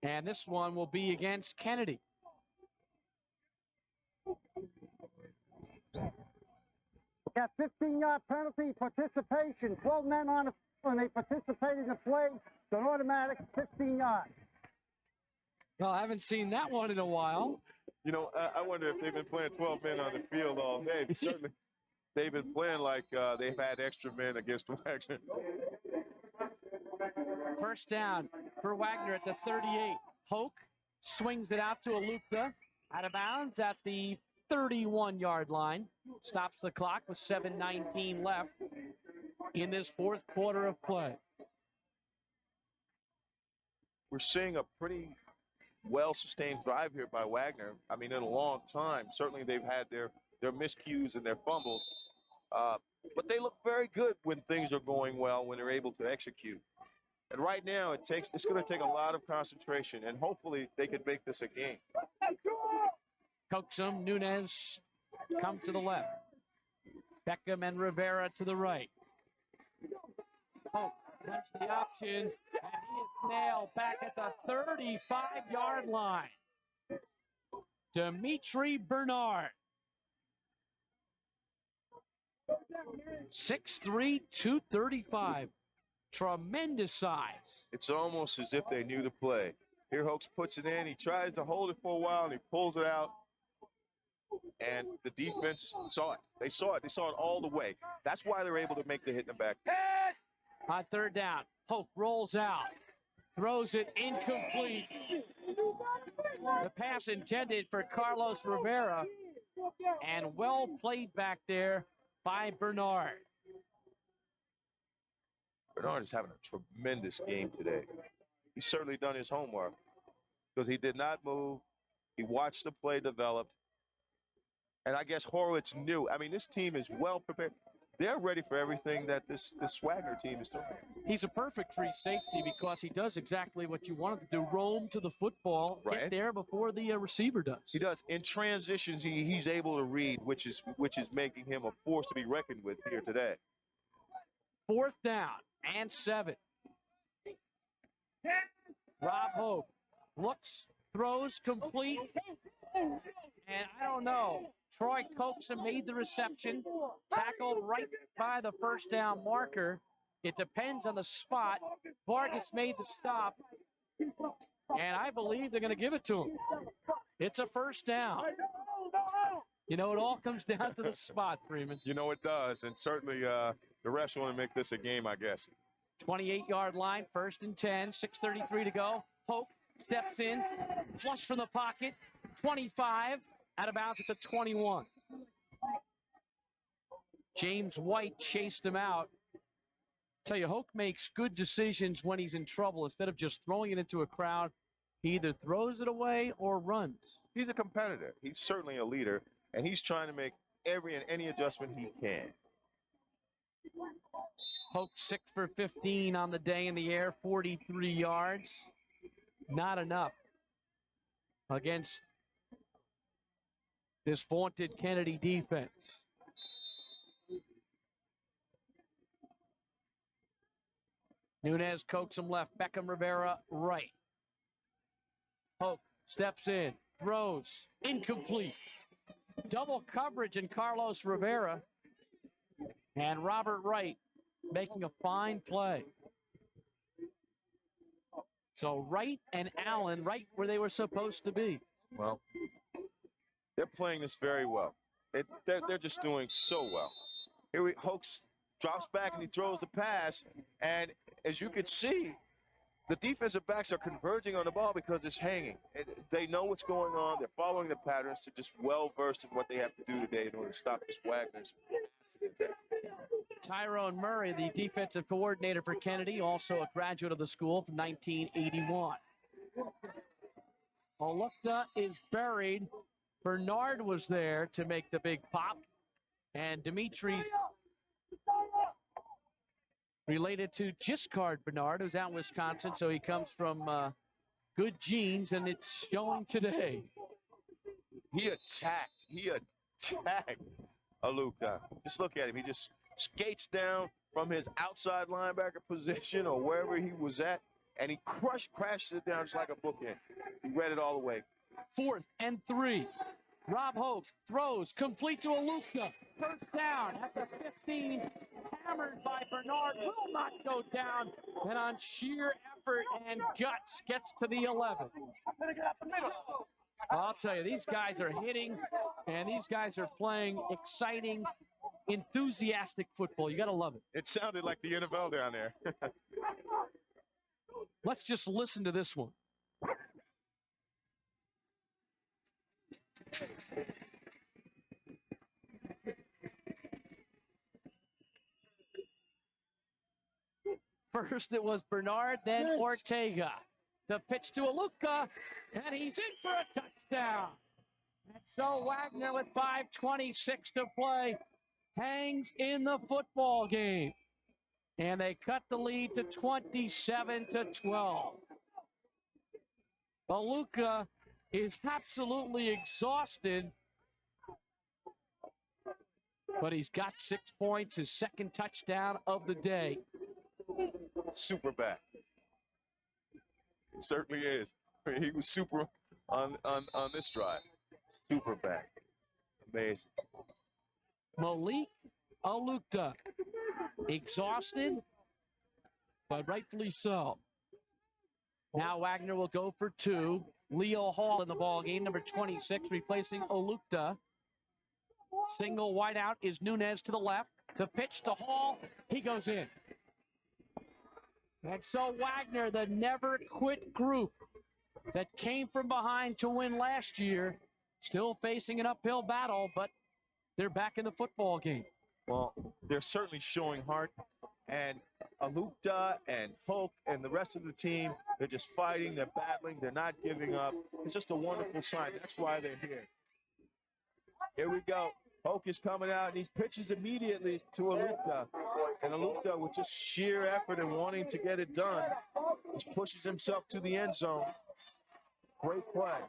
And this one will be against Kennedy. Got 15-yard penalty, participation. 12 men on when they participate in the play. It's an automatic 15 yards. Well, I haven't seen that one in a while. You know, I wonder if they've been playing 12 men on the field all day. Certainly, they've been playing like they've had extra men against Wagner. First down for Wagner at the 38. Hoke swings it out to Alupta. Out of bounds at the 31-yard line. Stops the clock with 7:19 left in this fourth quarter of play. We're seeing a pretty well-sustained drive here by Wagner. I mean, in a long time. Certainly, they've had their miscues and their fumbles. But they look very good when things are going well, when they're able to execute. And right now, it's going to take a lot of concentration, and hopefully they can make this a game. Coaxum, Nunez come to the left. Beckham and Rivera to the right. Hope runs the option, and he is nailed back at the 35-yard line. Dimitri Bernard. 6'3", 235. Tremendous size. It's almost as if they knew the play. Here Hoax puts it in. He tries to hold it for a while, and he pulls it out. And the defense saw it. They saw it. They saw it all the way. That's why they're able to make the hit in the back. On third down, Hope rolls out. Throws it incomplete. The pass intended for Carlos Rivera. And well played back there by Bernard. Bernard is having a tremendous game today. He's certainly done his homework because he did not move. He watched the play develop. And I guess Horowitz knew. I mean, this team is well prepared. They're ready for everything that this Wagner team is doing. He's a perfect free safety because he does exactly what you want him to do, roam to the football, get there before the receiver does. He does. In transitions, he's able to read, which is making him a force to be reckoned with here today. Fourth down and 7. Rob Hope looks, throws, complete. And I don't know. Troy Coaxum made the reception, tackled right by the first down marker. It depends on the spot. Vargas made the stop, and I believe they're going to give it to him. It's a first down. You know, it all comes down to the spot, Freeman. You know it does, and certainly the refs want to make this a game, I guess. 28-yard line, 1st and 10, 6:33 to go. Hoke steps in, flush from the pocket, 25, out of bounds at the 21. James White chased him out. Tell you, Hoke makes good decisions when he's in trouble. Instead of just throwing it into a crowd, he either throws it away or runs. He's a competitor. He's certainly a leader, and he's trying to make every and any adjustment he can. Hoke 6 for 15 on the day in the air, 43 yards. Not enough against this vaunted Kennedy defense. Nunez coaxes him left. Beckham Rivera right. Hoke steps in, throws, incomplete. Double coverage in Carlos Rivera. And Robert Wright making a fine play. So Wright and Allen right where they were supposed to be. Well, they're playing this very well. They're just doing so well. Here Hoke drops back and he throws the pass. And as you can see, the defensive backs are converging on the ball because it's hanging. They know what's going on. They're following the patterns. They're just well-versed in what they have to do today in order to stop this Wagner's attack. Tyrone Murray, the defensive coordinator for Kennedy, also a graduate of the school from 1981. Olukta is buried. Bernard was there to make the big pop. And Dimitri, related to Giscard Bernard, who's out in Wisconsin, so he comes from good genes, and it's showing today. He attacked Olukta. Just look at him. He just skates down from his outside linebacker position or wherever he was at, and he crashes it down just like a bookend. He read it all the way. 4th and 3. Rob Hoke throws complete to Olukta. First down at the 15. Hammered by Bernard. Will not go down. And on sheer effort and guts gets to the 11. I'll tell you, these guys are hitting, and these guys are playing exciting, enthusiastic football. You got to love it. It sounded like the NFL down there. Let's just listen to this one. First it was Bernard, then Ortega. The pitch to Olukta, and he's in for a touchdown. And so Wagner, with 5:26 to play, hangs in the football game. And they cut the lead to 27-12. Olukta is absolutely exhausted, but he's got 6 points, his second touchdown of the day. Super back. It certainly is. I mean, he was super on this drive. Super back. Amazing. Malik Olukta, exhausted, but rightfully so. Now Wagner will go for 2. Leo Hall in the ball game, number 26, replacing Olukta. Single wideout is Nunez to the left. The pitch to Hall, he goes in. And so Wagner, the never quit group that came from behind to win last year, still facing an uphill battle, but they're back in the football game. Well, they're certainly showing heart, and Olukta and Hoke and the rest of the team, they're just fighting, they're battling, they're not giving up. It's just a wonderful sign. That's why they're here. Here we go. Hoke is coming out, and he pitches immediately to Olukta. And Olukta, with just sheer effort and wanting to get it done, just pushes himself to the end zone. Great play.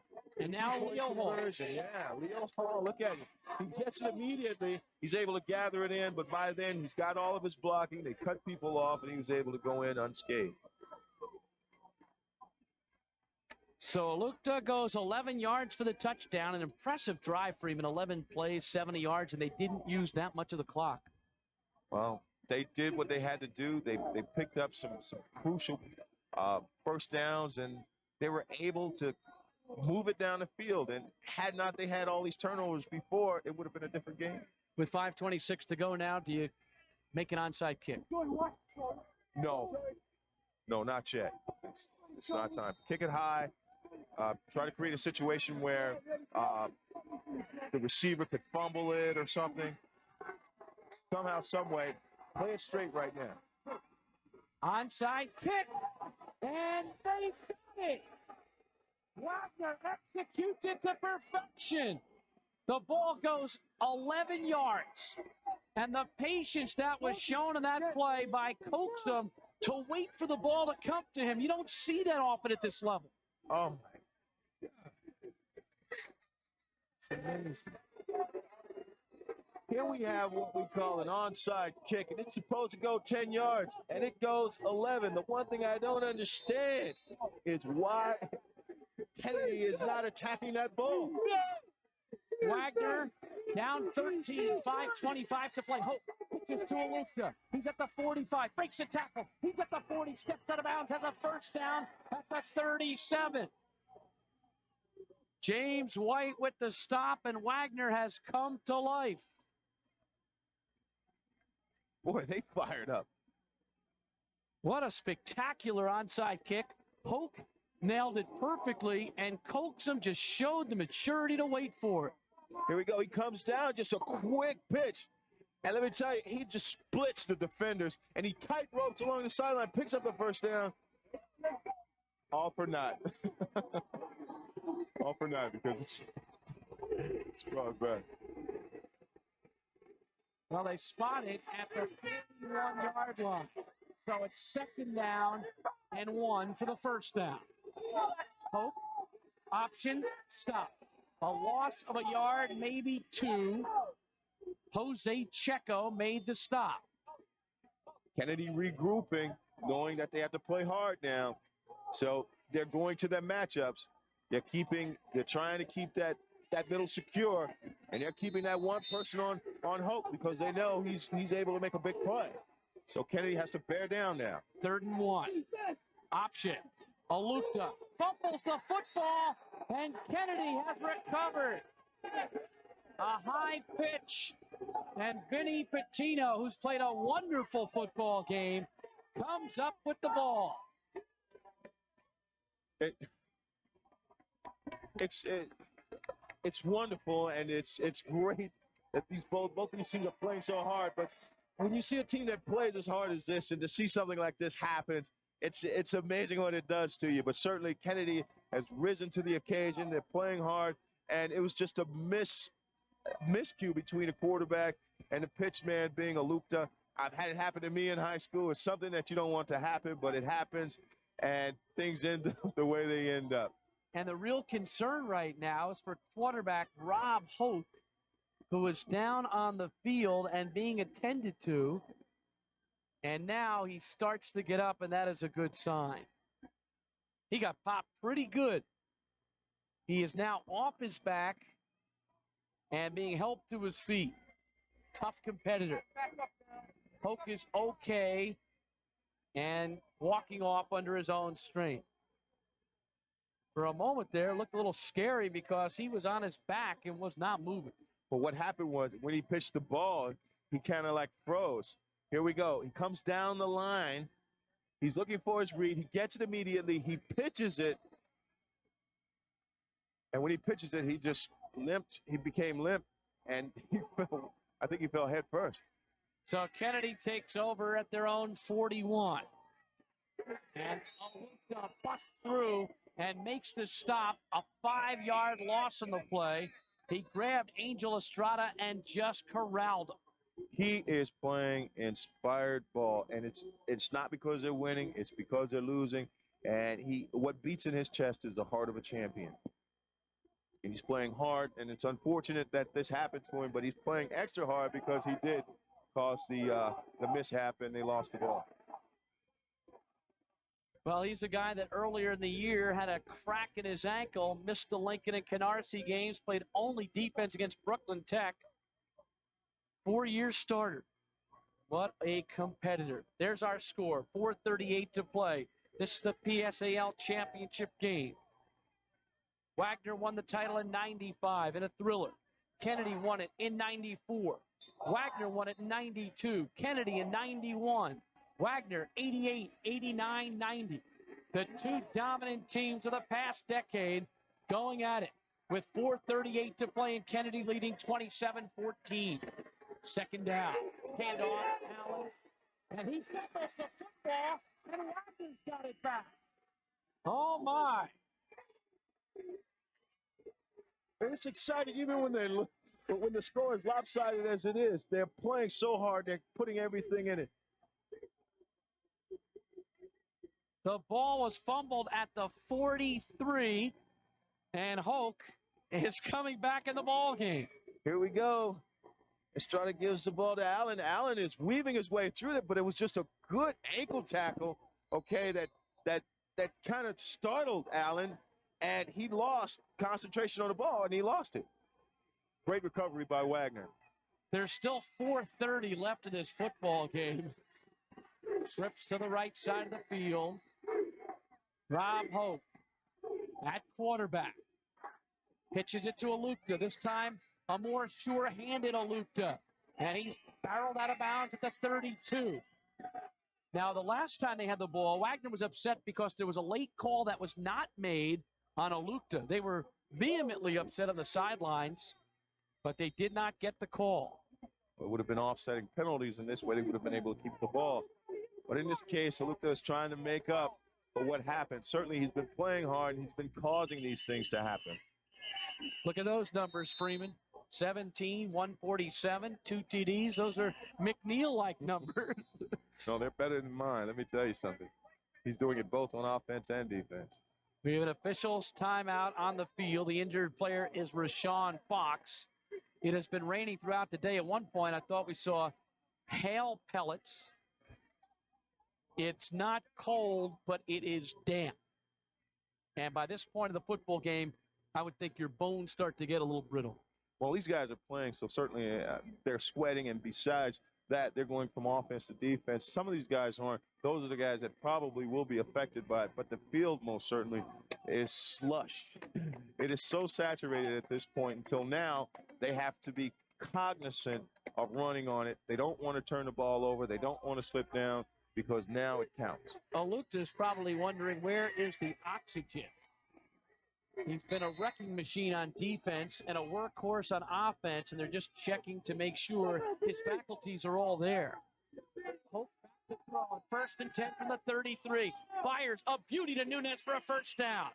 And now Leo Hall. Yeah, Leo Hall, look at him. He gets it immediately. He's able to gather it in, but by then he's got all of his blocking. They cut people off, and he was able to go in unscathed. So Olukta goes 11 yards for the touchdown. An impressive drive for him in 11 plays, 70 yards, and they didn't use that much of the clock. Well, they did what they had to do. They picked up some crucial first downs, and they were able to move it down the field. And had not they had all these turnovers before, it would have been a different game. With 5:26 to go now, do you make an onside kick? No, not yet. It's not time. Kick it high. Try to create a situation where the receiver could fumble it or something. Somehow, some way, play it straight right now. Onside kick, and they fit it. Wagner executes it to perfection. The ball goes 11 yards. And the patience that was shown in that play by Coaxum to wait for the ball to come to him. You don't see that often at this level. Oh, my God. It's amazing. Here we have what we call an onside kick, and it's supposed to go 10 yards, and it goes 11. The one thing I don't understand is why Kennedy is not attacking that ball. Wagner down 13, 5:25 to play. Hope pitches to Alukta. He's at the 45, breaks a tackle. He's at the 40, steps out of bounds, has a first down at the 37. James White with the stop, and Wagner has come to life. Boy, they fired up. What a spectacular onside kick. Hoke nailed it perfectly, and Coaxum just showed the maturity to wait for it. Here we go. He comes down, just a quick pitch. And let me tell you, he just splits the defenders, and he tight ropes along the sideline, picks up the first down. All for naught. All for naught, because it's brought back. Well, they spot it at the 51-yard line. So it's second down and 1 for the first down. Hope, option, stop. A loss of a yard, maybe 2. Jose Checo made the stop. Kennedy regrouping, knowing that they have to play hard now. So they're going to their matchups. They're trying to keep that middle secure, and they're keeping that one person on Hope because they know he's able to make a big play. So Kennedy has to bear down now. 3rd and 1. Option. Alukta fumbles the football, and Kennedy has recovered. A high pitch, and Vinny Patino, who's played a wonderful football game, comes up with the ball. It's wonderful, and it's great that both of these teams are playing so hard. But when you see a team that plays as hard as this, and to see something like this happen, it's amazing what it does to you. But certainly Kennedy has risen to the occasion. They're playing hard, and it was just a miscue between the quarterback and the pitch man being Alukta. I've had it happen to me in high school. It's something that you don't want to happen, but it happens, and things end up the way they end up. And the real concern right now is for quarterback Rob Hoke, who is down on the field and being attended to. And now he starts to get up, and that is a good sign. He got popped pretty good. He is now off his back and being helped to his feet. Tough competitor. Hoke is okay and walking off under his own strength. For a moment there, it looked a little scary because he was on his back and was not moving. But what happened was when he pitched the ball, he kind of like froze. Here we go. He comes down the line. He's looking for his read. He gets it immediately. He pitches it. And when he pitches it, he just limped. He became limp, and I think he fell head first. So Kennedy takes over at their own 41. And Alukta busts through and makes the stop. A 5-yard loss on the play. He grabbed Angel Estrada and just corralled him. He is playing inspired ball, and it's not because they're winning, it's because they're losing. And what beats in his chest is the heart of a champion. And he's playing hard, and it's unfortunate that this happened to him, but he's playing extra hard because he did cause the mishap, and they lost the ball. Well, he's a guy that earlier in the year had a crack in his ankle, missed the Lincoln and Canarsie games, played only defense against Brooklyn Tech. 4-year starter. What a competitor. There's our score, 4:38 to play. This is the PSAL championship game. Wagner won the title in 95 in a thriller. Kennedy won it in 94. Wagner won it in 92. Kennedy in 91. Wagner 88, 89, 90. The two dominant teams of the past decade going at it with 4:38 to play and Kennedy leading 27-14. Second down. Handoff, Allen. And he fumbles the football, and Wagner's got it back. Oh, my. It's exciting even when when the score is lopsided as it is. They're playing so hard. They're putting everything in it. The ball was fumbled at the 43, and Hoke is coming back in the ball game. Here we go. Estrada gives the ball to Allen. Allen is weaving his way through it, but it was just a good ankle tackle, okay, that kind of startled Allen, and he lost concentration on the ball, and he lost it. Great recovery by Wagner. There's still 4:30 left in this football game. Trips to the right side of the field. Rob Hope at quarterback. Pitches it to Alukta. This time, a more sure-handed Alukta. And he's barreled out of bounds at the 32. Now, the last time they had the ball, Wagner was upset because there was a late call that was not made on Alukta. They were vehemently upset on the sidelines, but they did not get the call. It would have been offsetting penalties in this way. They would have been able to keep the ball. But in this case, Alukta is trying to make up for what happened. Certainly, he's been playing hard, and he's been causing these things to happen. Look at those numbers, Freeman. 17, 147, 2 TDs. Those are McNeil-like numbers. No, they're better than mine. Let me tell you something. He's doing it both on offense and defense. We have an official's timeout on the field. The injured player is Rashawn Fox. It has been raining throughout the day. At one point, I thought we saw hail pellets. It's not cold, but it is damp. And by this point of the football game, I would think your bones start to get a little brittle. Well, these guys are playing, so certainly they're sweating, and besides that, they're going from offense to defense. Some of these guys aren't. Those are the guys that probably will be affected by it, but the field most certainly is slush. It is so saturated at this point until now they have to be cognizant of running on it. They don't want to turn the ball over. They don't want to slip down because now it counts. Alukta is probably wondering, where is the oxygen? He's been a wrecking machine on defense and a workhorse on offense, and they're just checking to make sure his faculties are all there. Hope back to throw. First and 10 from the 33. Fires a beauty to Nunez for a first down.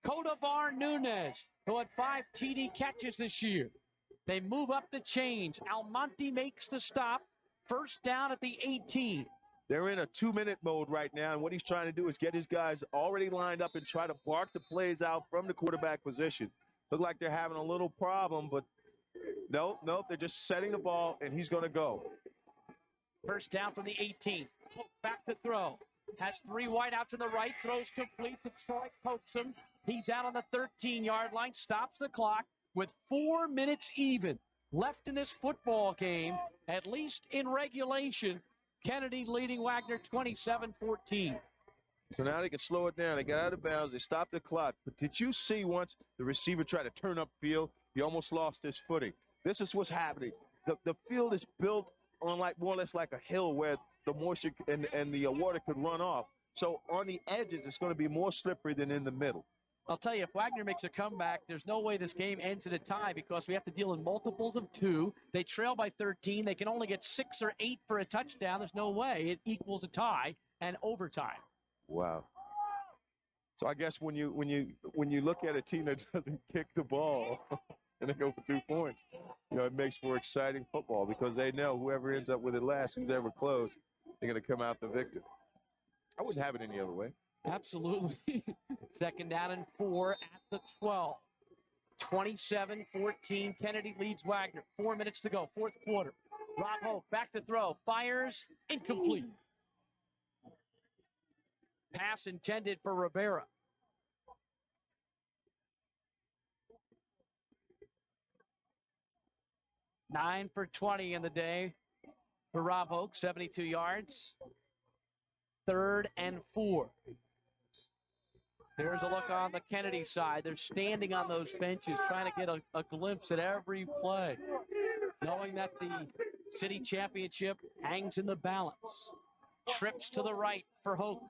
Cotavar Nunez, who had 5 TD catches this year. They move up the chains. Almonte makes the stop. First down at the 18. They're in a 2-minute mode right now, and what he's trying to do is get his guys already lined up and try to bark the plays out from the quarterback position. Look like they're having a little problem, but nope, they're just setting the ball, and he's going to go. First down from the 18. Hook back to throw. Has 3 wideouts in the right. Throws complete to Troy. Pokes him. He's out on the 13-yard line. Stops the clock with 4 minutes even left in this football game, at least in regulation. Kennedy leading Wagner 27-14. So now they can slow it down. They got out of bounds. They stopped the clock. But did you see once the receiver tried to turn upfield, he almost lost his footing? This is what's happening. The field is built on more or less like a hill where the moisture and the water could run off. So on the edges, it's going to be more slippery than in the middle. I'll tell you, if Wagner makes a comeback, there's no way this game ends in a tie because we have to deal in multiples of 2. They trail by 13. They can only get 6 or 8 for a touchdown. There's no way it equals a tie and overtime. Wow. So I guess when you look at a team that doesn't kick the ball and they go for 2 points, it makes for exciting football because they know whoever ends up with it last, who's ever close, they're going to come out the victor. I wouldn't have it any other way. Absolutely. Second down and 4 at the 12. 27-14. Kennedy leads Wagner. 4 minutes to go. Fourth quarter. Rob Hope back to throw. Fires. Incomplete. Pass intended for Rivera. Nine for 20 in the day for Rob Hoke. 72 yards. 3rd and 4. Here's a look on the Kennedy side. They're standing on those benches trying to get a glimpse at every play, knowing that the city championship hangs in the balance. Trips to the right for Hoke.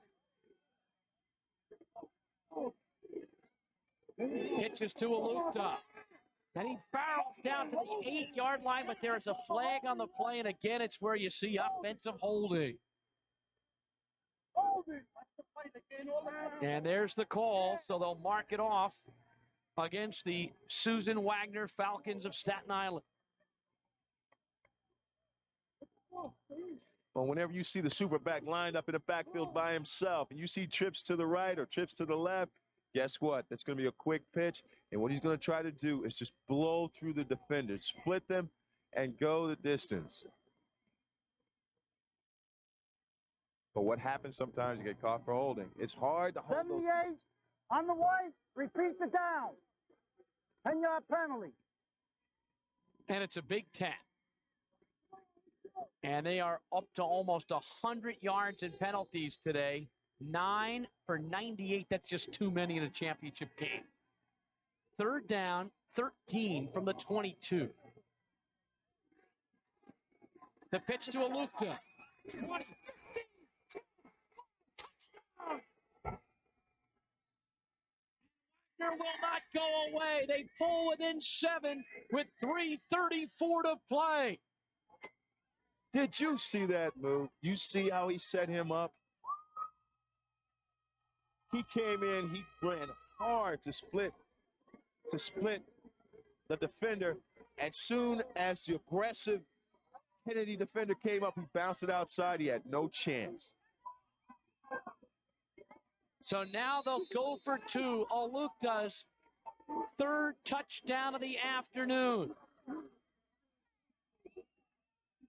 Pitches to Alukta. And he barrels down to the 8-yard line, but there's a flag on the play, and again, it's where you see offensive holding. And there's the call, so they'll mark it off against the Susan Wagner Falcons of Staten Island. Well, whenever you see the superback lined up in the backfield by himself and you see trips to the right or trips to the left, guess what? That's going to be a quick pitch. And what he's going to try to do is just blow through the defenders, split them, and go the distance. But what happens sometimes, you get caught for holding. It's hard to hold those. 78 on the way, repeat the down. 10-yard penalty. And it's a Big Ten. And they are up to almost 100 yards in penalties today. 9 for 98. That's just too many in a championship game. Third down, 13 from the 22. The pitch to Alukta. 20, 15, touchdown. Wagner will not go away. They pull within 7 with 3:34 to play. Did you see that move? You see how he set him up? He came in, he ran hard to split the defender. As soon as the aggressive Kennedy defender came up, he bounced it outside. He had no chance. So now they'll go for 2. Alukta's third touchdown of the afternoon.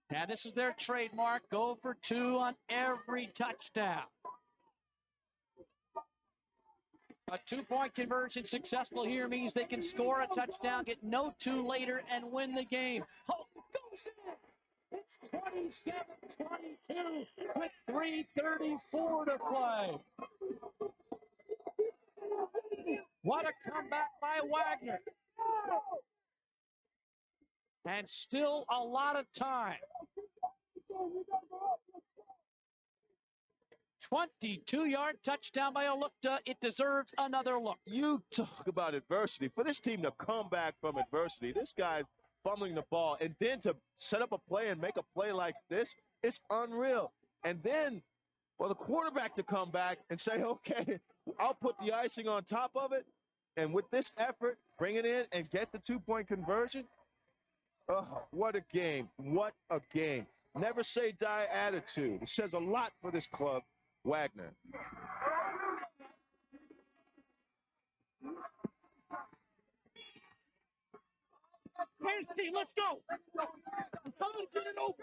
And this is their trademark. Go for 2 on every touchdown. A 2-point conversion successful here means they can score a touchdown, get no 2 later, and win the game. Hope goes in. It's 27-22 with 3:34 to play. What a comeback by Wagner. And still a lot of time. 22-yard touchdown by Alukta. It deserves another look. You talk about adversity. For this team to come back from adversity, this guy fumbling the ball, and then to set up a play and make a play like this, it's unreal. And then for the quarterback to come back and say, okay, I'll put the icing on top of it. And with this effort, bring it in and get the 2-point conversion. Oh, what a game. What a game. Never say die attitude. It says a lot for this club, Wagner. Let's go. Someone get it over.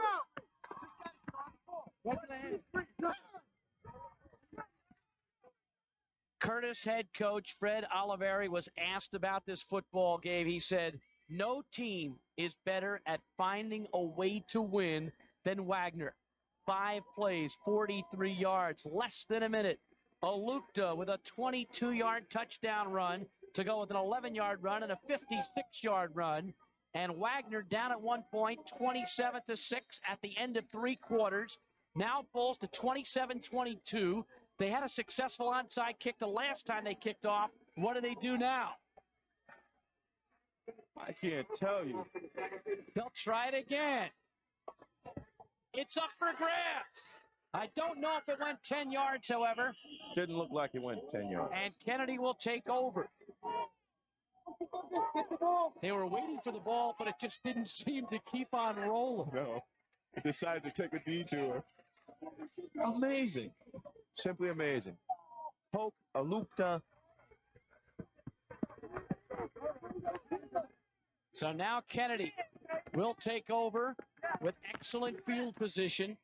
Curtis head coach Fred Oliveri was asked about this football game. He said, no team is better at finding a way to win than Wagner. 5 plays, 43 yards, less than a minute. Alukta with a 22-yard touchdown run to go with an 11-yard run and a 56-yard run. And Wagner down at one point, 27-6 at the end of 3 quarters. Now pulls to 27-22. They had a successful onside kick the last time they kicked off. What do they do now? I can't tell you. They'll try it again. It's up for grabs. I don't know if it went 10 yards, however. Didn't look like it went 10 yards. And Kennedy will take over. They were waiting for the ball, but it just didn't seem to keep on rolling. No. They decided to take a detour. Amazing. Simply amazing. Polk, Alukta. So now Kennedy will take over with excellent field position.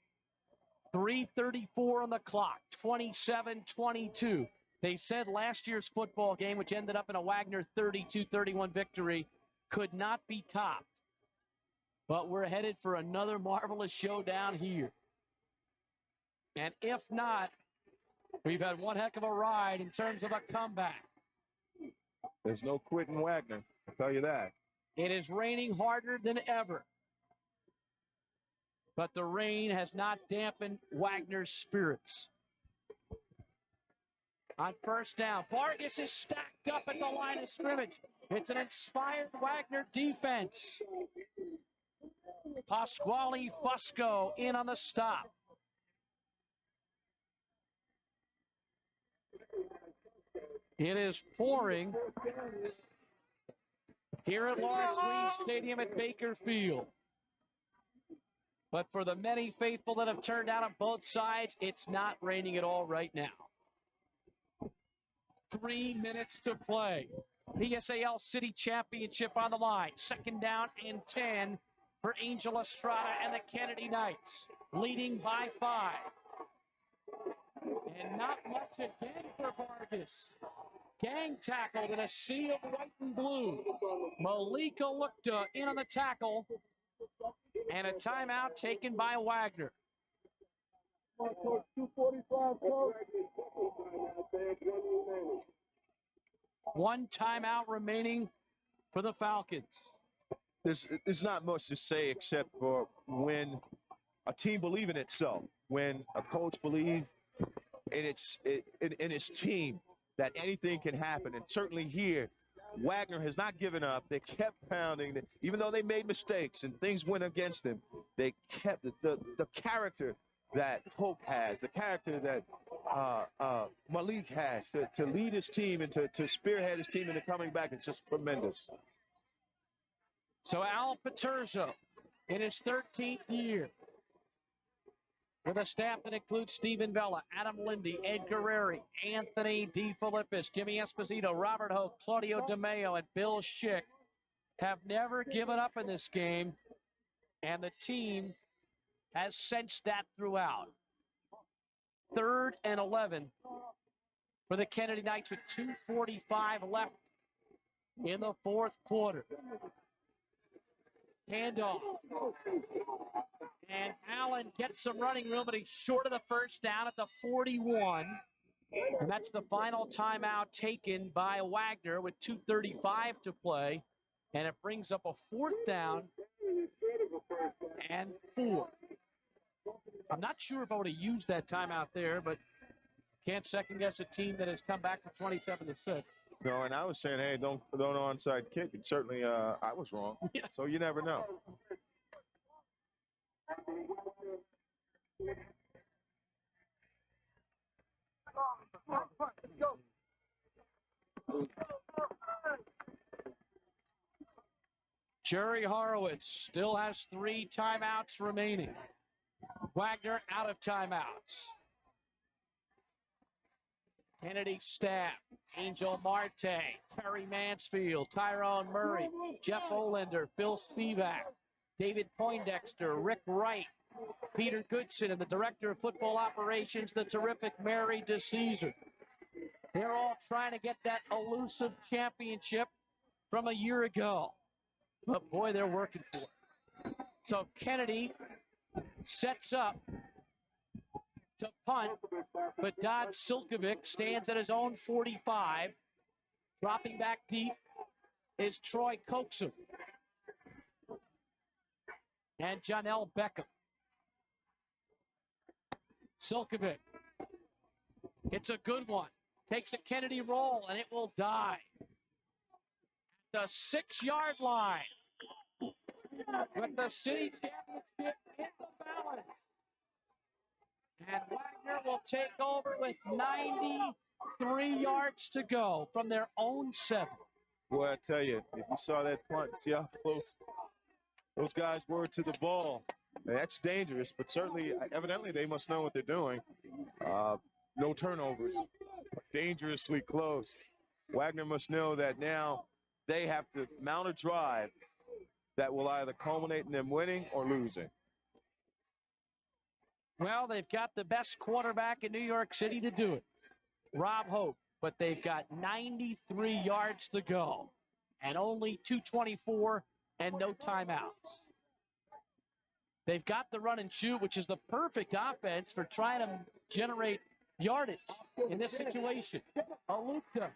3:34 on the clock, 27-22. They said last year's football game, which ended up in a Wagner 32-31 victory, could not be topped. But we're headed for another marvelous showdown here. And if not, We've had one heck of a ride in terms of a comeback. There's no quitting Wagner, I'll tell you that. It is raining harder than ever. But the rain has not dampened Wagner's spirits. On first down, Vargas is stacked up at the line of scrimmage. It's an inspired Wagner defense. Pasquale Fusco in on the stop. It is pouring here at Lawrence Wayne Stadium at Baker Field. But for the many faithful that have turned out on both sides, it's not raining at all right now. 3 minutes to play. PSAL City Championship on the line. Second down and 10 for Angel Estrada and the Kennedy Knights, leading by 5. And not much again for Vargas. Gang tackled in a sea of white and blue. Malika Lukta in on the tackle. And a timeout taken by Wagner. One timeout remaining for the Falcons. There's not much to say except for when a team believes in itself, when a coach believes in his team that anything can happen. And certainly here, Wagner has not given up. They kept pounding. Even though they made mistakes and things went against them, they kept the character that Hope has, the character that Malik has to lead his team and to spearhead his team into coming back. It's just tremendous. So Al Paterzo in his 13th year with a staff that includes Stephen Vella, Adam Lindy, Ed Guerreri, Anthony DeFilippis, Jimmy Esposito, Robert Hoke, Claudio DeMeo, and Bill Schick have never given up in this game, and the team has sensed that throughout. 3rd and 11 for the Kennedy Knights with 2:45 left in the 4th quarter. Handoff. And Allen gets some running room, but he's short of the first down at the 41. And that's the final timeout taken by Wagner with 2:35 to play. And it brings up a 4th down and 4. I'm not sure if I would have used that timeout there, but can't second guess a team that has come back from 27-6. No, and I was saying, hey, don't onside kick. And certainly I was wrong. Yeah. So you never know. Let's go. Jerry Horowitz still has 3 timeouts remaining. Wagner out of timeouts. Kennedy staff, Angel Marte, Terry Mansfield, Tyrone Murray, Jeff Olander, Phil Spivak, David Poindexter, Rick Wright, Peter Goodson, and the Director of Football Operations, the terrific Mary DeCesar. They're all trying to get that elusive championship from a year ago. But boy, they're working for it. So Kennedy sets up to punt, but Don Silkovic stands at his own 45. Dropping back deep is Troy Coxum and Janelle Beckham. Silkovic hits a good one, takes a Kennedy roll, and it will die. The 6-yard line with the city championship in the balance. And Wagner will take over with 93 yards to go from their own 7. Boy, I tell you, if you saw that punt, see how close those guys were to the ball. That's dangerous, but certainly, evidently, they must know what they're doing. No turnovers, dangerously close. Wagner must know that now they have to mount a drive that will either culminate in them winning or losing. Well, they've got the best quarterback in New York City to do it, Rob Hope, but they've got 93 yards to go and only 2:24 and no timeouts. They've got the run and shoot, which is the perfect offense for trying to generate yardage in this situation. Alukta.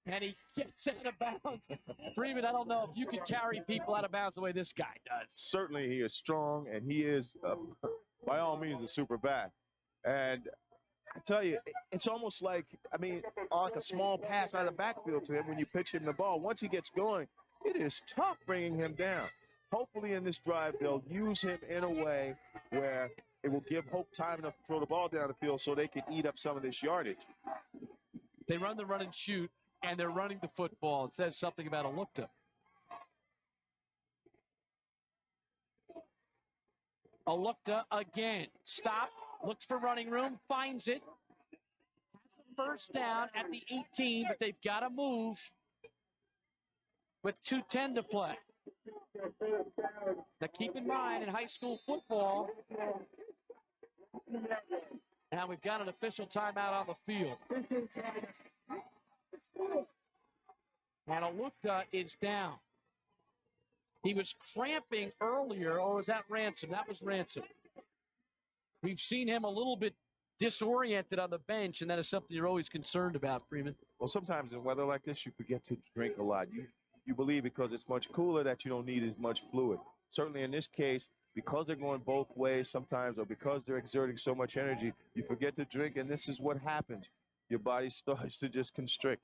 And he gets out of bounds. Freeman, I don't know if you can carry people out of bounds the way this guy does. Certainly he is strong, and he is, by all means, a super back. And I tell you, it's almost like, like a small pass out of the backfield to him when you pitch him the ball. Once he gets going, it is tough bringing him down. Hopefully in this drive, they'll use him in a way where it will give Hope time enough to throw the ball down the field so they can eat up some of this yardage. They run the run and shoot, and they're running the football. It says something about a look to. Alukta again. Stop. Looks for running room. Finds it. Has the first down at the 18, but they've got to move with 2:10 to play. Now keep in mind, in high school football, now we've got an official timeout on the field. And Alukta is down. He was cramping earlier, or was that Ransom? That was Ransom. We've seen him a little bit disoriented on the bench, and that is something you're always concerned about, Freeman. Well, sometimes in weather like this, you forget to drink a lot. You believe because it's much cooler that you don't need as much fluid. Certainly in this case, because they're going both ways sometimes, or because they're exerting so much energy, you forget to drink, and this is what happens. Your body starts to just constrict.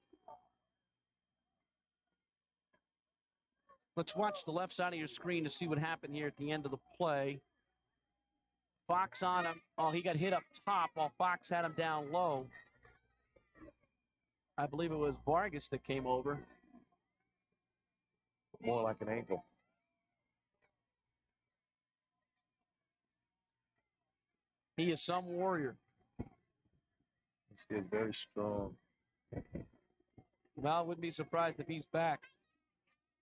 Let's watch the left side of your screen to see what happened here at the end of the play. Fox on him. Oh, he got hit up top while Fox had him down low. I believe it was Vargas that came over. More like an ankle. He is some warrior. This kid is very strong. Well, I wouldn't be surprised if he's back.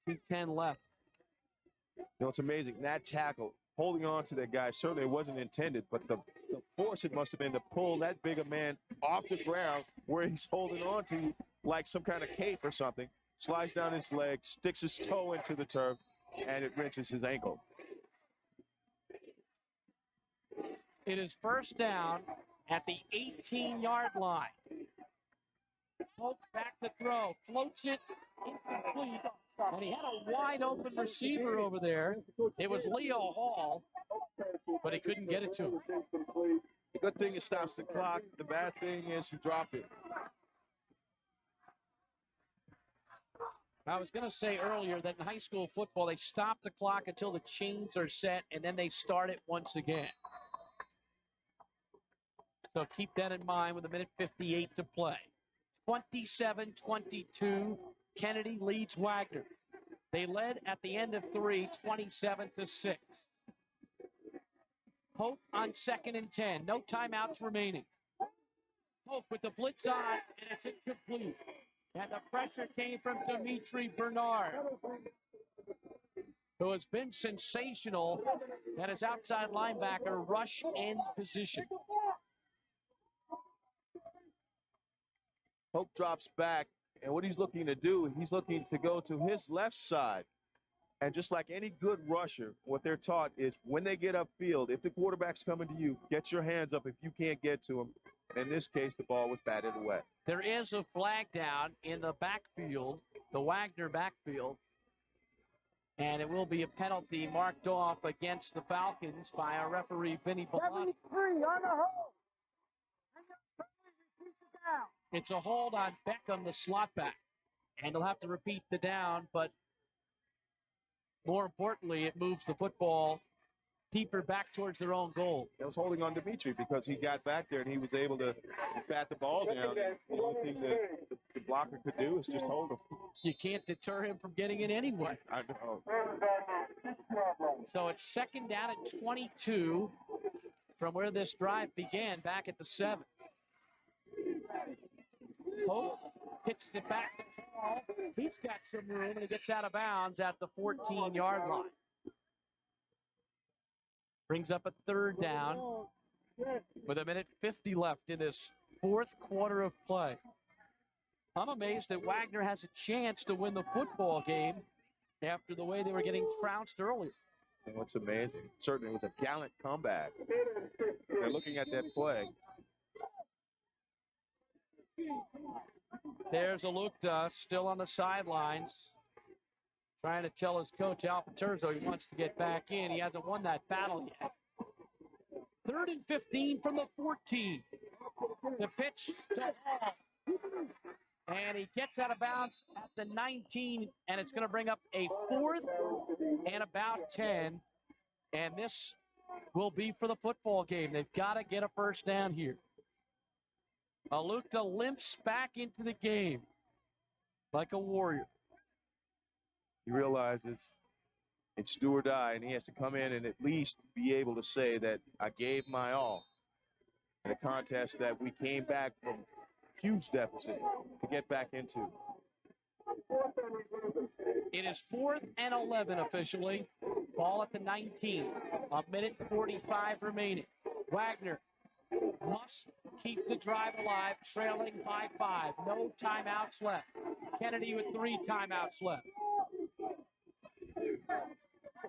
2:10 left. You know, it's amazing. That tackle, holding on to that guy, certainly it wasn't intended, but the force it must have been to pull that big a man off the ground where he's holding on to like some kind of cape or something, slides down his leg, sticks his toe into the turf, and it wrenches his ankle. It is first down at the 18-yard line. Hope back to throw. Floats it. Incomplete. And he had a wide open receiver over there. It was Leo Hall, but he couldn't get it to him. The good thing it stops the clock. The bad thing is he dropped it. I was going to say earlier that in high school football, they stop the clock until the chains are set, and then they start it once again. So keep that in mind with 1:58 to play. 27-22, Kennedy leads Wagner. They led at the end of 3, 27-6. Hope on 2nd and 10. No timeouts remaining. Hope with the blitz on, and it's incomplete. And the pressure came from Dimitri Bernard, who has been sensational at his outside linebacker rush and position. Hope drops back, and what he's looking to do, he's looking to go to his left side. And just like any good rusher, what they're taught is when they get upfield, if the quarterback's coming to you, get your hands up if you can't get to him. In this case, the ball was batted away. There is a flag down in the backfield, the Wagner backfield. And it will be a penalty marked off against the Falcons by our referee, Vinny Bellani. 73 on the hold. It's a hold on Beckham, the slot back. And they'll have to repeat the down, but more importantly, it moves the football deeper back towards their own goal. It was holding on Dimitri because he got back there and he was able to bat the ball down. The only thing that the blocker could do is just hold him. You can't deter him from getting it anyway. I know. So it's 2nd down at 22 from where this drive began, back at the 7. Hope kicks it back to Paul. He's got some room, and he gets out of bounds at the 14-yard line. Brings up a 3rd down with 1:50 left in this 4th quarter of play. I'm amazed that Wagner has a chance to win the football game after the way they were getting trounced earlier. And what's amazing, certainly it was a gallant comeback. They're looking at that play. There's Alukta still on the sidelines, trying to tell his coach, Al Paterzo, he wants to get back in. He hasn't won that battle yet. 3rd and 15 from the 14. The pitch to Hall. And he gets out of bounds at the 19, and it's going to bring up a 4th and about 10. And this will be for the football game. They've got to get a first down here. Alukta limps back into the game like a warrior. He realizes it's do or die, and he has to come in and at least be able to say that I gave my all in a contest that we came back from huge deficit to get back into. It is 4th and 11 officially. Ball at the 19. 1:45 remaining. Wagner must keep the drive alive, trailing by 5. No timeouts left. Kennedy with 3 timeouts left.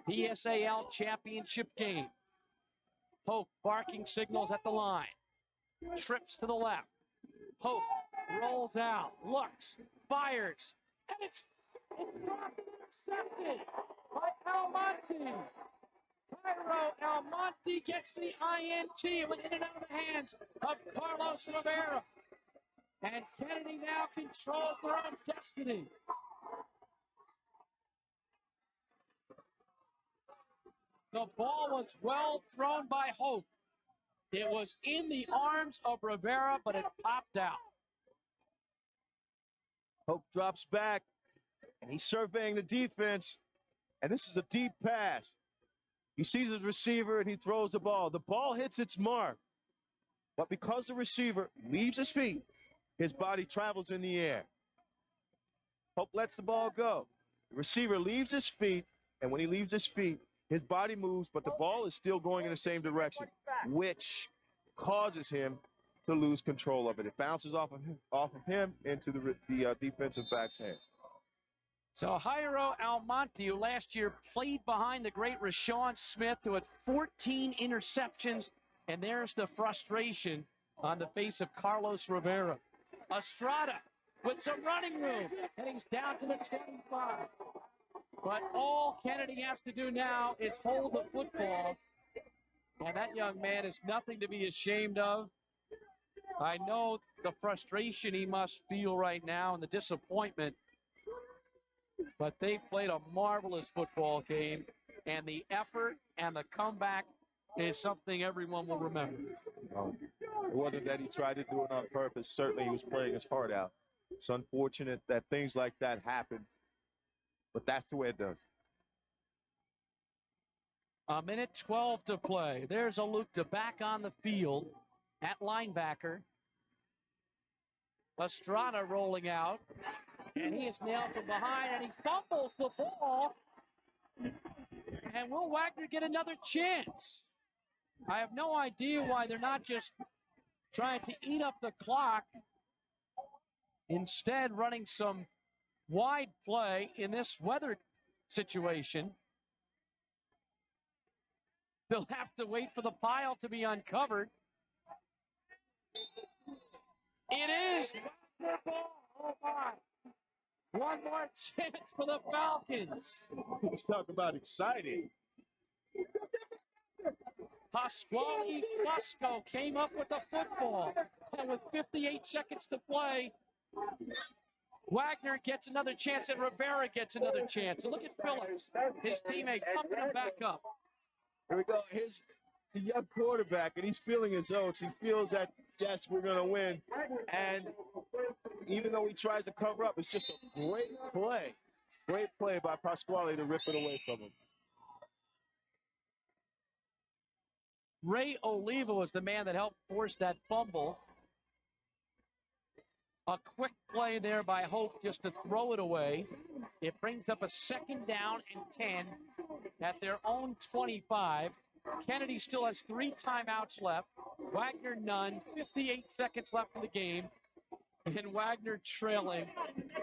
PSAL championship game. Hope barking signals at the line. Trips to the left. Hope rolls out, looks, fires, and it's dropped and intercepted by Almonte. Cairo Almonte gets the INT and went in and out of the hands of Carlos Rivera. And Kennedy now controls their own destiny. The ball was well thrown by Hope. It was in the arms of Rivera, but it popped out. Hope drops back, and he's surveying the defense, and this is a deep pass. He sees his receiver, and he throws the ball. The ball hits its mark, but because the receiver leaves his feet, his body travels in the air. Hope lets the ball go. The receiver leaves his feet, and when he leaves his feet, his body moves, but the ball is still going in the same direction, which causes him to lose control of it. It bounces off of him into the defensive back's hand. So Jairo Almonte, who last year played behind the great Rashawn Smith, who had 14 interceptions, and there's the frustration on the face of Carlos Rivera. Estrada with some running room, and he's down to the 25. But all Kennedy has to do now is hold the football, and that young man is nothing to be ashamed of. I know the frustration he must feel right now and the disappointment, but they played a marvelous football game, and the effort and the comeback is something everyone will remember. It wasn't that he tried to do it on purpose. Certainly he was playing his heart out. It's unfortunate that things like that happen, but that's the way it does. 1:12 to play. There's Alukta back on the field at linebacker. Estrada rolling out, and he is nailed from behind, and he fumbles the ball. And will Wagner get another chance? I have no idea why they're not just trying to eat up the clock, instead running some wide play in this weather situation. They'll have to wait for the pile to be uncovered. It is Wagner ball. Oh my. One more chance for the Falcons. Let's talk about exciting. Pasquale Fusco came up with the football. And with 58 seconds to play, Wagner gets another chance and Rivera gets another chance. So look at Phillips, his teammate, pumping him back up. Here we go. Here's the young quarterback, and he's feeling his oats. He feels that, yes, we're going to win. And even though he tries to cover up, it's just a great play. Great play by Pasquale to rip it away from him. Ray Oliva was the man that helped force that fumble. A quick play there by Hope just to throw it away. It brings up a 2nd down and 10 at their own 25. Kennedy still has 3 timeouts left. Wagner none. 58 seconds left in the game. And Wagner trailing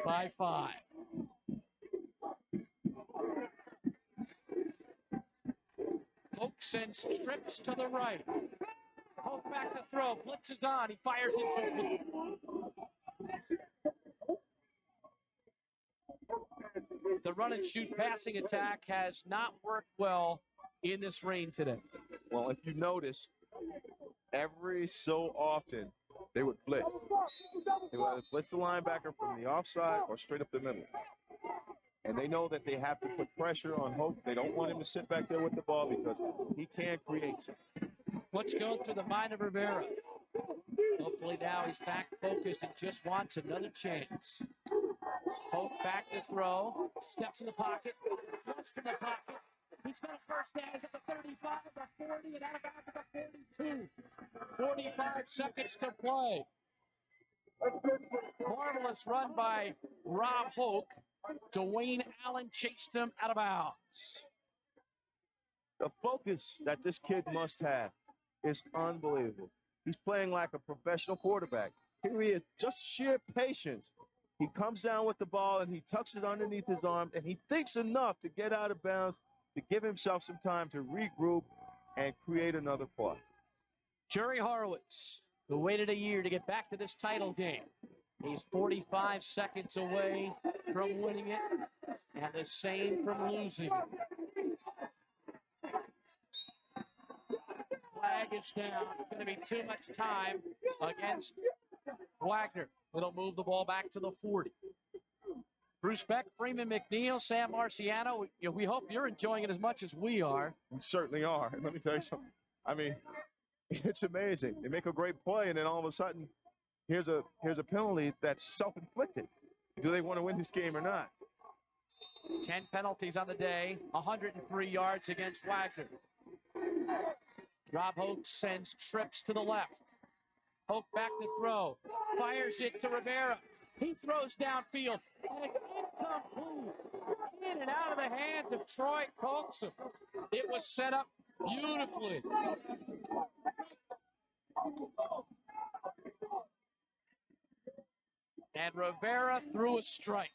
by 5. Hope sends trips to the right. Hope back to throw. Blitz is on. He fires it. the run and shoot passing attack has not worked well in this rain today. Well, if you notice, every so often they would blitz. They would either blitz the linebacker from the offside or straight up the middle. And they know that they have to put pressure on Hope. They don't want him to sit back there with the ball because he can't create something. What's going through the mind of Rivera? Hopefully now he's back focused and just wants another chance. Hope back to throw. Steps in the pocket. Thrust in the pocket. He's got a first down. He's at the 35, the 40, and out of bounds at the 42. 45 seconds to play. Marvelous run by Rob Hoke. Dwayne Allen chased him out of bounds. The focus that this kid must have is unbelievable. He's playing like a professional quarterback. Here he is, just sheer patience. He comes down with the ball and he tucks it underneath his arm and he thinks enough to get out of bounds to give himself some time to regroup and create another play. Jerry Horowitz, who waited a year to get back to this title game. He's 45 seconds away from winning it and the same from losing it. Flag is down. It's going to be too much time against Wagner. It'll move the ball back to the 40. Bruce Beck, Freeman McNeil, Sam Marciano, we hope you're enjoying it as much as we are. We certainly are. And let me tell you something. I mean, it's amazing. They make a great play, and then all of a sudden, here's a penalty that's self-inflicted. Do they want to win this game or not? 10 penalties on the day, 103 yards against Wagner. Rob Hoke sends trips to the left. Hoke back to throw. Fires it to Rivera. He throws downfield. And it's incomplete. In and out of the hands of Troy Colson. It was set up beautifully. And Rivera threw a strike.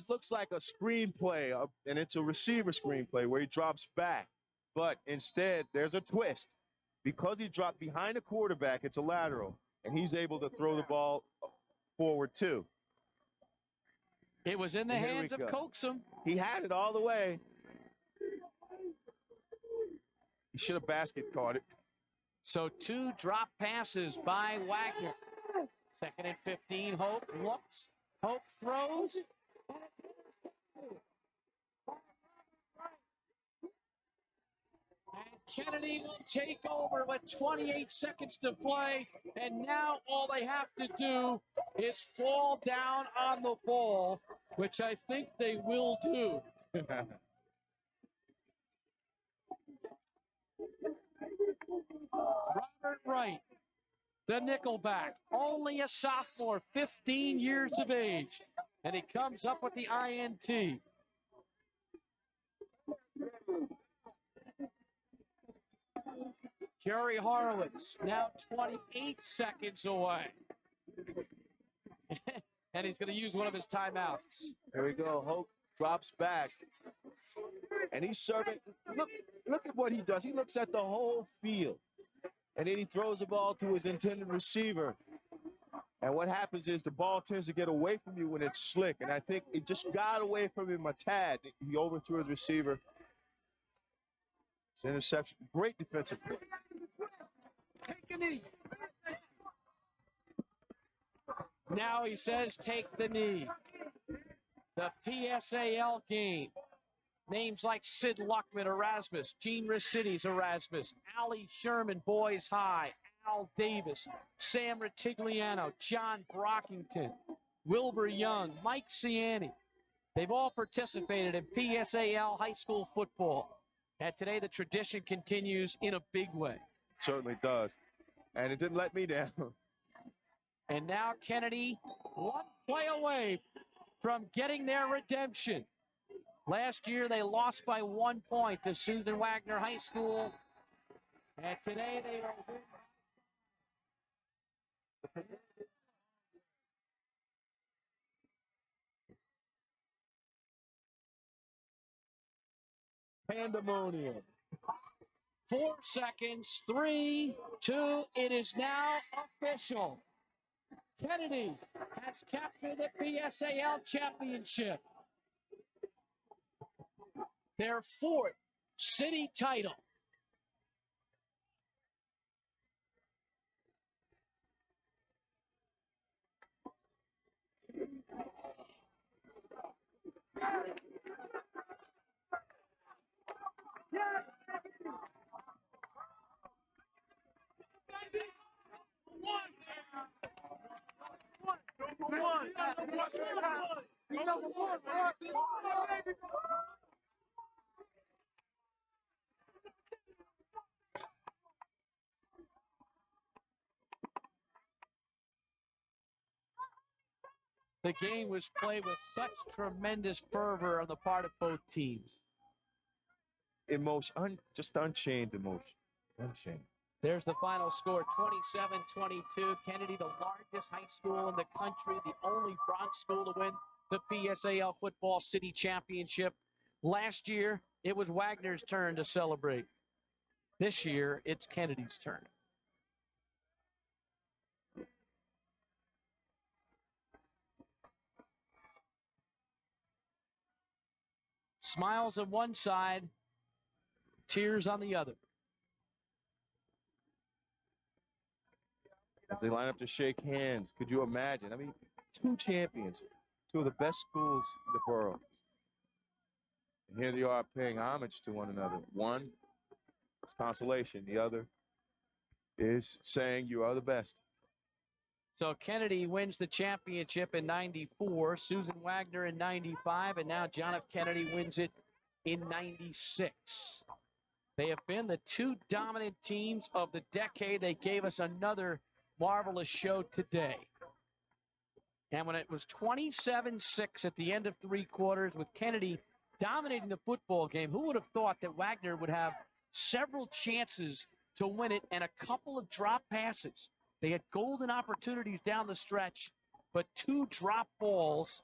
Looks like a screenplay, and it's a receiver screenplay where he drops back. But instead, there's a twist. Because he dropped behind the quarterback, it's a lateral, and he's able to throw the ball forward too. It was in the hands of Coxum. He had it all the way. He should have basket caught it. So 2 drop passes by Wagner. 2nd and 15, Hope looks. Hope throws. And Kennedy will take over with 28 seconds to play. And now all they have to do is fall down on the ball, which I think they will do. Robert Wright, the nickelback, only a sophomore, 15 years of age. And he comes up with the INT. Jerry Horowitz, now 28 seconds away. And he's going to use one of his timeouts. There we go. Hope drops back. And he's serving. Look at what he does. He looks at the whole field. And then he throws the ball to his intended receiver. And what happens is the ball tends to get away from you when it's slick. And I think it just got away from him a tad. He overthrew his receiver. It's an interception. Great defensive play. Take a knee. Now he says, take the knee. The PSAL game. Names like Sid Luckman, Erasmus, Gene Ricides, Erasmus, Allie Sherman, Boys High, Al Davis, Sam Ritigliano, John Brockington, Wilbur Young, Mike Ciani. They've all participated in PSAL high school football. And today the tradition continues in a big way. Certainly does. And it didn't let me down. And now Kennedy, one play away from getting their redemption. Last year, they lost by 1 point to Susan Wagner High School. And today, they will win. Pandemonium. 4 seconds. 3, 2. It is now official. Kennedy has captured the PSAL championship. Their 4th city title. The game was played with such tremendous fervor on the part of both teams. Emotion, just unchained emotion. Unchained. There's the final score, 27-22. Kennedy, the largest high school in the country, the only Bronx school to win the PSAL Football City Championship. Last year, it was Wagner's turn to celebrate. This year, it's Kennedy's turn. Smiles on one side, tears on the other. As they line up to shake hands, could you imagine? I mean, 2 champions, 2 of the best schools in the borough. And here they are paying homage to one another. One is consolation. The other is saying you are the best. So Kennedy wins the championship in 94, Susan Wagner in 95, and now John F. Kennedy wins it in 96. They have been the 2 dominant teams of the decade. They gave us another marvelous show today. And when it was 27-6 at the end of 3 quarters with Kennedy dominating the football game, who would have thought that Wagner would have several chances to win it and a couple of drop passes? They had golden opportunities down the stretch, but 2 drop balls,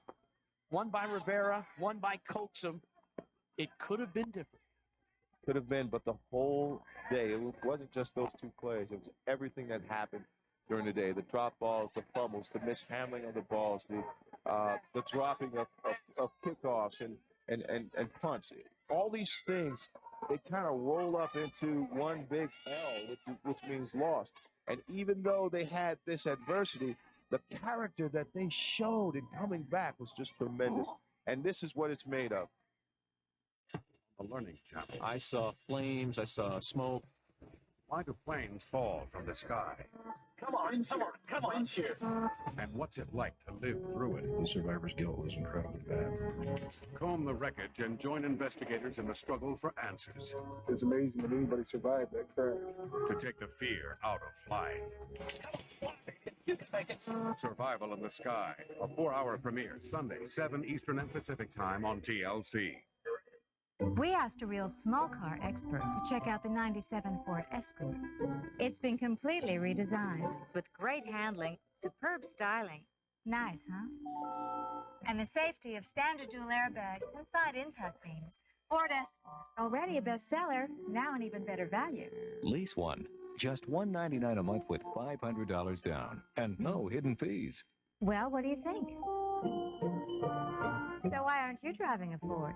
one by Rivera, one by Coaxum. It could have been different. Could have been, but the whole day, it wasn't just those 2 plays. It was everything that happened during the day. The drop balls, the fumbles, the mishandling of the balls, the dropping of kickoffs and punts. All these things, they kind of roll up into one big L, which means loss. And even though they had this adversity, the character that they showed in coming back was just tremendous. And this is what it's made of. A learning channel. I saw flames, I saw smoke. Why do planes fall from the sky? Come on, here. And what's it like to live through it? The survivor's guilt was incredibly bad. Comb the wreckage and join investigators in the struggle for answers. It's amazing that anybody survived that crash. To take the fear out of flying. Survival in the Sky, a 4-hour premiere, Sunday, 7 Eastern and Pacific Time on TLC. We asked a real small car expert to check out the 97 Ford Escort. It's been completely redesigned with great handling, superb styling. Nice, huh? And the safety of standard dual airbags and side impact beams. Ford Escort, already a bestseller, now an even better value. Lease one. Just $199 a month with $500 down and no hidden fees. Well, what do you think? So why aren't you driving a Ford?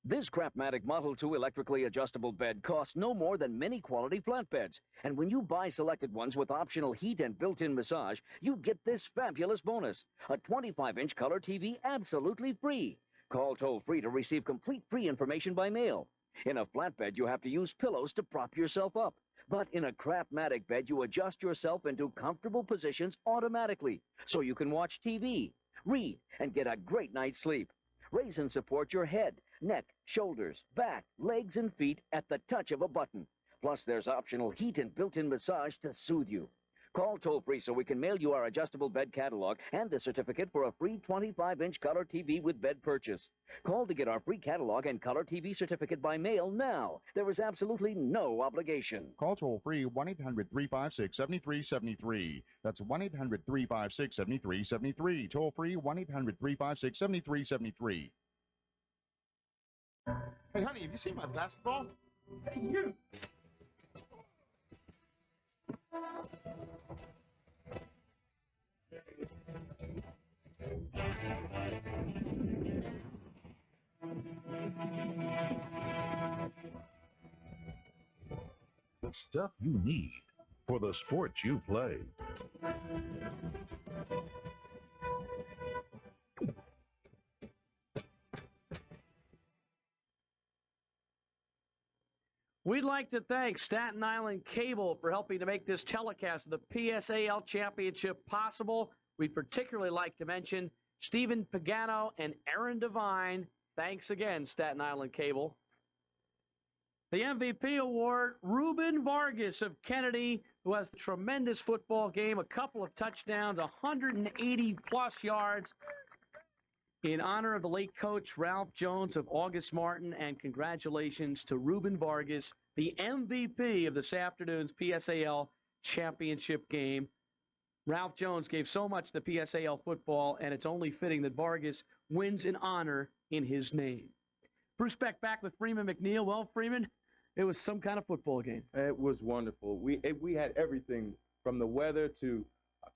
This Crapmatic Model 2 electrically adjustable bed costs no more than many quality flatbeds. And when you buy selected ones with optional heat and built-in massage, you get this fabulous bonus. A 25-inch color TV absolutely free. Call toll-free to receive complete free information by mail. In a flatbed, you have to use pillows to prop yourself up. But in a Crapmatic bed, you adjust yourself into comfortable positions automatically, so you can watch TV, read, and get a great night's sleep. Raise and support your head, neck, shoulders, back, legs, and feet at the touch of a button. Plus, there's optional heat and built-in massage to soothe you. Call toll-free so we can mail you our adjustable bed catalog and a certificate for a free 25-inch color TV with bed purchase. Call to get our free catalog and color TV certificate by mail now. There is absolutely no obligation. Call toll-free 1-800-356-7373. That's 1-800-356-7373. Toll-free 1-800-356-7373. Hey, honey, have you seen my basketball? Hey, you! The stuff you need for the sports you play. We'd like to thank Staten Island Cable for helping to make this telecast of the PSAL Championship possible. We'd particularly like to mention Stephen Pagano and Aaron Devine. Thanks again, Staten Island Cable. The MVP award, Ruben Vargas of Kennedy, who has a tremendous football game, a couple of touchdowns, 180-plus yards, in honor of the late coach Ralph Jones of August Martin, and congratulations to Ruben Vargas, the MVP of this afternoon's PSAL championship game. Ralph Jones gave so much to PSAL football, and it's only fitting that Vargas wins an honor in his name. Bruce Beck back with Freeman McNeil. Well, Freeman, it was some kind of football game. It was wonderful. We had everything from the weather to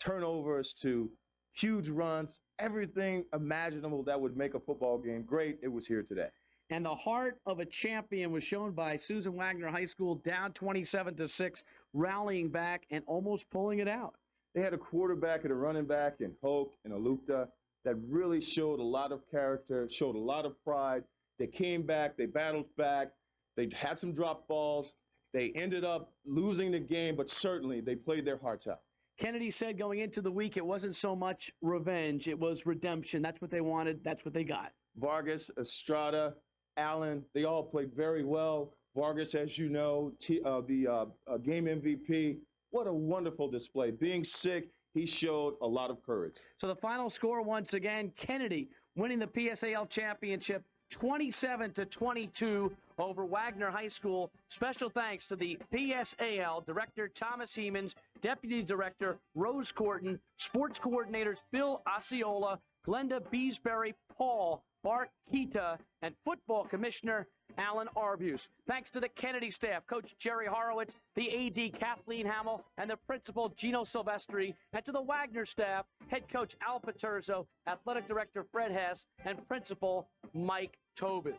turnovers to huge runs, everything imaginable that would make a football game great. It was here today. And the heart of a champion was shown by Susan Wagner High School, down 27-6, rallying back and almost pulling it out. They had a quarterback and a running back in Hoke and Alupta that really showed a lot of character, showed a lot of pride. They came back, they battled back, they had some drop balls. They ended up losing the game, but certainly they played their hearts out. Kennedy said going into the week it wasn't so much revenge, it was redemption. That's what they wanted, that's what they got. Vargas, Estrada, Allen, they all played very well. Vargas, as you know, the game MVP. What a wonderful display. Being sick, he showed a lot of courage. So the final score once again, Kennedy winning the PSAL championship 27-22 over Wagner High School. Special thanks to the PSAL Director Thomas Hemans, Deputy Director Rose Corton, Sports Coordinators Bill Osceola, Glenda Beesbury, Paul Barkita, and Football Commissioner Alan Arbuse. Thanks to the Kennedy staff, Coach Jerry Horowitz, the AD Kathleen Hamill, and the Principal Gino Silvestri, and to the Wagner staff, Head Coach Al Paterzo, Athletic Director Fred Hess, and Principal Mike Tobin.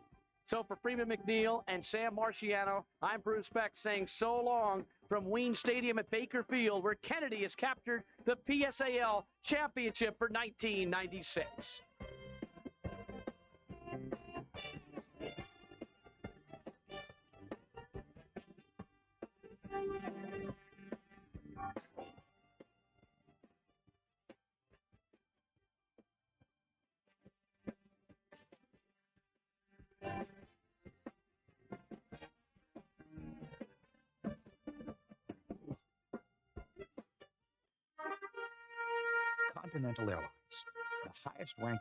So for Freeman McNeil and Sam Marciano, I'm Bruce Beck saying so long from Ween Stadium at Baker Field, where Kennedy has captured the PSAL championship for 1996. Continental Airlines, the highest ranked